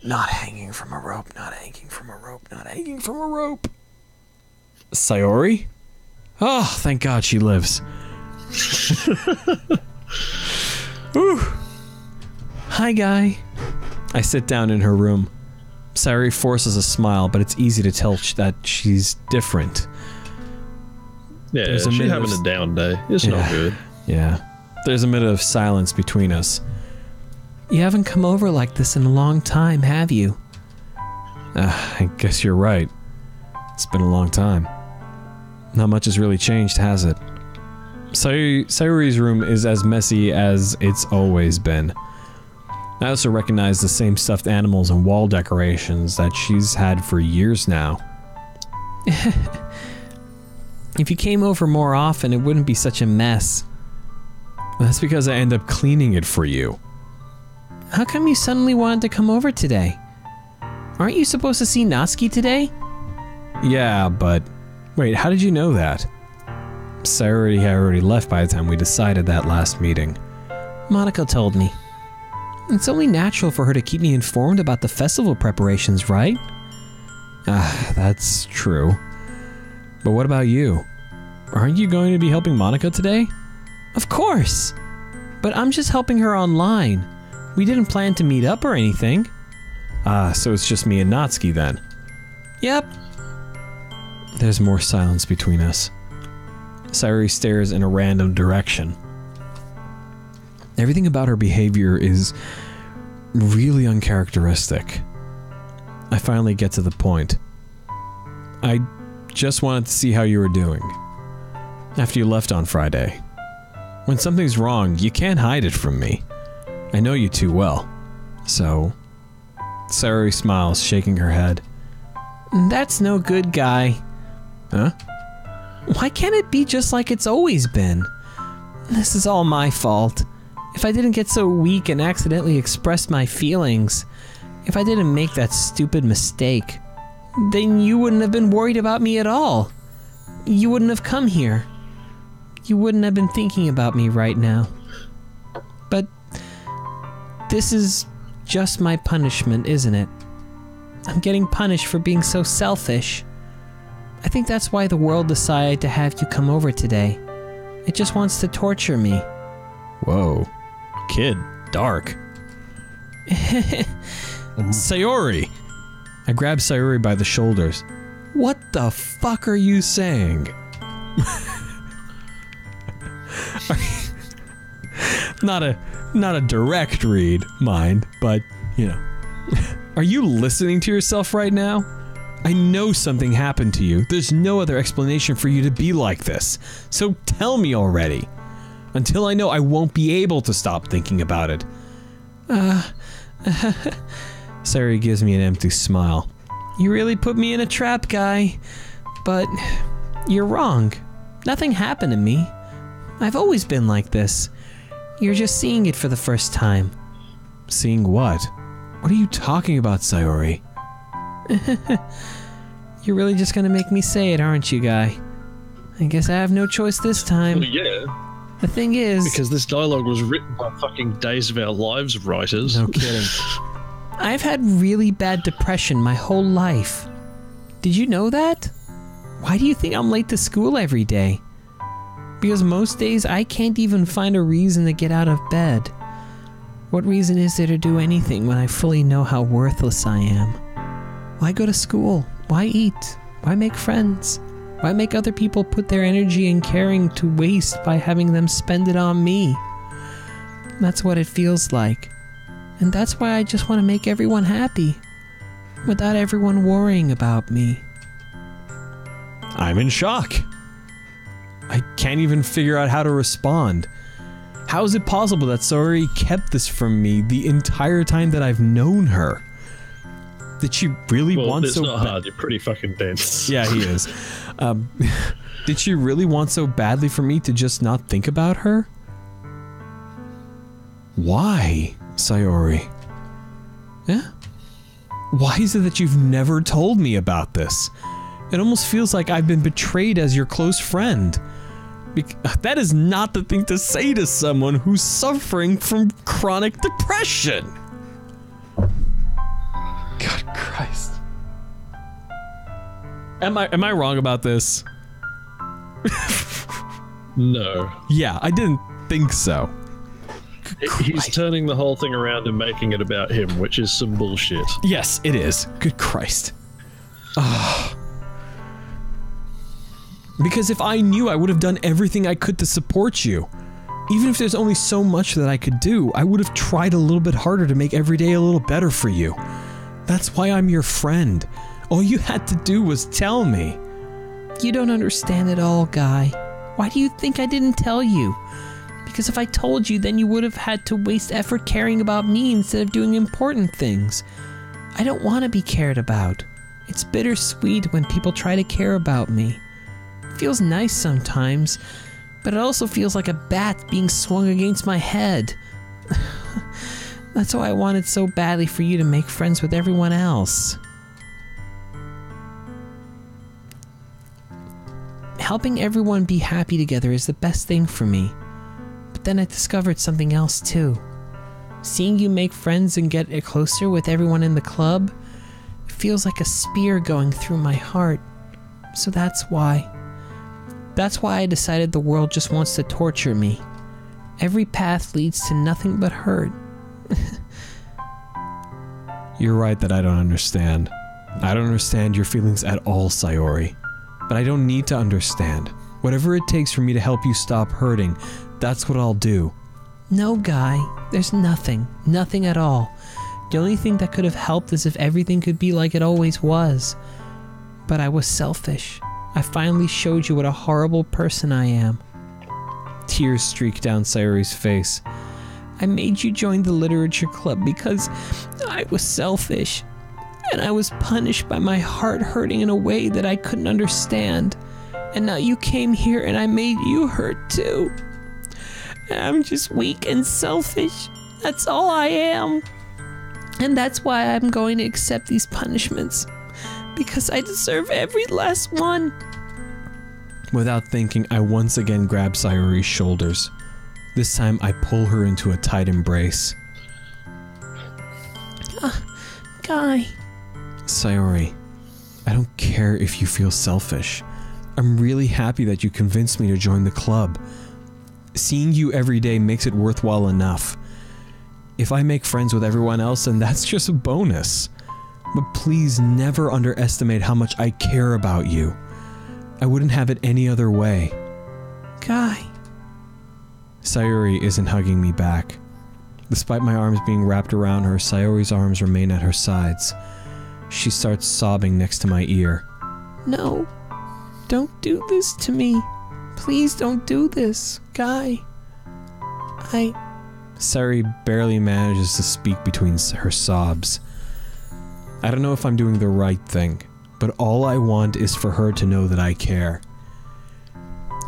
Not hanging from a rope, not hanging from a rope, not hanging from a rope. Sayori? Oh, thank God she lives. Ooh. Hi, Guy. I sit down in her room. Sayori forces a smile, but it's easy to tell that she's different. Yeah, she's having a down day. It's not good. Yeah. There's a minute of silence between us. You haven't come over like this in a long time, have you? I guess you're right. It's been a long time. Not much has really changed, has it? Sayori's room is as messy as it's always been. I also recognize the same stuffed animals and wall decorations that she's had for years now. If you came over more often, it wouldn't be such a mess. That's because I end up cleaning it for you. How come you suddenly wanted to come over today? Aren't you supposed to see Natsuki today? Yeah, but... Wait, how did you know that? Sayori had already left by the time we decided that last meeting. Monica told me. It's only natural for her to keep me informed about the festival preparations, right? That's true. But what about you? Aren't you going to be helping Monica today? Of course! But I'm just helping her online. We didn't plan to meet up or anything. So it's just me and Natsuki then? Yep. There's more silence between us. Sayori stares in a random direction. Everything about her behavior is really uncharacteristic. I finally get to the point. I just wanted to see how you were doing. After you left on Friday. When something's wrong, you can't hide it from me. I know you too well. So... Sayori smiles, shaking her head. That's no good, Guy. Huh? Why can't it be just like it's always been? This is all my fault. If I didn't get so weak and accidentally express my feelings, if I didn't make that stupid mistake, then you wouldn't have been worried about me at all. You wouldn't have come here. You wouldn't have been thinking about me right now. But this is just my punishment, isn't it? I'm getting punished for being so selfish. I think that's why the world decided to have you come over today. It just wants to torture me. Whoa. Kid. Dark. Sayori! I grabbed Sayori by the shoulders. What the fuck are you saying? Not a direct read, mind, but, you know. Are you listening to yourself right now? I know something happened to you. There's no other explanation for you to be like this. So tell me already. Until I know, I won't be able to stop thinking about it. Sayori gives me an empty smile. You really put me in a trap, guy. But you're wrong. Nothing happened to me. I've always been like this. You're just seeing it for the first time. Seeing what? What are you talking about, Sayori? You're really just gonna make me say it, aren't you, guy? I guess I have no choice this time. Well, yeah. The thing is... Because this dialogue was written by fucking Days of Our Lives writers. No kidding. I've had really bad depression my whole life. Did you know that? Why do you think I'm late to school every day? Because most days I can't even find a reason to get out of bed. What reason is there to do anything when I fully know how worthless I am? Why go to school? Why eat? Why make friends? Why make other people put their energy and caring to waste by having them spend it on me? That's what it feels like. And that's why I just want to make everyone happy, without everyone worrying about me. I'm in shock. I can't even figure out how to respond. How is it possible that Sayori kept this from me the entire time that I've known her? Did she really want so... Well, it's not hard. You're pretty fucking dense. Yeah, he is. Did she really want so badly for me to just not think about her? Why, Sayori? Yeah? Why is it that you've never told me about this? It almost feels like I've been betrayed as your close friend. That is not the thing to say to someone who's suffering from chronic depression. God Christ. Am I wrong about this? No. Yeah, I didn't think so. He's turning the whole thing around and making it about him, which is some bullshit. Yes, it is. Good Christ. Because if I knew, I would have done everything I could to support you. Even if there's only so much that I could do, I would have tried a little bit harder to make every day a little better for you. That's why I'm your friend. All you had to do was tell me. You don't understand it all, Guy. Why do you think I didn't tell you? Because if I told you, then you would have had to waste effort caring about me instead of doing important things. I don't want to be cared about. It's bittersweet when people try to care about me. It feels nice sometimes, but it also feels like a bat being swung against my head. That's why I wanted so badly for you to make friends with everyone else. Helping everyone be happy together is the best thing for me. But then I discovered something else too. Seeing you make friends and get closer with everyone in the club, it feels like a spear going through my heart. So that's why. That's why I decided the world just wants to torture me. Every path leads to nothing but hurt. You're right that I don't understand. I don't understand your feelings at all, Sayori. But I don't need to understand. Whatever it takes for me to help you stop hurting, that's what I'll do. No, Guy. There's nothing. Nothing at all. The only thing that could have helped is if everything could be like it always was. But I was selfish. I finally showed you what a horrible person I am. Tears streak down Sayori's face. I made you join the literature club because I was selfish. And I was punished by my heart hurting in a way that I couldn't understand. And now you came here and I made you hurt too. And I'm just weak and selfish. That's all I am. And that's why I'm going to accept these punishments. Because I deserve every last one. Without thinking, I once again grab Sayori's shoulders. This time I pull her into a tight embrace. Guy. Sayori, I don't care if you feel selfish. I'm really happy that you convinced me to join the club. Seeing you every day makes it worthwhile enough. If I make friends with everyone else, then that's just a bonus. But please never underestimate how much I care about you. I wouldn't have it any other way. Guy. Sayori isn't hugging me back. Despite my arms being wrapped around her, Sayori's arms remain at her sides. She starts sobbing next to my ear. No. Don't do this to me. Please don't do this, Guy. Sayori barely manages to speak between her sobs. I don't know if I'm doing the right thing, but all I want is for her to know that I care.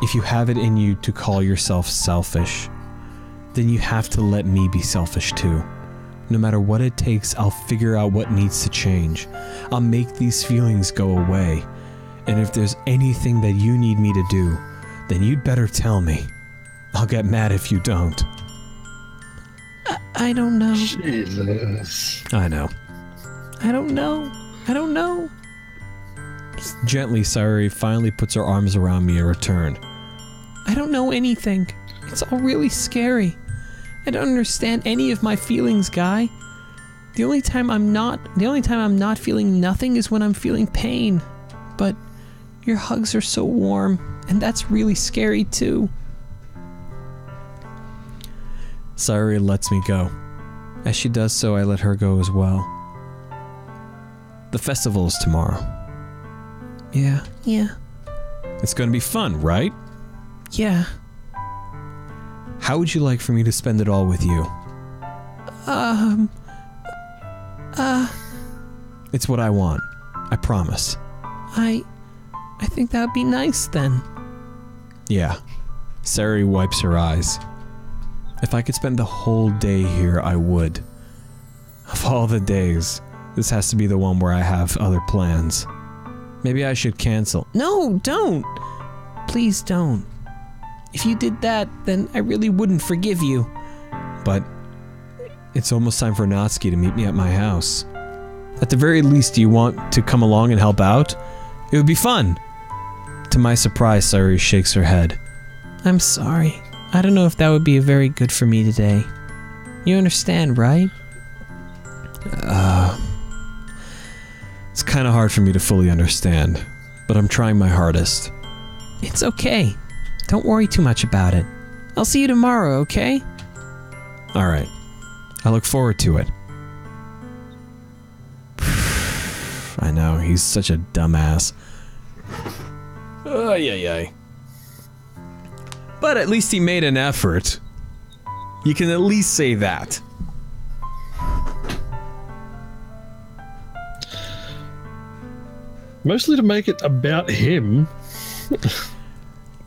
If you have it in you to call yourself selfish, then you have to let me be selfish too. No matter what it takes, I'll figure out what needs to change. I'll make these feelings go away. And if there's anything that you need me to do, then you'd better tell me. I'll get mad if you don't. I don't know. Jesus. I know. I don't know. I don't know. Gently, Sayori finally puts her arms around me in return. I don't know anything. It's all really scary. I don't understand any of my feelings, Guy. The only time I'm not feeling nothing is when I'm feeling pain. But your hugs are so warm, and that's really scary too. Sayori lets me go. As she does so, I let her go as well. The festival is tomorrow. Yeah. It's gonna be fun, right? Yeah. How would you like for me to spend it all with you? It's what I want. I promise. I think that would be nice then. Yeah. Sayori wipes her eyes. If I could spend the whole day here, I would. Of all the days, this has to be the one where I have other plans. Maybe I should cancel. No, don't. Please don't. If you did that, then I really wouldn't forgive you. But it's almost time for Natsuki to meet me at my house. At the very least, do you want to come along and help out? It would be fun. To my surprise, Sayori shakes her head. I'm sorry. I don't know if that would be very good for me today. You understand, right? It's kind of hard for me to fully understand, but I'm trying my hardest. It's okay. Don't worry too much about it. I'll see you tomorrow, okay? Alright. I look forward to it. I know, he's such a dumbass. Ay. But at least he made an effort. You can at least say that. Mostly to make it about him.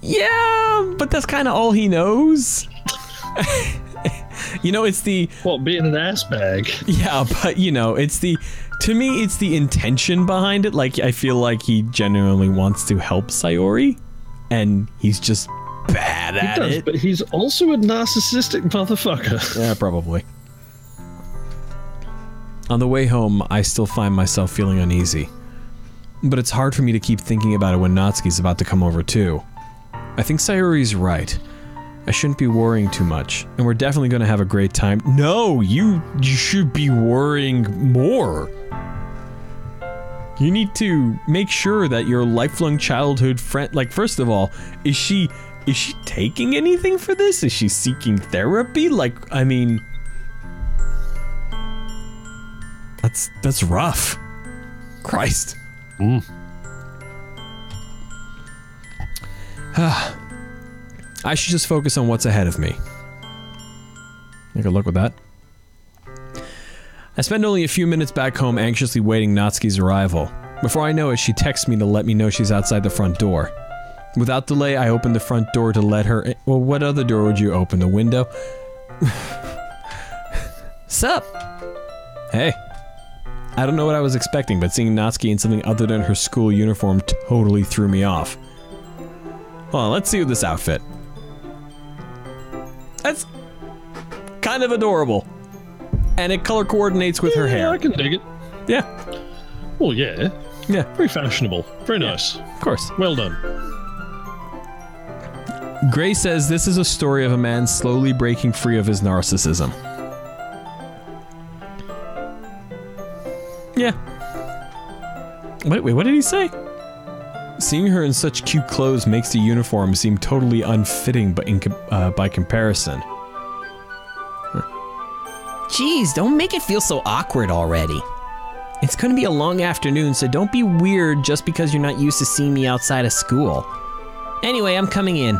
Yeah, but that's kind of all he knows. You know, it's the... Well, being an ass bag. Yeah, but you know, it's the... To me, it's the intention behind it. Like, I feel like he genuinely wants to help Sayori, and he's just bad at it. But he's also a narcissistic motherfucker. Yeah, probably. On the way home, I still find myself feeling uneasy. But it's hard for me to keep thinking about it when Natsuki's about to come over too. I think Sayori's right. I shouldn't be worrying too much, and we're definitely going to have a great time. No, you should be worrying more. You need to make sure that your lifelong childhood friend, like, first of all, is she taking anything for this? Is she seeking therapy? Like, I mean, that's rough. Christ. I should just focus on what's ahead of me. Take a look with that. I spend only a few minutes back home anxiously waiting Natsuki's arrival. Before I know it, she texts me to let me know she's outside the front door. Without delay, I open the front door to let her in. Well, what other door would you open? The window? Sup? Hey. I don't know what I was expecting, but seeing Natsuki in something other than her school uniform totally threw me off. Hold on, let's see this outfit. That's kind of adorable. And it color coordinates with her hair. I can dig it. Yeah. Oh, yeah. Yeah, Very fashionable. Very nice. of course. Well done. Gray says this is a story of a man slowly breaking free of his narcissism. Yeah. Wait, what did he say? Seeing her in such cute clothes makes the uniform seem totally unfitting, but by comparison. Jeez, don't make it feel so awkward already. It's gonna be a long afternoon, so don't be weird just because you're not used to seeing me outside of school. Anyway, I'm coming in.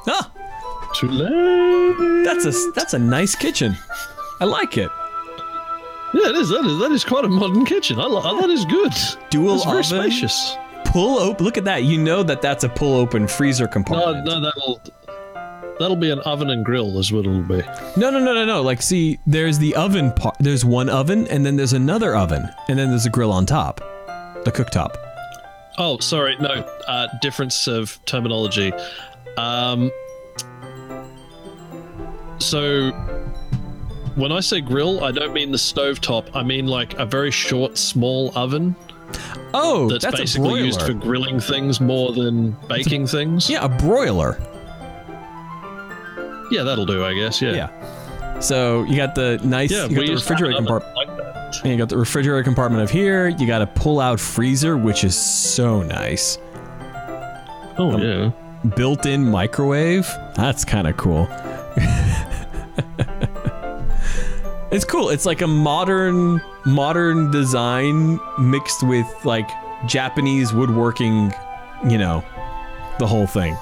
Ah, Too late. that's a nice kitchen. I like it. Yeah, it is. That is quite a modern kitchen. That is good. Dual It's very oven. spacious. Pull open. Look at that. You know that's a pull open freezer compartment. No, that'll be an oven and grill is what it'll be. No. Like, see, there's the oven part. There's one oven, and then there's another oven, and then there's a grill on top, the cooktop. Oh, sorry. No, difference of terminology. So when I say grill, I don't mean the stovetop. I mean like a very short, small oven Oh, that's that's a basically broiler. used for grilling things more than baking things. Yeah, a broiler. Yeah, that'll do, I guess. Yeah. Yeah. So you got the nice, Yeah, you got we the used to have refrigerator an oven compartment. like that. And you got the refrigerator compartment of here. You got a pull-out freezer, which is so nice. Oh, yeah. Built-in microwave. That's kind of cool. It's cool. It's like a modern design mixed with like Japanese woodworking, you know, the whole thing.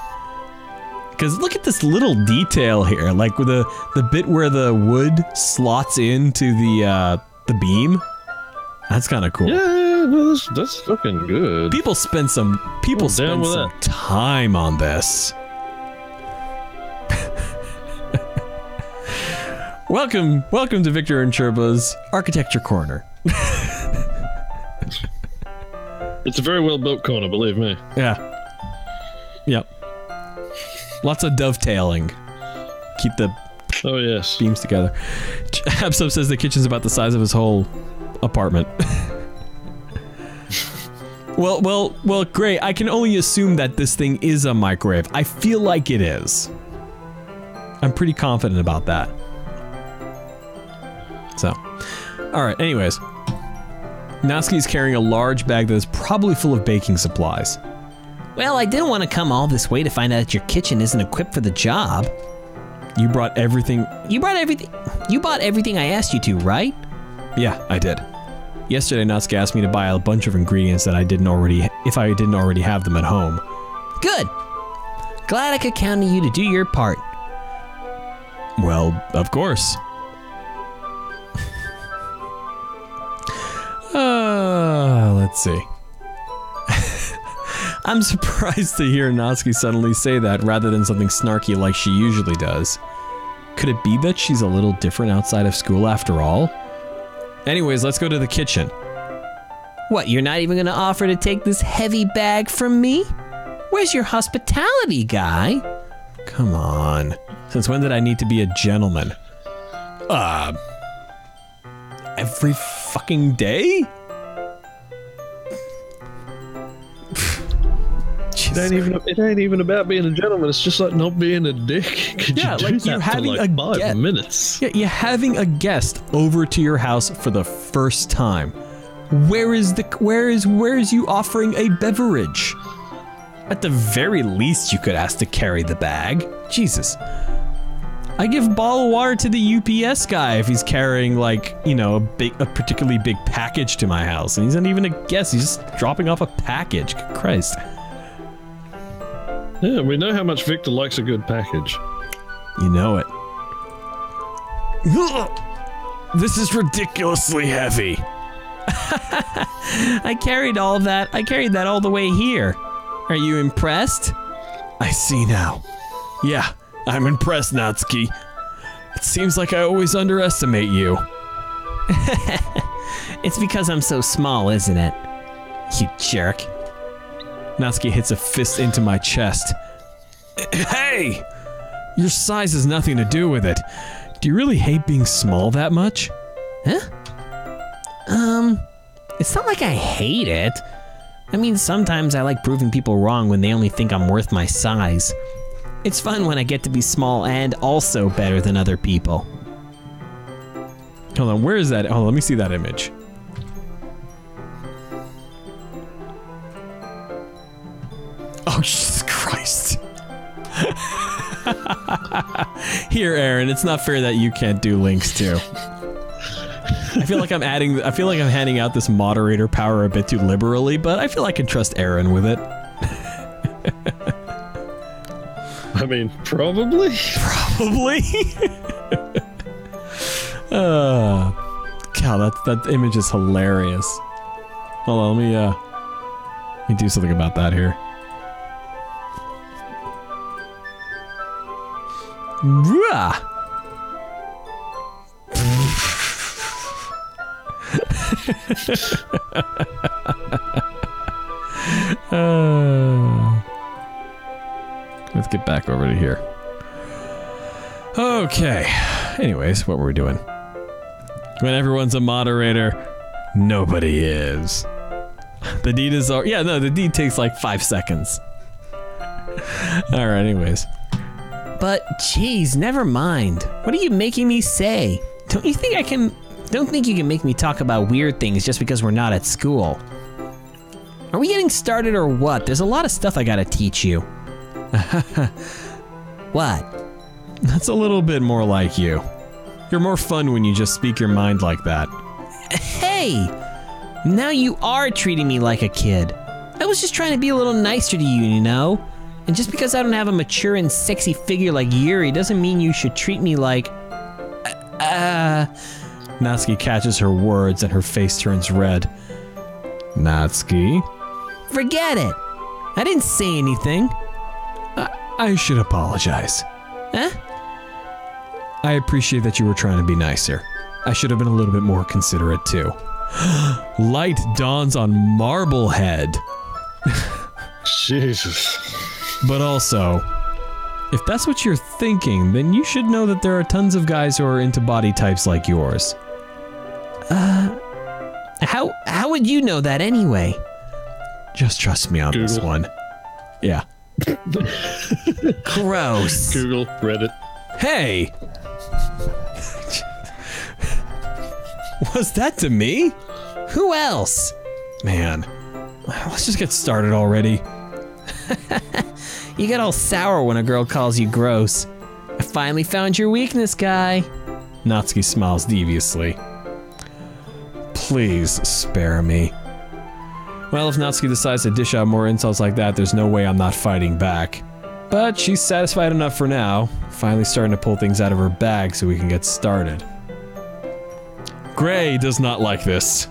Because look at this little detail here, like with the bit where the wood slots into the beam. That's kind of cool. Yeah, no, that's fucking good. People spend some down spend with some that. time on this. Welcome to Victor and Churba's Architecture Corner. It's a very well built corner, believe me. Yeah. Yep. Lots of dovetailing. Keep the Oh, yes. beams together. Absub says the kitchen's about the size of his whole apartment. Well, great. I can only assume that this thing is a microwave. I feel like it is. I'm pretty confident about that. So, alright, anyways. Natsuki's carrying a large bag that is probably full of baking supplies. Well, I didn't want to come all this way to find out that your kitchen isn't equipped for the job. You brought everything. You bought everything I asked you to, right? Yeah, I did. Yesterday, Natsuki asked me to buy a bunch of ingredients that I didn't already have them at home. Good. Glad I could count on you to do your part. Well, of course. Let's see. I'm surprised to hear Natsuki suddenly say that rather than something snarky like she usually does. Could it be that she's a little different outside of school after all? Anyways, let's go to the kitchen. What, you're not even gonna offer to take this heavy bag from me? Where's your hospitality, guy? Come on. Since when did I need to be a gentleman? Every fucking day? It ain't even about being a gentleman. It's just like not being a dick. Could Yeah, you do like that you're having for like a 5 get- minutes? Yeah, you're having a guest over to your house for the first time. Where is you offering a beverage? At the very least, you could ask to carry the bag. Jesus. I give a bottle of water to the UPS guy if he's carrying, like, you know, a particularly big package to my house. And he's not even a guest, he's just dropping off a package. Christ. Yeah, we know how much Victor likes a good package. You know it. This is ridiculously heavy. I carried that all the way here. Are you impressed? I see now. Yeah, I'm impressed, Natsuki. It seems like I always underestimate you. It's because I'm so small, isn't it? You jerk. Natsuki hits a fist into my chest. Hey! Your size has nothing to do with it. Do you really hate being small that much? Huh? It's not like I hate it. I mean, sometimes I like proving people wrong when they only think I'm worth my size. It's fun when I get to be small and also better than other people. Hold on, where is that? Oh, let me see that image. Oh, Jesus Christ. Here, Aaron, it's not fair that you can't do links too. I feel like I'm handing out this moderator power a bit too liberally, but I feel I can trust Aaron with it. I mean, probably. Probably. God, that image is hilarious. Hold on, let me do something about that here. Rah! Let's get back over to here. Okay. Anyways, what were we doing? When everyone's a moderator, nobody is. The deed is... Yeah, no, the deed takes like 5 seconds. Alright, anyways. But, geez, never mind. What are you making me say? Don't think you can make me talk about weird things just because we're not at school. Are we getting started or what? There's a lot of stuff I gotta teach you. What? That's a little bit more like you. You're more fun when you just speak your mind like that. Hey! Now you are treating me like a kid. I was just trying to be a little nicer to you, you know? And just because I don't have a mature and sexy figure like Yuri doesn't mean you should treat me like... Natsuki catches her words and her face turns red. Natsuki? Forget it! I didn't say anything. I should apologize. Huh? I appreciate that you were trying to be nicer. I should have been a little bit more considerate too. Light dawns on Marblehead. Jesus. But also, if that's what you're thinking, then you should know that there are tons of guys who are into body types like yours. How would you know that anyway? Just trust me on this Google. one. Yeah. Gross. Google, Reddit. Hey! Was that to me? Who else? Man, let's just get started already. You get all sour when a girl calls you gross. I finally found your weakness, guy. Natsuki smiles deviously. Please spare me. Well, if Natsuki decides to dish out more insults like that, there's no way I'm not fighting back. But she's satisfied enough for now, finally starting to pull things out of her bag so we can get started. Gray does not like this.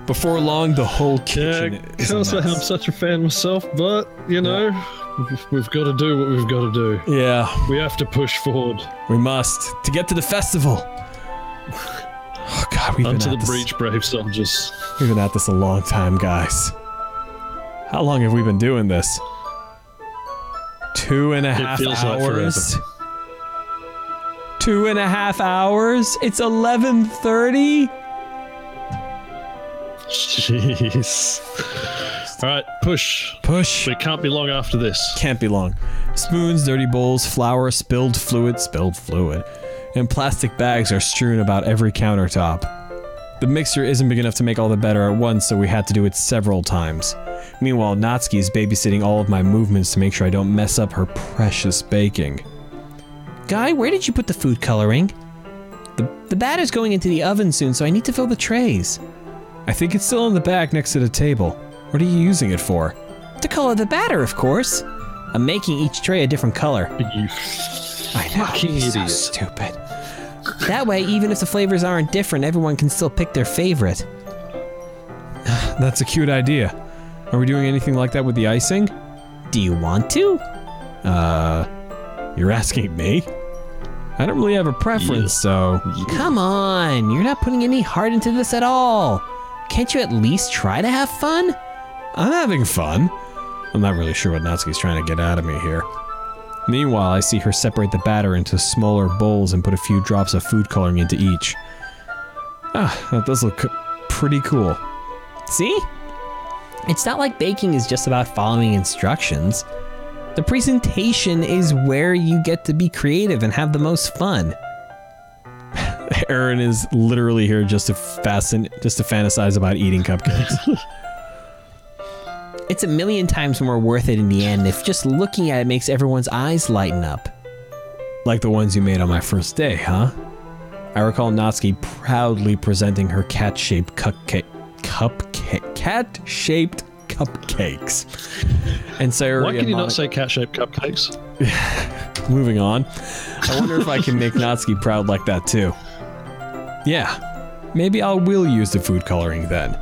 Before long, the whole kitchen is a Can't say I'm mess. such a fan myself, but, you know, we've got to do what we've got to do. Yeah, We have to push forward. we must. To get to the festival. Oh god, we've Unto been the at this. breach, brave soldiers. We've been at this a long time, guys. How long have we been doing this? 2.5 feels like hours? 2.5 hours? It's 11:30? Jeez. Alright, push. Push. We can't be long after this. Can't be long. Spoons, dirty bowls, flour, spilled fluid, and plastic bags are strewn about every countertop. The mixer isn't big enough to make all the batter at once, so we had to do it several times. Meanwhile, Natsuki is babysitting all of my movements to make sure I don't mess up her precious baking. Guy, where did you put the food coloring? The batter's going into the oven soon, so I need to fill the trays. I think it's still in the bag next to the table. What are you using it for? To color the batter, of course. I'm making each tray a different color. You I know, fucking he's so idiot. stupid. That way, even if the flavors aren't different, everyone can still pick their favorite. That's a cute idea. Are we doing anything like that with the icing? Do you want to? You're asking me? I don't really have a preference, so... Come on, you're not putting any heart into this at all. Can't you at least try to have fun? I'm having fun. I'm not really sure what Natsuki's trying to get out of me here. Meanwhile, I see her separate the batter into smaller bowls and put a few drops of food coloring into each. That does look pretty cool. See? It's not like baking is just about following instructions. The presentation is where you get to be creative and have the most fun. Aaron is literally here just to fantasize about eating cupcakes. It's a million times more worth it in the end if just looking at it makes everyone's eyes lighten up. Like the ones you made on my first day, huh? I recall Natsuki proudly presenting her cat-shaped cat-shaped cupcakes. And Sayori Why can you and not say cat-shaped cupcakes? Moving on. I wonder if I can make Natsuki proud like that too. Yeah, maybe I will use the food coloring then.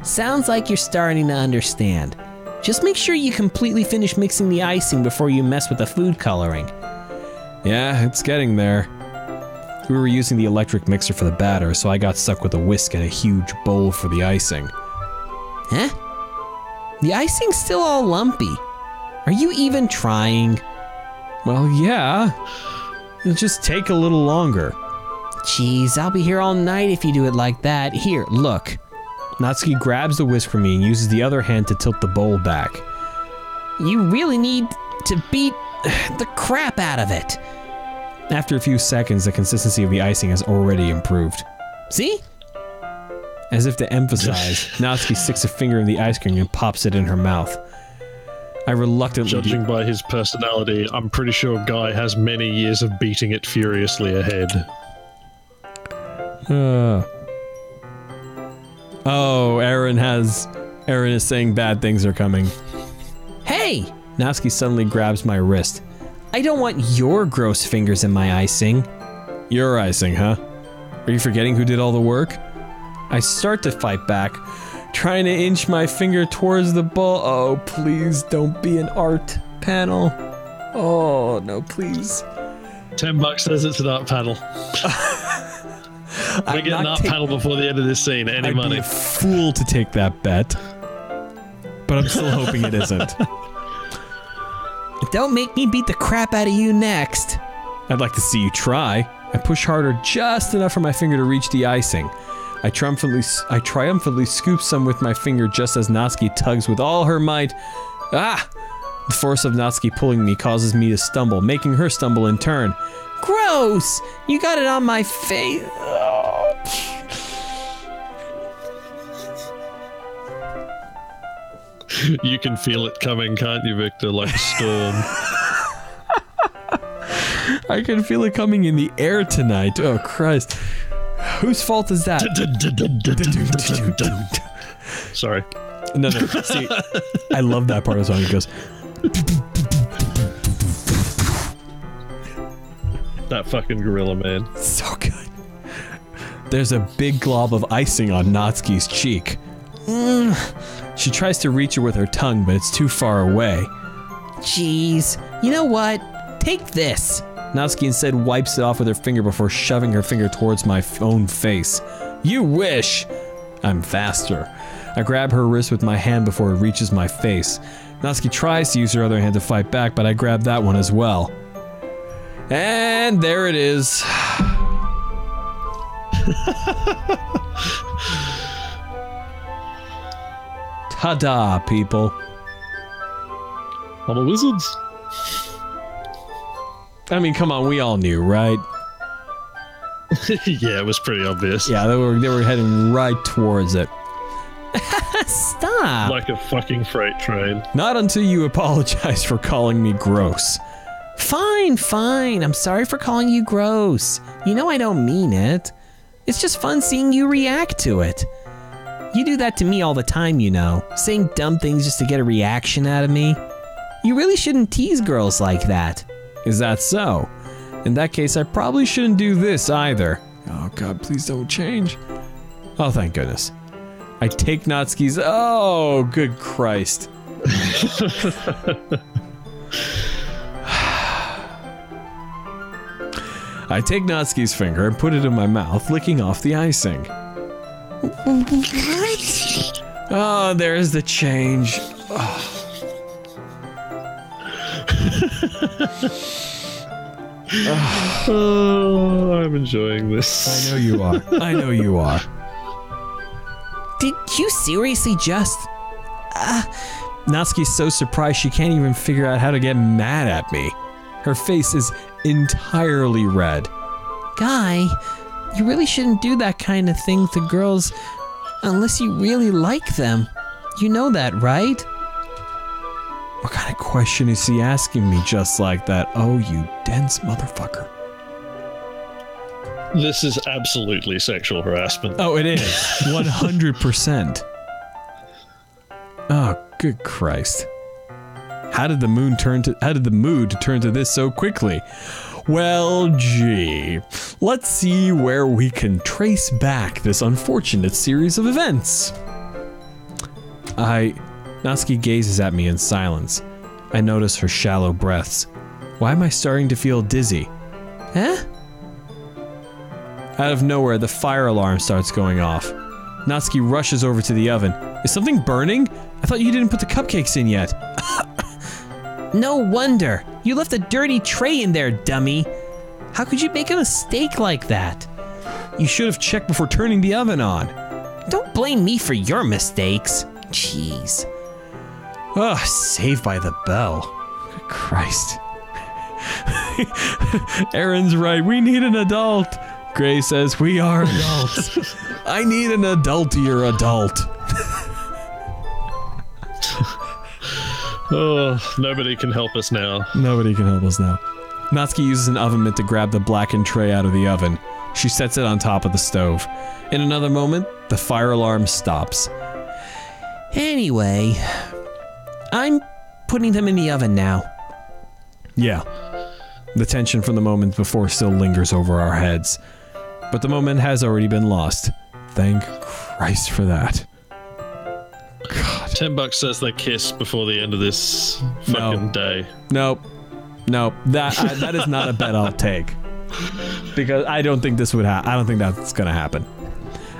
Sounds like you're starting to understand. Just make sure you completely finish mixing the icing before you mess with the food coloring. Yeah, it's getting there. We were using the electric mixer for the batter, so I got stuck with a whisk and a huge bowl for the icing. Huh? The icing's still all lumpy. Are you even trying? Well, yeah. It'll just take a little longer. Jeez, I'll be here all night if you do it like that. Here, look. Natsuki grabs the whisk from me and uses the other hand to tilt the bowl back. You really need to beat the crap out of it. After a few seconds, the consistency of the icing has already improved. See? As if to emphasize, Natsuki sticks a finger in the ice cream and pops it in her mouth. I reluctantly... Judging by his personality, I'm pretty sure Guy has many years of beating it furiously ahead. Oh, Aaron is saying bad things are coming. Hey! Natsuki suddenly grabs my wrist. I don't want your gross fingers in my icing. Your icing, huh? Are you forgetting who did all the work? I start to fight back, trying to inch my finger towards the bowl. Oh, please don't be an art panel. Oh, no, please. $10 says it's an art panel. We get an art panel before the end of this scene. Any I'd money? be a fool to take that bet, but I'm still hoping it isn't. Don't make me beat the crap out of you next. I'd like to see you try. I push harder just enough for my finger to reach the icing. I triumphantly scoop some with my finger just as Natsuki tugs with all her might. Ah! The force of Natsuki pulling me causes me to stumble, making her stumble in turn. Gross! You got it on my face. You can feel it coming, can't you, Victor? Like a storm. I can feel it coming in the air tonight. Oh, Christ. Whose fault is that? Sorry. No. See, I love that part of the song. It goes... That fucking gorilla, man. So good. There's a big glob of icing on Natsuki's cheek. She tries to reach it with her tongue, but it's too far away. Jeez. You know what? Take this. Natsuki instead wipes it off with her finger before shoving her finger towards my own face. You wish! I'm faster. I grab her wrist with my hand before it reaches my face. Natsuki tries to use her other hand to fight back, but I grab that one as well. And there it is. Ta-da, people. I'm a wizard. I mean, come on, we all knew, right? Yeah, it was pretty obvious. Yeah, they were heading right towards it. Stop. Like a fucking freight train. Not until you apologize for calling me gross. Fine. I'm sorry for calling you gross. You know I don't mean it. It's just fun seeing you react to it. You do that to me all the time, you know, saying dumb things just to get a reaction out of me. You really shouldn't tease girls like that. Is that so? In that case, I probably shouldn't do this either. Oh God, please don't change. Oh, thank goodness. I take Natsuki's... Oh, good Christ. I take Natsuki's finger and put it in my mouth, licking off the icing. What? Oh, there's the change. Oh, I'm enjoying this. I know you are. I know you are. Did you seriously just... Natsuki's so surprised she can't even figure out how to get mad at me. Her face is entirely red. Guy, you really shouldn't do that kind of thing to girls unless you really like them. You know that, right? What kind of question is he asking me just like that? Oh, you dense motherfucker. This is absolutely sexual harassment. Oh, it is. 100%. Oh, good Christ. How did the mood turn to this so quickly? Well, gee. Let's see where we can trace back this unfortunate series of events. Natsuki gazes at me in silence. I notice her shallow breaths. Why am I starting to feel dizzy? Huh? Out of nowhere, the fire alarm starts going off. Natsuki rushes over to the oven. Is something burning? I thought you didn't put the cupcakes in yet. No wonder. You left a dirty tray in there, dummy. How could you make a mistake like that? You should have checked before turning the oven on. Don't blame me for your mistakes. Jeez. Oh, saved by the bell. Good Christ. Aaron's right. We need an adult. Gray says we are adults. I need an adultier adult. Oh, nobody can help us now. Nobody can help us now. Natsuki uses an oven mitt to grab the blackened tray out of the oven. She sets it on top of the stove. In another moment, the fire alarm stops. Anyway, I'm putting them in the oven now. Yeah. The tension from the moment before still lingers over our heads. But the moment has already been lost. Thank Christ for that. God. $10 says they kiss before the end of this fucking day. Nope. That is not a bet I'll take. Because I don't think this would happen. I don't think that's gonna happen.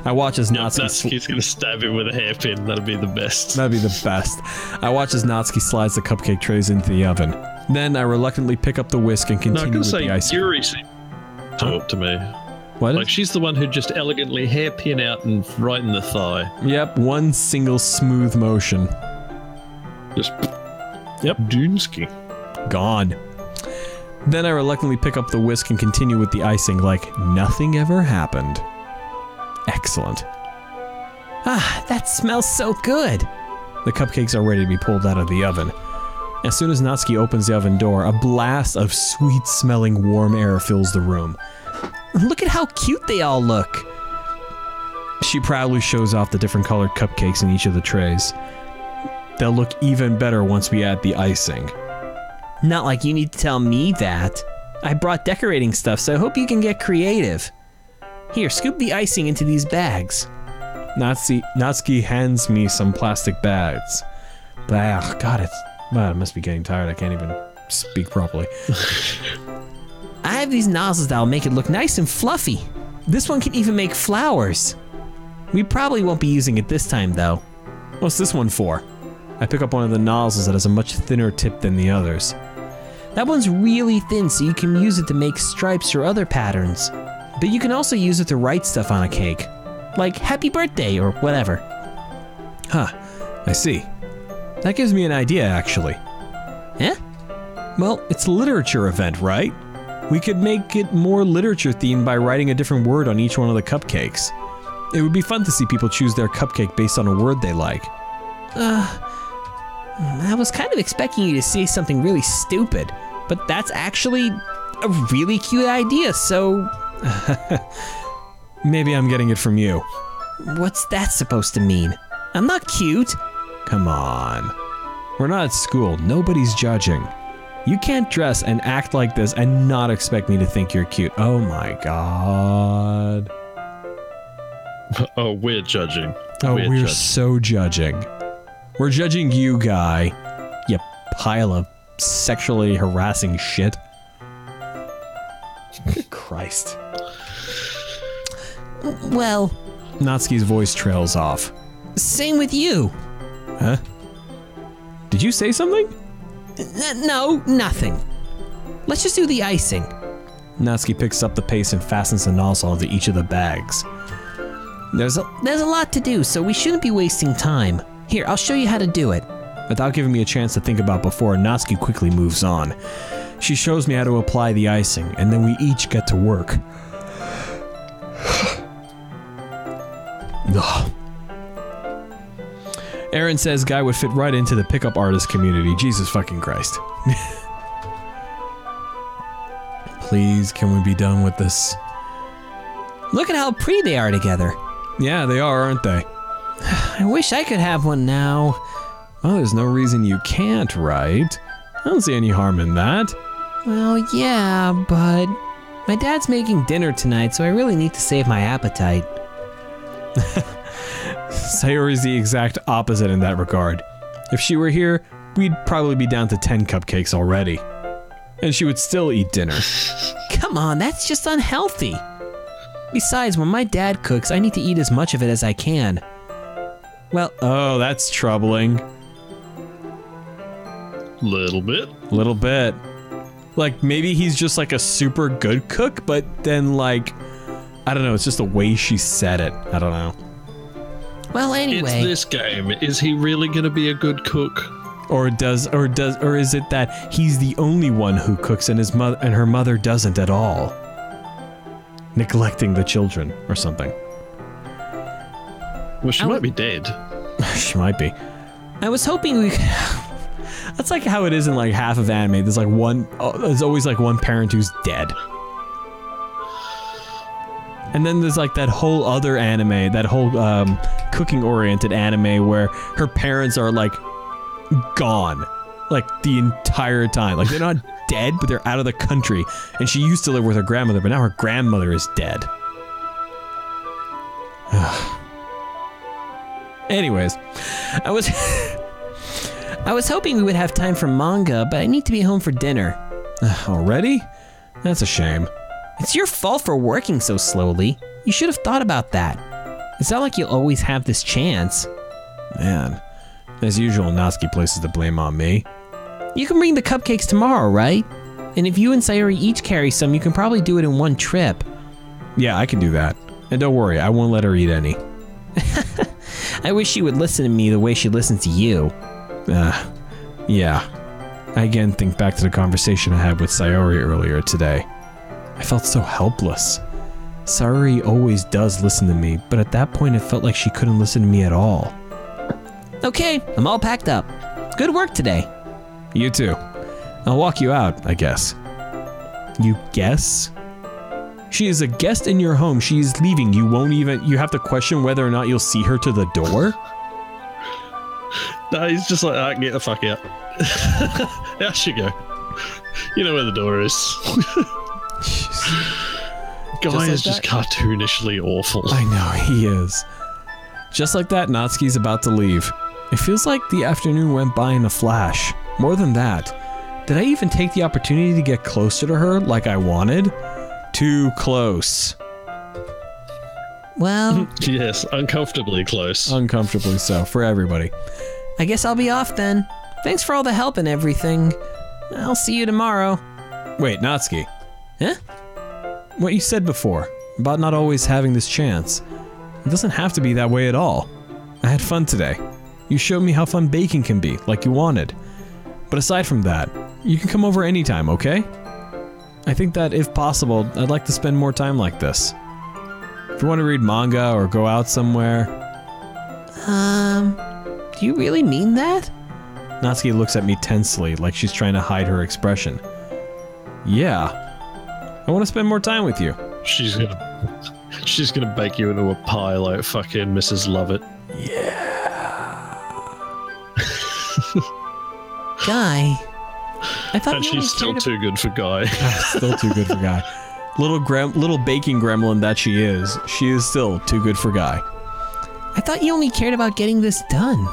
I watch as Natsuki's gonna stab him with a hairpin. That'd be the best. That'd be the best. I watch as Natsuki slides the cupcake trays into the oven. Then I reluctantly pick up the whisk and continue with the icing. Yuri talk to me. What? Like she's the one who just elegantly hairpin out and right in the thigh. Yep, one single smooth motion. Just. Yep. Dunsky. Gone. Then I reluctantly pick up the whisk and continue with the icing like nothing ever happened. Excellent. Ah, that smells so good. The cupcakes are ready to be pulled out of the oven. As soon as Natsuki opens the oven door, a blast of sweet-smelling warm air fills the room. Look at how cute they all look. She proudly shows off the different colored cupcakes in each of the trays. They'll look even better once we add the icing. Not like you need to tell me that. I brought decorating stuff, so I hope you can get creative. Here, scoop the icing into these bags. Natsuki hands me some plastic bags. But, God, I must be getting tired. I can't even speak properly. I have these nozzles that'll make it look nice and fluffy. This one can even make flowers. We probably won't be using it this time, though. What's this one for? I pick up one of the nozzles that has a much thinner tip than the others. That one's really thin, so you can use it to make stripes or other patterns. But you can also use it to write stuff on a cake. Like, happy birthday, or whatever. Huh, I see. That gives me an idea, actually. Eh? Well, it's a literature event, right? We could make it more literature themed by writing a different word on each one of the cupcakes. It would be fun to see people choose their cupcake based on a word they like. I was kind of expecting you to say something really stupid, but that's actually a really cute idea, so... Maybe I'm getting it from you. What's that supposed to mean? I'm not cute. Come on. We're not at school. Nobody's judging. You can't dress and act like this and not expect me to think you're cute. Oh my God. Oh, we're judging. Oh, we're judging. So judging. We're judging you, Guy. You pile of sexually harassing shit. Good Christ. Well... Natsuki's voice trails off. Same with you. Huh? Did you say something? No, nothing. Let's just do the icing. Natsuki picks up the pace and fastens the nozzle onto each of the bags. There's a lot to do, so we shouldn't be wasting time. Here, I'll show you how to do it. Without giving me a chance to think about before, Natsuki quickly moves on. She shows me how to apply the icing, and then we each get to work. Ugh. Aaron says Guy would fit right into the pickup artist community. Jesus fucking Christ. Please, can we be done with this? Look at how pretty they are together. Yeah, they are, aren't they? I wish I could have one now. Well, there's no reason you can't, right? I don't see any harm in that. Well, yeah, but my dad's making dinner tonight, so I really need to save my appetite. Sayori's the exact opposite in that regard. If she were here, we'd probably be down to 10 cupcakes already. And she would still eat dinner. Come on, that's just unhealthy. Besides, when my dad cooks, I need to eat as much of it as I can. Well, Oh, that's troubling. Little bit. Little bit. Like, maybe he's just like a super good cook, but then like, I don't know, it's just the way she said it. I don't know. well, anyway. It's this game. Is he really going to be a good cook? Or is it that he's the only one who cooks and her mother doesn't at all? Neglecting the children or something. Well, she might be dead. She might be. I was hoping we could... That's like how it is in like half of anime. There's always like one parent who's dead. And then there's like that whole other anime, that whole cooking oriented anime where her parents are like gone like the entire time. Like they're not dead, but they're out of the country. And she used to live with her grandmother, but now her grandmother is dead. Anyways, I was hoping we would have time for manga, but I need to be home for dinner. already? That's a shame. It's your fault for working so slowly. You should have thought about that. It's not like you'll always have this chance. Man, as usual, Natsuki places the blame on me. You can bring the cupcakes tomorrow, right? And if you and Sayori each carry some, you can probably do it in one trip. Yeah, I can do that. And don't worry, I won't let her eat any. I wish she would listen to me the way she listens to you. Yeah. I again think back to the conversation I had with Sayori earlier today. I felt so helpless. Sayori always does listen to me, but at that point it felt like she couldn't listen to me at all. Okay, I'm all packed up. Good work today. You too. I'll walk you out, I guess. You guess? She is a guest in your home. She is leaving. You have to question whether or not you'll see her to the door? No, he's just like, get the fuck out. Out she go. You know where the door is. Guy is just cartoonishly awful. I know, he is. Just like that, Natsuki's about to leave. It feels like the afternoon went by in a flash. More than that, did I even take the opportunity to get closer to her like I wanted? Too close. Well, Yes, uncomfortably close. Uncomfortably so, for everybody. I guess I'll be off then. Thanks for all the help and everything. I'll see you tomorrow. Wait, Natsuki. Huh? What you said before, about not always having this chance. It doesn't have to be that way at all. I had fun today. You showed me how fun baking can be, like you wanted. But aside from that, you can come over anytime, okay? I think that, if possible, I'd like to spend more time like this. If you want to read manga or go out somewhere... Do you really mean that? Natsuki looks at me tensely, like she's trying to hide her expression. Yeah. I want to spend more time with you. She's gonna bake you into a pie like fucking Mrs. Lovett. Guy. I thought And you only she's still cared too good for Guy. Still too good for Guy. Little baking gremlin that she is still too good for Guy. I thought you only cared about getting this done.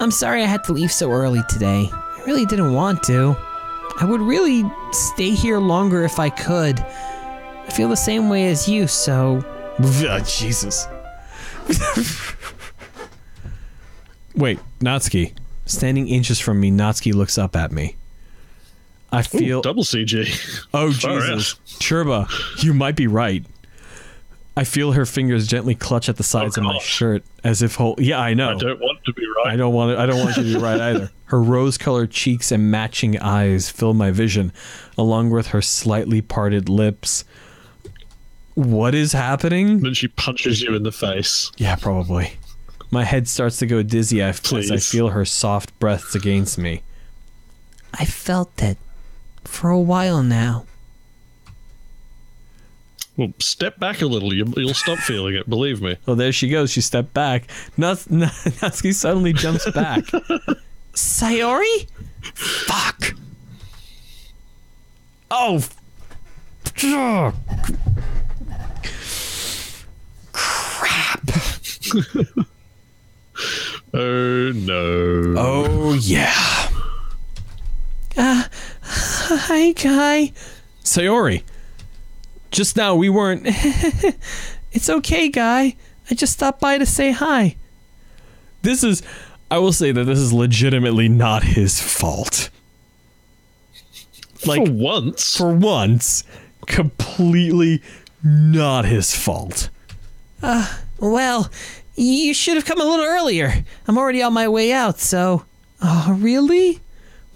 I'm sorry I had to leave so early today. I really didn't want to. I would really stay here longer if I could. I feel the same way as you, so... Jesus. Wait, Natsuki. Standing inches from me, Natsuki looks up at me. I feel... Ooh, double CG. Oh, Far Jesus. Churba, you might be right. I feel her fingers gently clutch at the sides of my shirt, as if yeah, I know. I don't want to be right. I don't want you to be right either. Her rose-colored cheeks and matching eyes fill my vision, along with her slightly parted lips. What is happening? Then she punches you in the face. Yeah, probably. My head starts to go dizzy as I feel her soft breaths against me. I felt it for a while now. Well, step back a little. You'll stop feeling it, believe me. Oh, there she goes. She stepped back. Natsuki suddenly jumps back. Sayori? Fuck. Oh. Crap. Oh, no. Oh, yeah. Hi, Guy. Sayori. Just now we weren't... It's okay, Guy. I just stopped by to say hi. This is... I will say that this is legitimately not his fault. Like, for once. For once. Completely not his fault. Well, you should have come a little earlier. I'm already on my way out, so... Oh, really?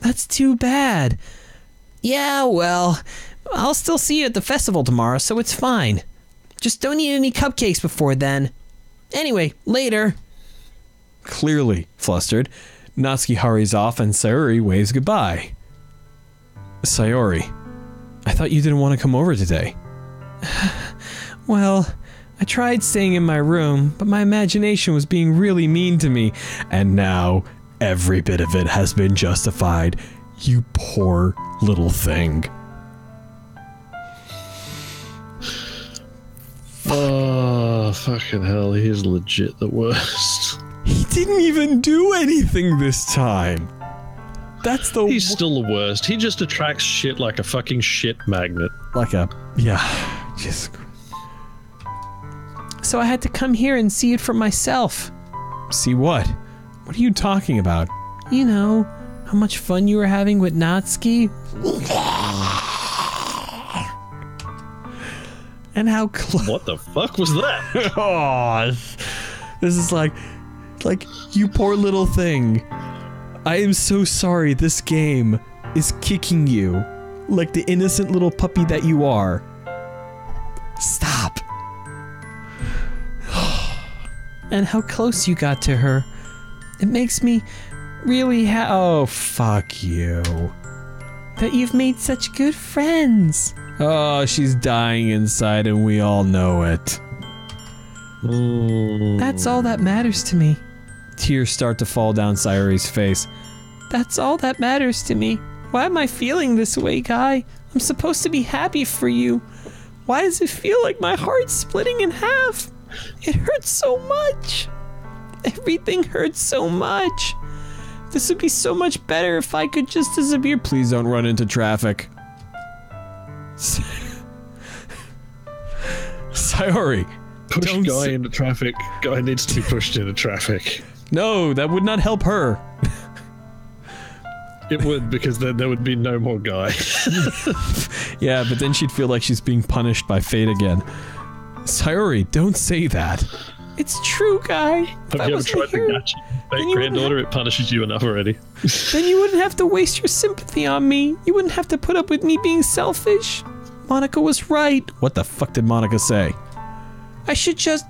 That's too bad. Yeah, well, I'll still see you at the festival tomorrow, so it's fine. Just don't eat any cupcakes before then. Anyway, later. Clearly flustered, Natsuki hurries off and Sayori waves goodbye. Sayori, I thought you didn't want to come over today. Well, I tried staying in my room, but my imagination was being really mean to me. And now, every bit of it has been justified. You poor little thing. Oh, fucking hell, he's legit the worst. He didn't even do anything this time. That's the... He's still the worst. He just attracts shit like a fucking shit magnet. Like a... Yeah. Just... So I had to come here and see it for myself. See what? What are you talking about? You know, how much fun you were having with Natsuki. And how close... What the fuck was that? Oh, this is like, you poor little thing. I am so sorry this game is kicking you like the innocent little puppy that you are. Stop. And how close you got to her. It makes me really Oh, fuck you. That you've made such good friends. Oh, she's dying inside and we all know it. That's all that matters to me. Tears start to fall down Sayori's face. That's all that matters to me. Why am I feeling this way, Guy? I'm supposed to be happy for you. Why does it feel like my heart's splitting in half? It hurts so much. Everything hurts so much. This would be so much better if I could just disappear. Please don't run into traffic. Sayori. Push Guy into traffic. Guy needs to be pushed into traffic. No, that would not help her. It would, because then there would be no more Guy. Yeah, but then she'd feel like she's being punished by fate again. Sayori, don't say that. It's true, Guy. Have you ever tried to catch your fake granddaughter? It punishes you enough already. Then you wouldn't have to waste your sympathy on me. You wouldn't have to put up with me being selfish. Monica was right. What the fuck did Monica say? I should just...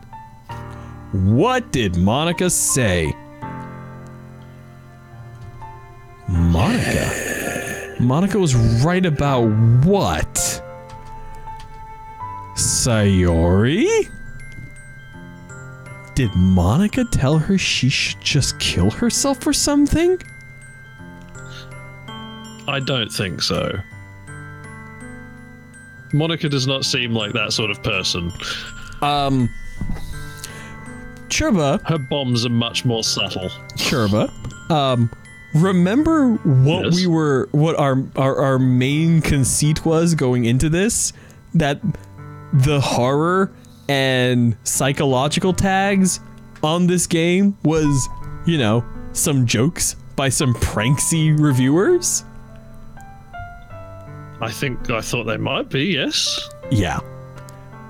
What did Monica say? Monica? Monica was right about what? Sayori? Did Monica tell her she should just kill herself or something? I don't think so. Monica does not seem like that sort of person. Churba. Her bombs are much more subtle. Churba. Remember what Yes? what our main conceit was going into this? That the horror and psychological tags on this game was, you know, some jokes by some pranksy reviewers? I thought they might be, yes. Yeah.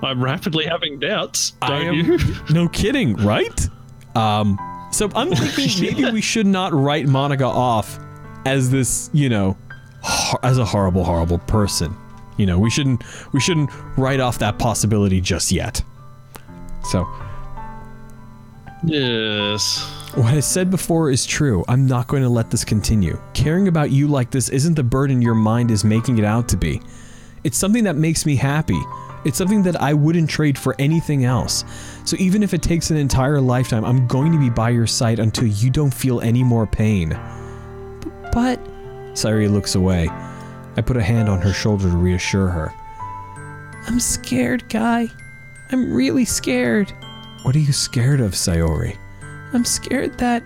I'm rapidly having doubts, don't you? No kidding, right? So I'm thinking maybe we should not write Monica off as this, as a horrible, horrible person. We shouldn't write off that possibility just yet. So, yes. what I said before is true. I'm not going to let this continue. Caring about you like this isn't the burden your mind is making it out to be. It's something that makes me happy. It's something that I wouldn't trade for anything else. So even if it takes an entire lifetime, I'm going to be by your side until you don't feel any more pain. But... Sayori looks away. I put a hand on her shoulder to reassure her. I'm scared, Guy. I'm really scared. What are you scared of, Sayori? I'm scared that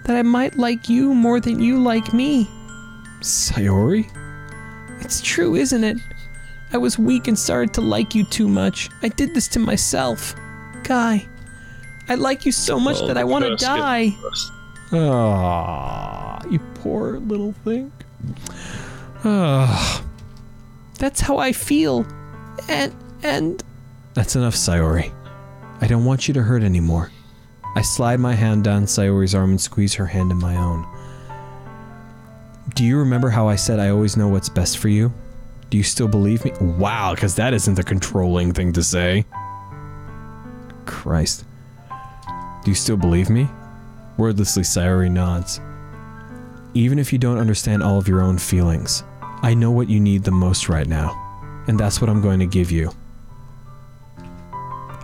I might like you more than you like me. Sayori? It's true, isn't it? I was weak and started to like you too much. I did this to myself. Guy, I like you so much that I want to die. Ah, you poor little thing. Ah. That's how I feel. And... That's enough, Sayori. I don't want you to hurt anymore. I slide my hand down Sayori's arm and squeeze her hand in my own. Do you remember how I said I always know what's best for you? Do you still believe me? Wow, because that isn't a controlling thing to say. Christ. Do you still believe me? Wordlessly, Sayori nods. Even if you don't understand all of your own feelings, I know what you need the most right now, and that's what I'm going to give you.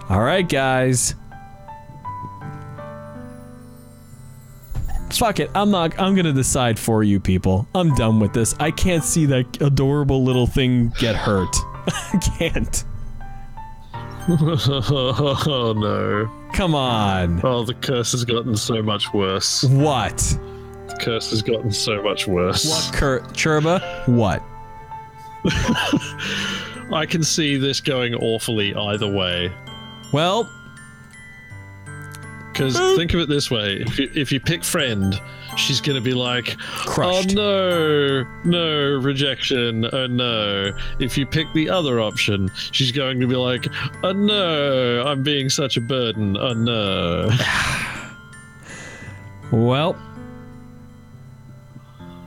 Alright, guys. Fuck it, I'm gonna decide for you people. I'm done with this. I can't see that adorable little thing get hurt. I can't. Oh no. Come on. Oh, the curse has gotten so much worse. What? The curse has gotten so much worse. What, Churba? What? I can see this going awfully either way. Well... Because think of it this way, if you pick friend, she's going to be like, crushed. Oh no, rejection, oh no. If you pick the other option, she's going to be like, oh no, I'm being such a burden, oh no. Well,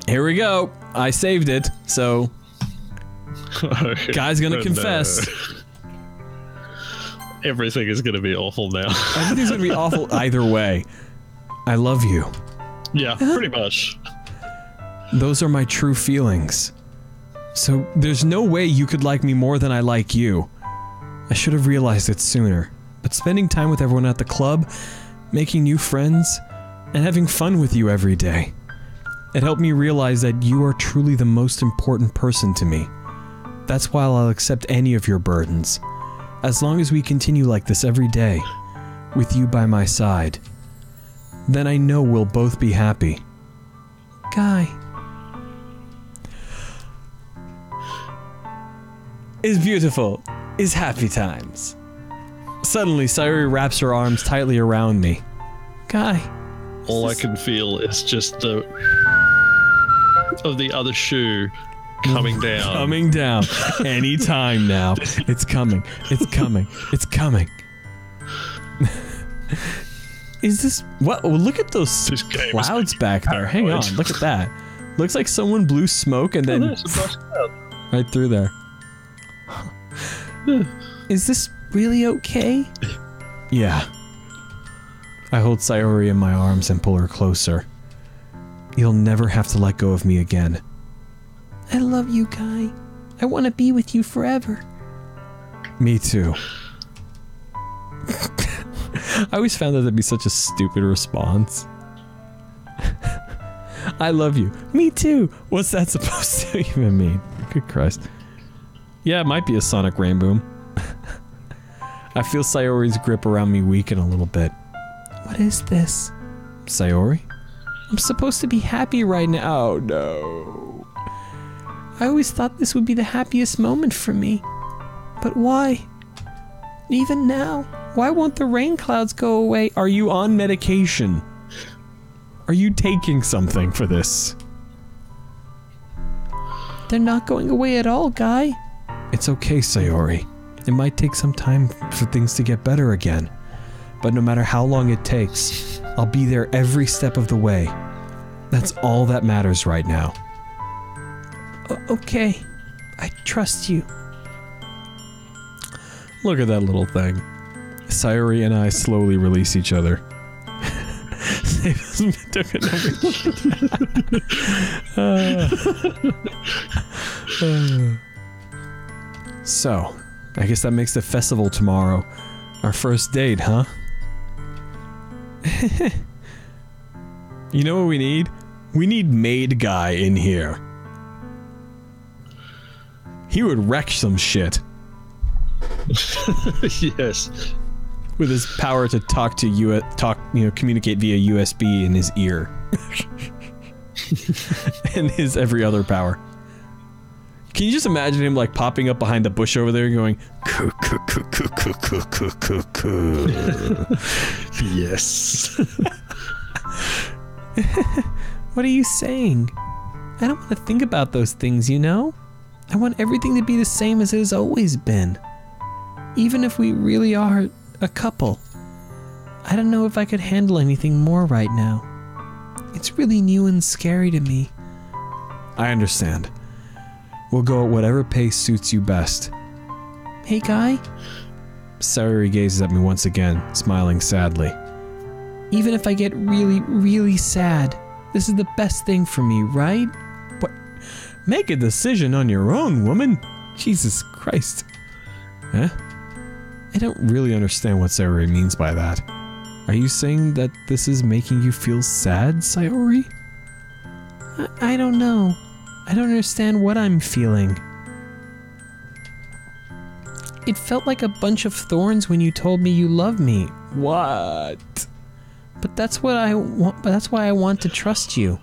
here we go. I saved it, so... Guy's gonna confess. No. Everything is going to be awful now. Everything's gonna be awful either way. I love you. Yeah, pretty much. Those are my true feelings. So there's no way you could like me more than I like you. I should have realized it sooner. But spending time with everyone at the club, making new friends, and having fun with you every day, it helped me realize that you are truly the most important person to me. That's why I'll accept any of your burdens. As long as we continue like this every day, with you by my side, then I know we'll both be happy. Guy. Is beautiful. Is happy times. Suddenly, Sayori wraps her arms tightly around me. Guy. All I can feel is just the... of the other shoe coming down. Coming down. Anytime now. It's coming. It's coming. It's coming. Is this... What? Well, look at those clouds back there. Hang on. Look at that. Looks like someone blew smoke and then... right through there. Is this really okay? Yeah. I hold Sayori in my arms and pull her closer. You'll never have to let go of me again. I love you, Guy. I want to be with you forever. Me too. I always found that to be such a stupid response. I love you. Me too. What's that supposed to even mean? Good Christ. Yeah, it might be a sonic rain boom. I feel Sayori's grip around me weaken a little bit. What is this? Sayori? I'm supposed to be happy right now. Oh no. I always thought this would be the happiest moment for me. But why? Even now, why won't the rain clouds go away? Are you on medication? Are you taking something for this? They're not going away at all, Guy. It's okay, Sayori. It might take some time for things to get better again. But no matter how long it takes, I'll be there every step of the way. That's all that matters right now. Okay. I trust you. Look at that little thing. Sayori and I slowly release each other. So, I guess that makes the festival tomorrow our first date, huh? You know what we need? We need Maid Guy in here. He would wreck some shit. Yes. With his power to communicate via USB in his ear. And his every other power. Can you just imagine him like popping up behind the bush over there going coo coo coo coo coo coo coo coo coo. Yes. What are you saying? I don't want to think about those things, you know? I want everything to be the same as it has always been. Even if we really are a couple. I don't know if I could handle anything more right now. It's really new and scary to me. I understand. We'll go at whatever pace suits you best. Hey, Guy? Sayori gazes at me once again, smiling sadly. Even if I get really, really sad, this is the best thing for me, right? What? Make a decision on your own, woman. Jesus Christ. Huh? I don't really understand what Sayori means by that. Are you saying that this is making you feel sad, Sayori? I don't know. I don't understand what I'm feeling. It felt like a bunch of thorns when you told me you love me. What? But that's what I want. But that's why I want to trust you.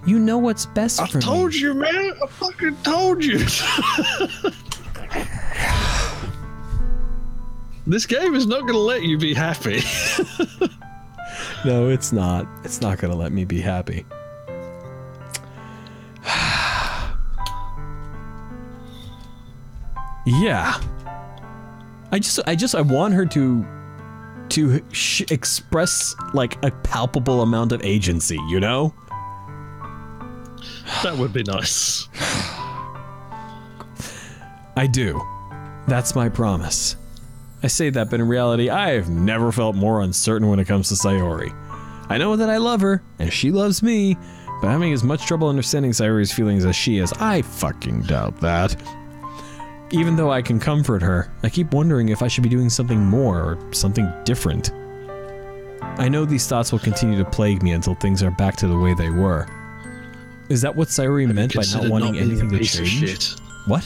You know what's best for me. I told you, man. I fucking told you. This game is not going to let you be happy. No, it's not. It's not going to let me be happy. Yeah. I want her to express like a palpable amount of agency, you know? That would be nice. I do. That's my promise. I say that, but in reality, I have never felt more uncertain when it comes to Sayori. I know that I love her, and she loves me, but having as much trouble understanding Sayori's feelings as she is, I fucking doubt that. Even though I can comfort her, I keep wondering if I should be doing something more or something different. I know these thoughts will continue to plague me until things are back to the way they were. Is that what Sayori meant by not wanting anything to change? What?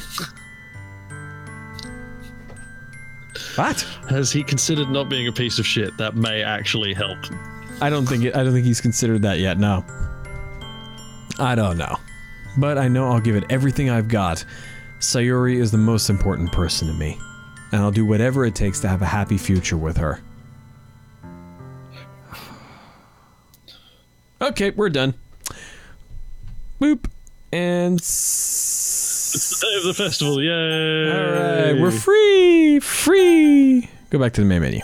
What? Has he considered not being a piece of shit? That may actually help. I don't think he's considered that yet, no. I don't know. But I know I'll give it everything I've got. Sayori is the most important person to me. And I'll do whatever it takes to have a happy future with her. Okay, we're done. Boop. And... It's the day of the festival, yay! Alright, we're free! Free! Go back to the main menu.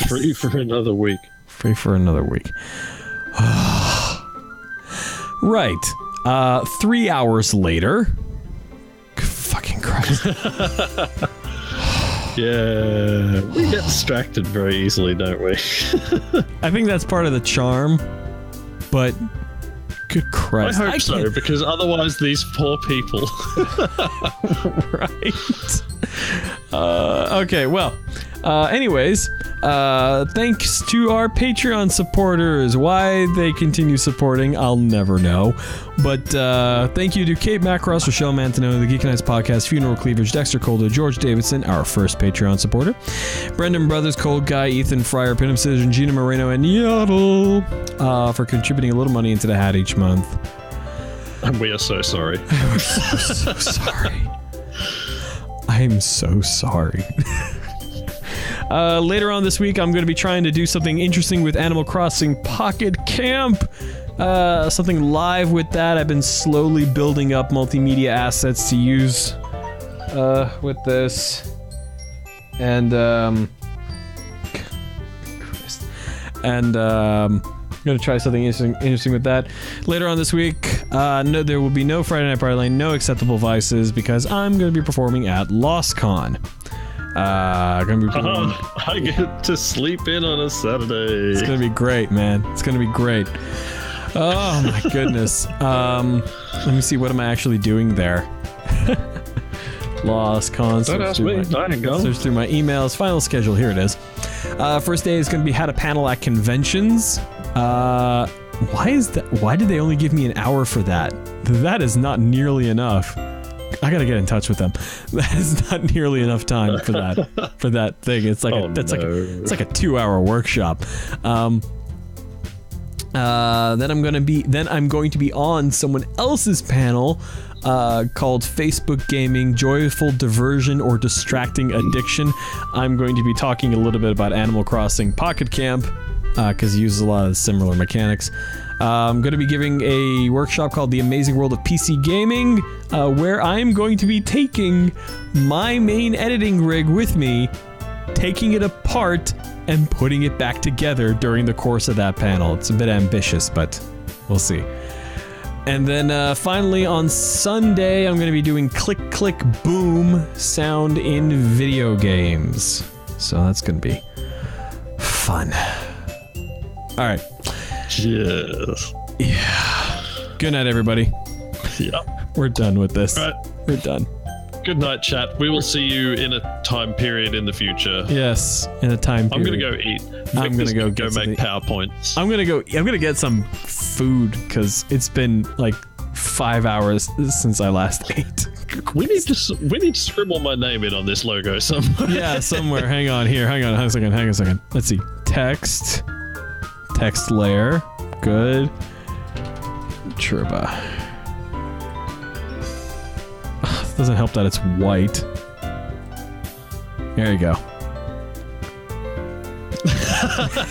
Free for another week. Free for another week. Right. 3 hours later. Fucking Christ. Yeah. We get distracted very easily, don't we? I think that's part of the charm. But... Good Christ. I hope so, because otherwise these poor people... Right. Okay, well. Anyways, thanks to our Patreon supporters. Why they continue supporting, I'll never know. But thank you to Kate Macross, Rochelle Mantonelli, the Geek Nights Podcast, Funeral Cleavage, Dexter Colder, George Davidson, our first Patreon supporter, Brendan Brothers, Cold Guy, Ethan Fryer, Pinup Citizen, Gina Moreno, and Yodel for contributing a little money into the hat each month. And we are so sorry. We're so sorry. I'm so sorry. Later on this week, I'm going to be trying to do something interesting with Animal Crossing Pocket Camp. something live with that. I've been slowly building up multimedia assets to use with this. And I'm gonna try something interesting with that later on this week. No, there will be no Friday Night Party Line, no Acceptable Vices, because I'm gonna be performing at LostCon. I get to sleep in on a Saturday. It's gonna be great, man. It's gonna be great. Oh my goodness. Let me see, what am I actually doing there? LostCon. Don't ask me. I ain't going. Search through my emails. Final schedule. Here it is. First day is going to be how to panel at conventions. Why is that? Why did they only give me an hour for that? That is not nearly enough. I gotta get in touch with them. That is not nearly enough time for that thing. It's like it's like a 2-hour workshop. Then I'm going to be on someone else's panel called Facebook Gaming, Joyful Diversion or Distracting Addiction. I'm going to be talking a little bit about Animal Crossing Pocket Camp, because it uses a lot of similar mechanics. I'm going to be giving a workshop called The Amazing World of PC Gaming, where I'm going to be taking my main editing rig with me, taking it apart, and putting it back together during the course of that panel. It's a bit ambitious, but we'll see. And then finally on Sunday, I'm going to be doing Click Click Boom sound in video games. So that's going to be fun. All right. Yes. Yeah. Good night, everybody. Yep. We're done with this. All right. We're done. Good night, chat. We will see you in a time period in the future. Yes, in a time period. I'm gonna go eat. I'm gonna go make PowerPoints. I'm gonna get some food because it's been like 5 hours since I last ate. We need to scribble my name in on this logo somewhere. Yeah, somewhere. Hang on a second. Let's see. Text layer. Good. Churba. Doesn't help that it's white. There you go.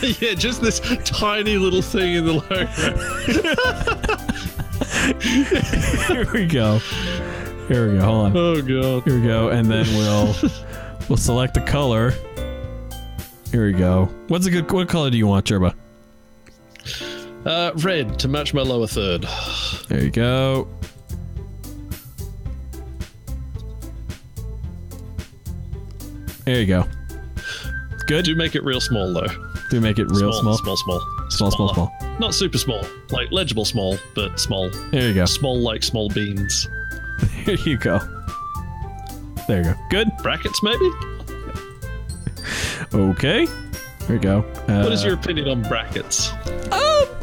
Yeah, just this tiny little thing in the logo. Here we go. Hold on. Oh god. Here we go, and then we'll select the color. Here we go. What color do you want, Churba? Red to match my lower third. There you go. There you go. Good. Do make it real small though. Do make it real small. Small. Not super small. Like legible small, but small. There you go. Small like small beans. There you go. There you go. Good. Brackets maybe? Okay. There you go. What is your opinion on brackets?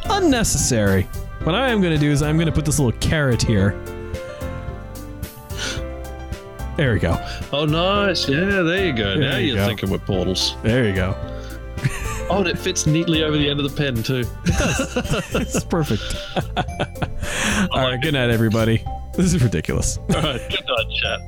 Unnecessary. What I am going to do is I'm going to put this little carrot here. There we go. Oh, nice. Yeah, there you go. Now you're thinking with portals. There you go. Oh, and it fits neatly over the end of the pen, too. It's perfect. All right, good night, everybody. This is ridiculous. All right, good night, chat.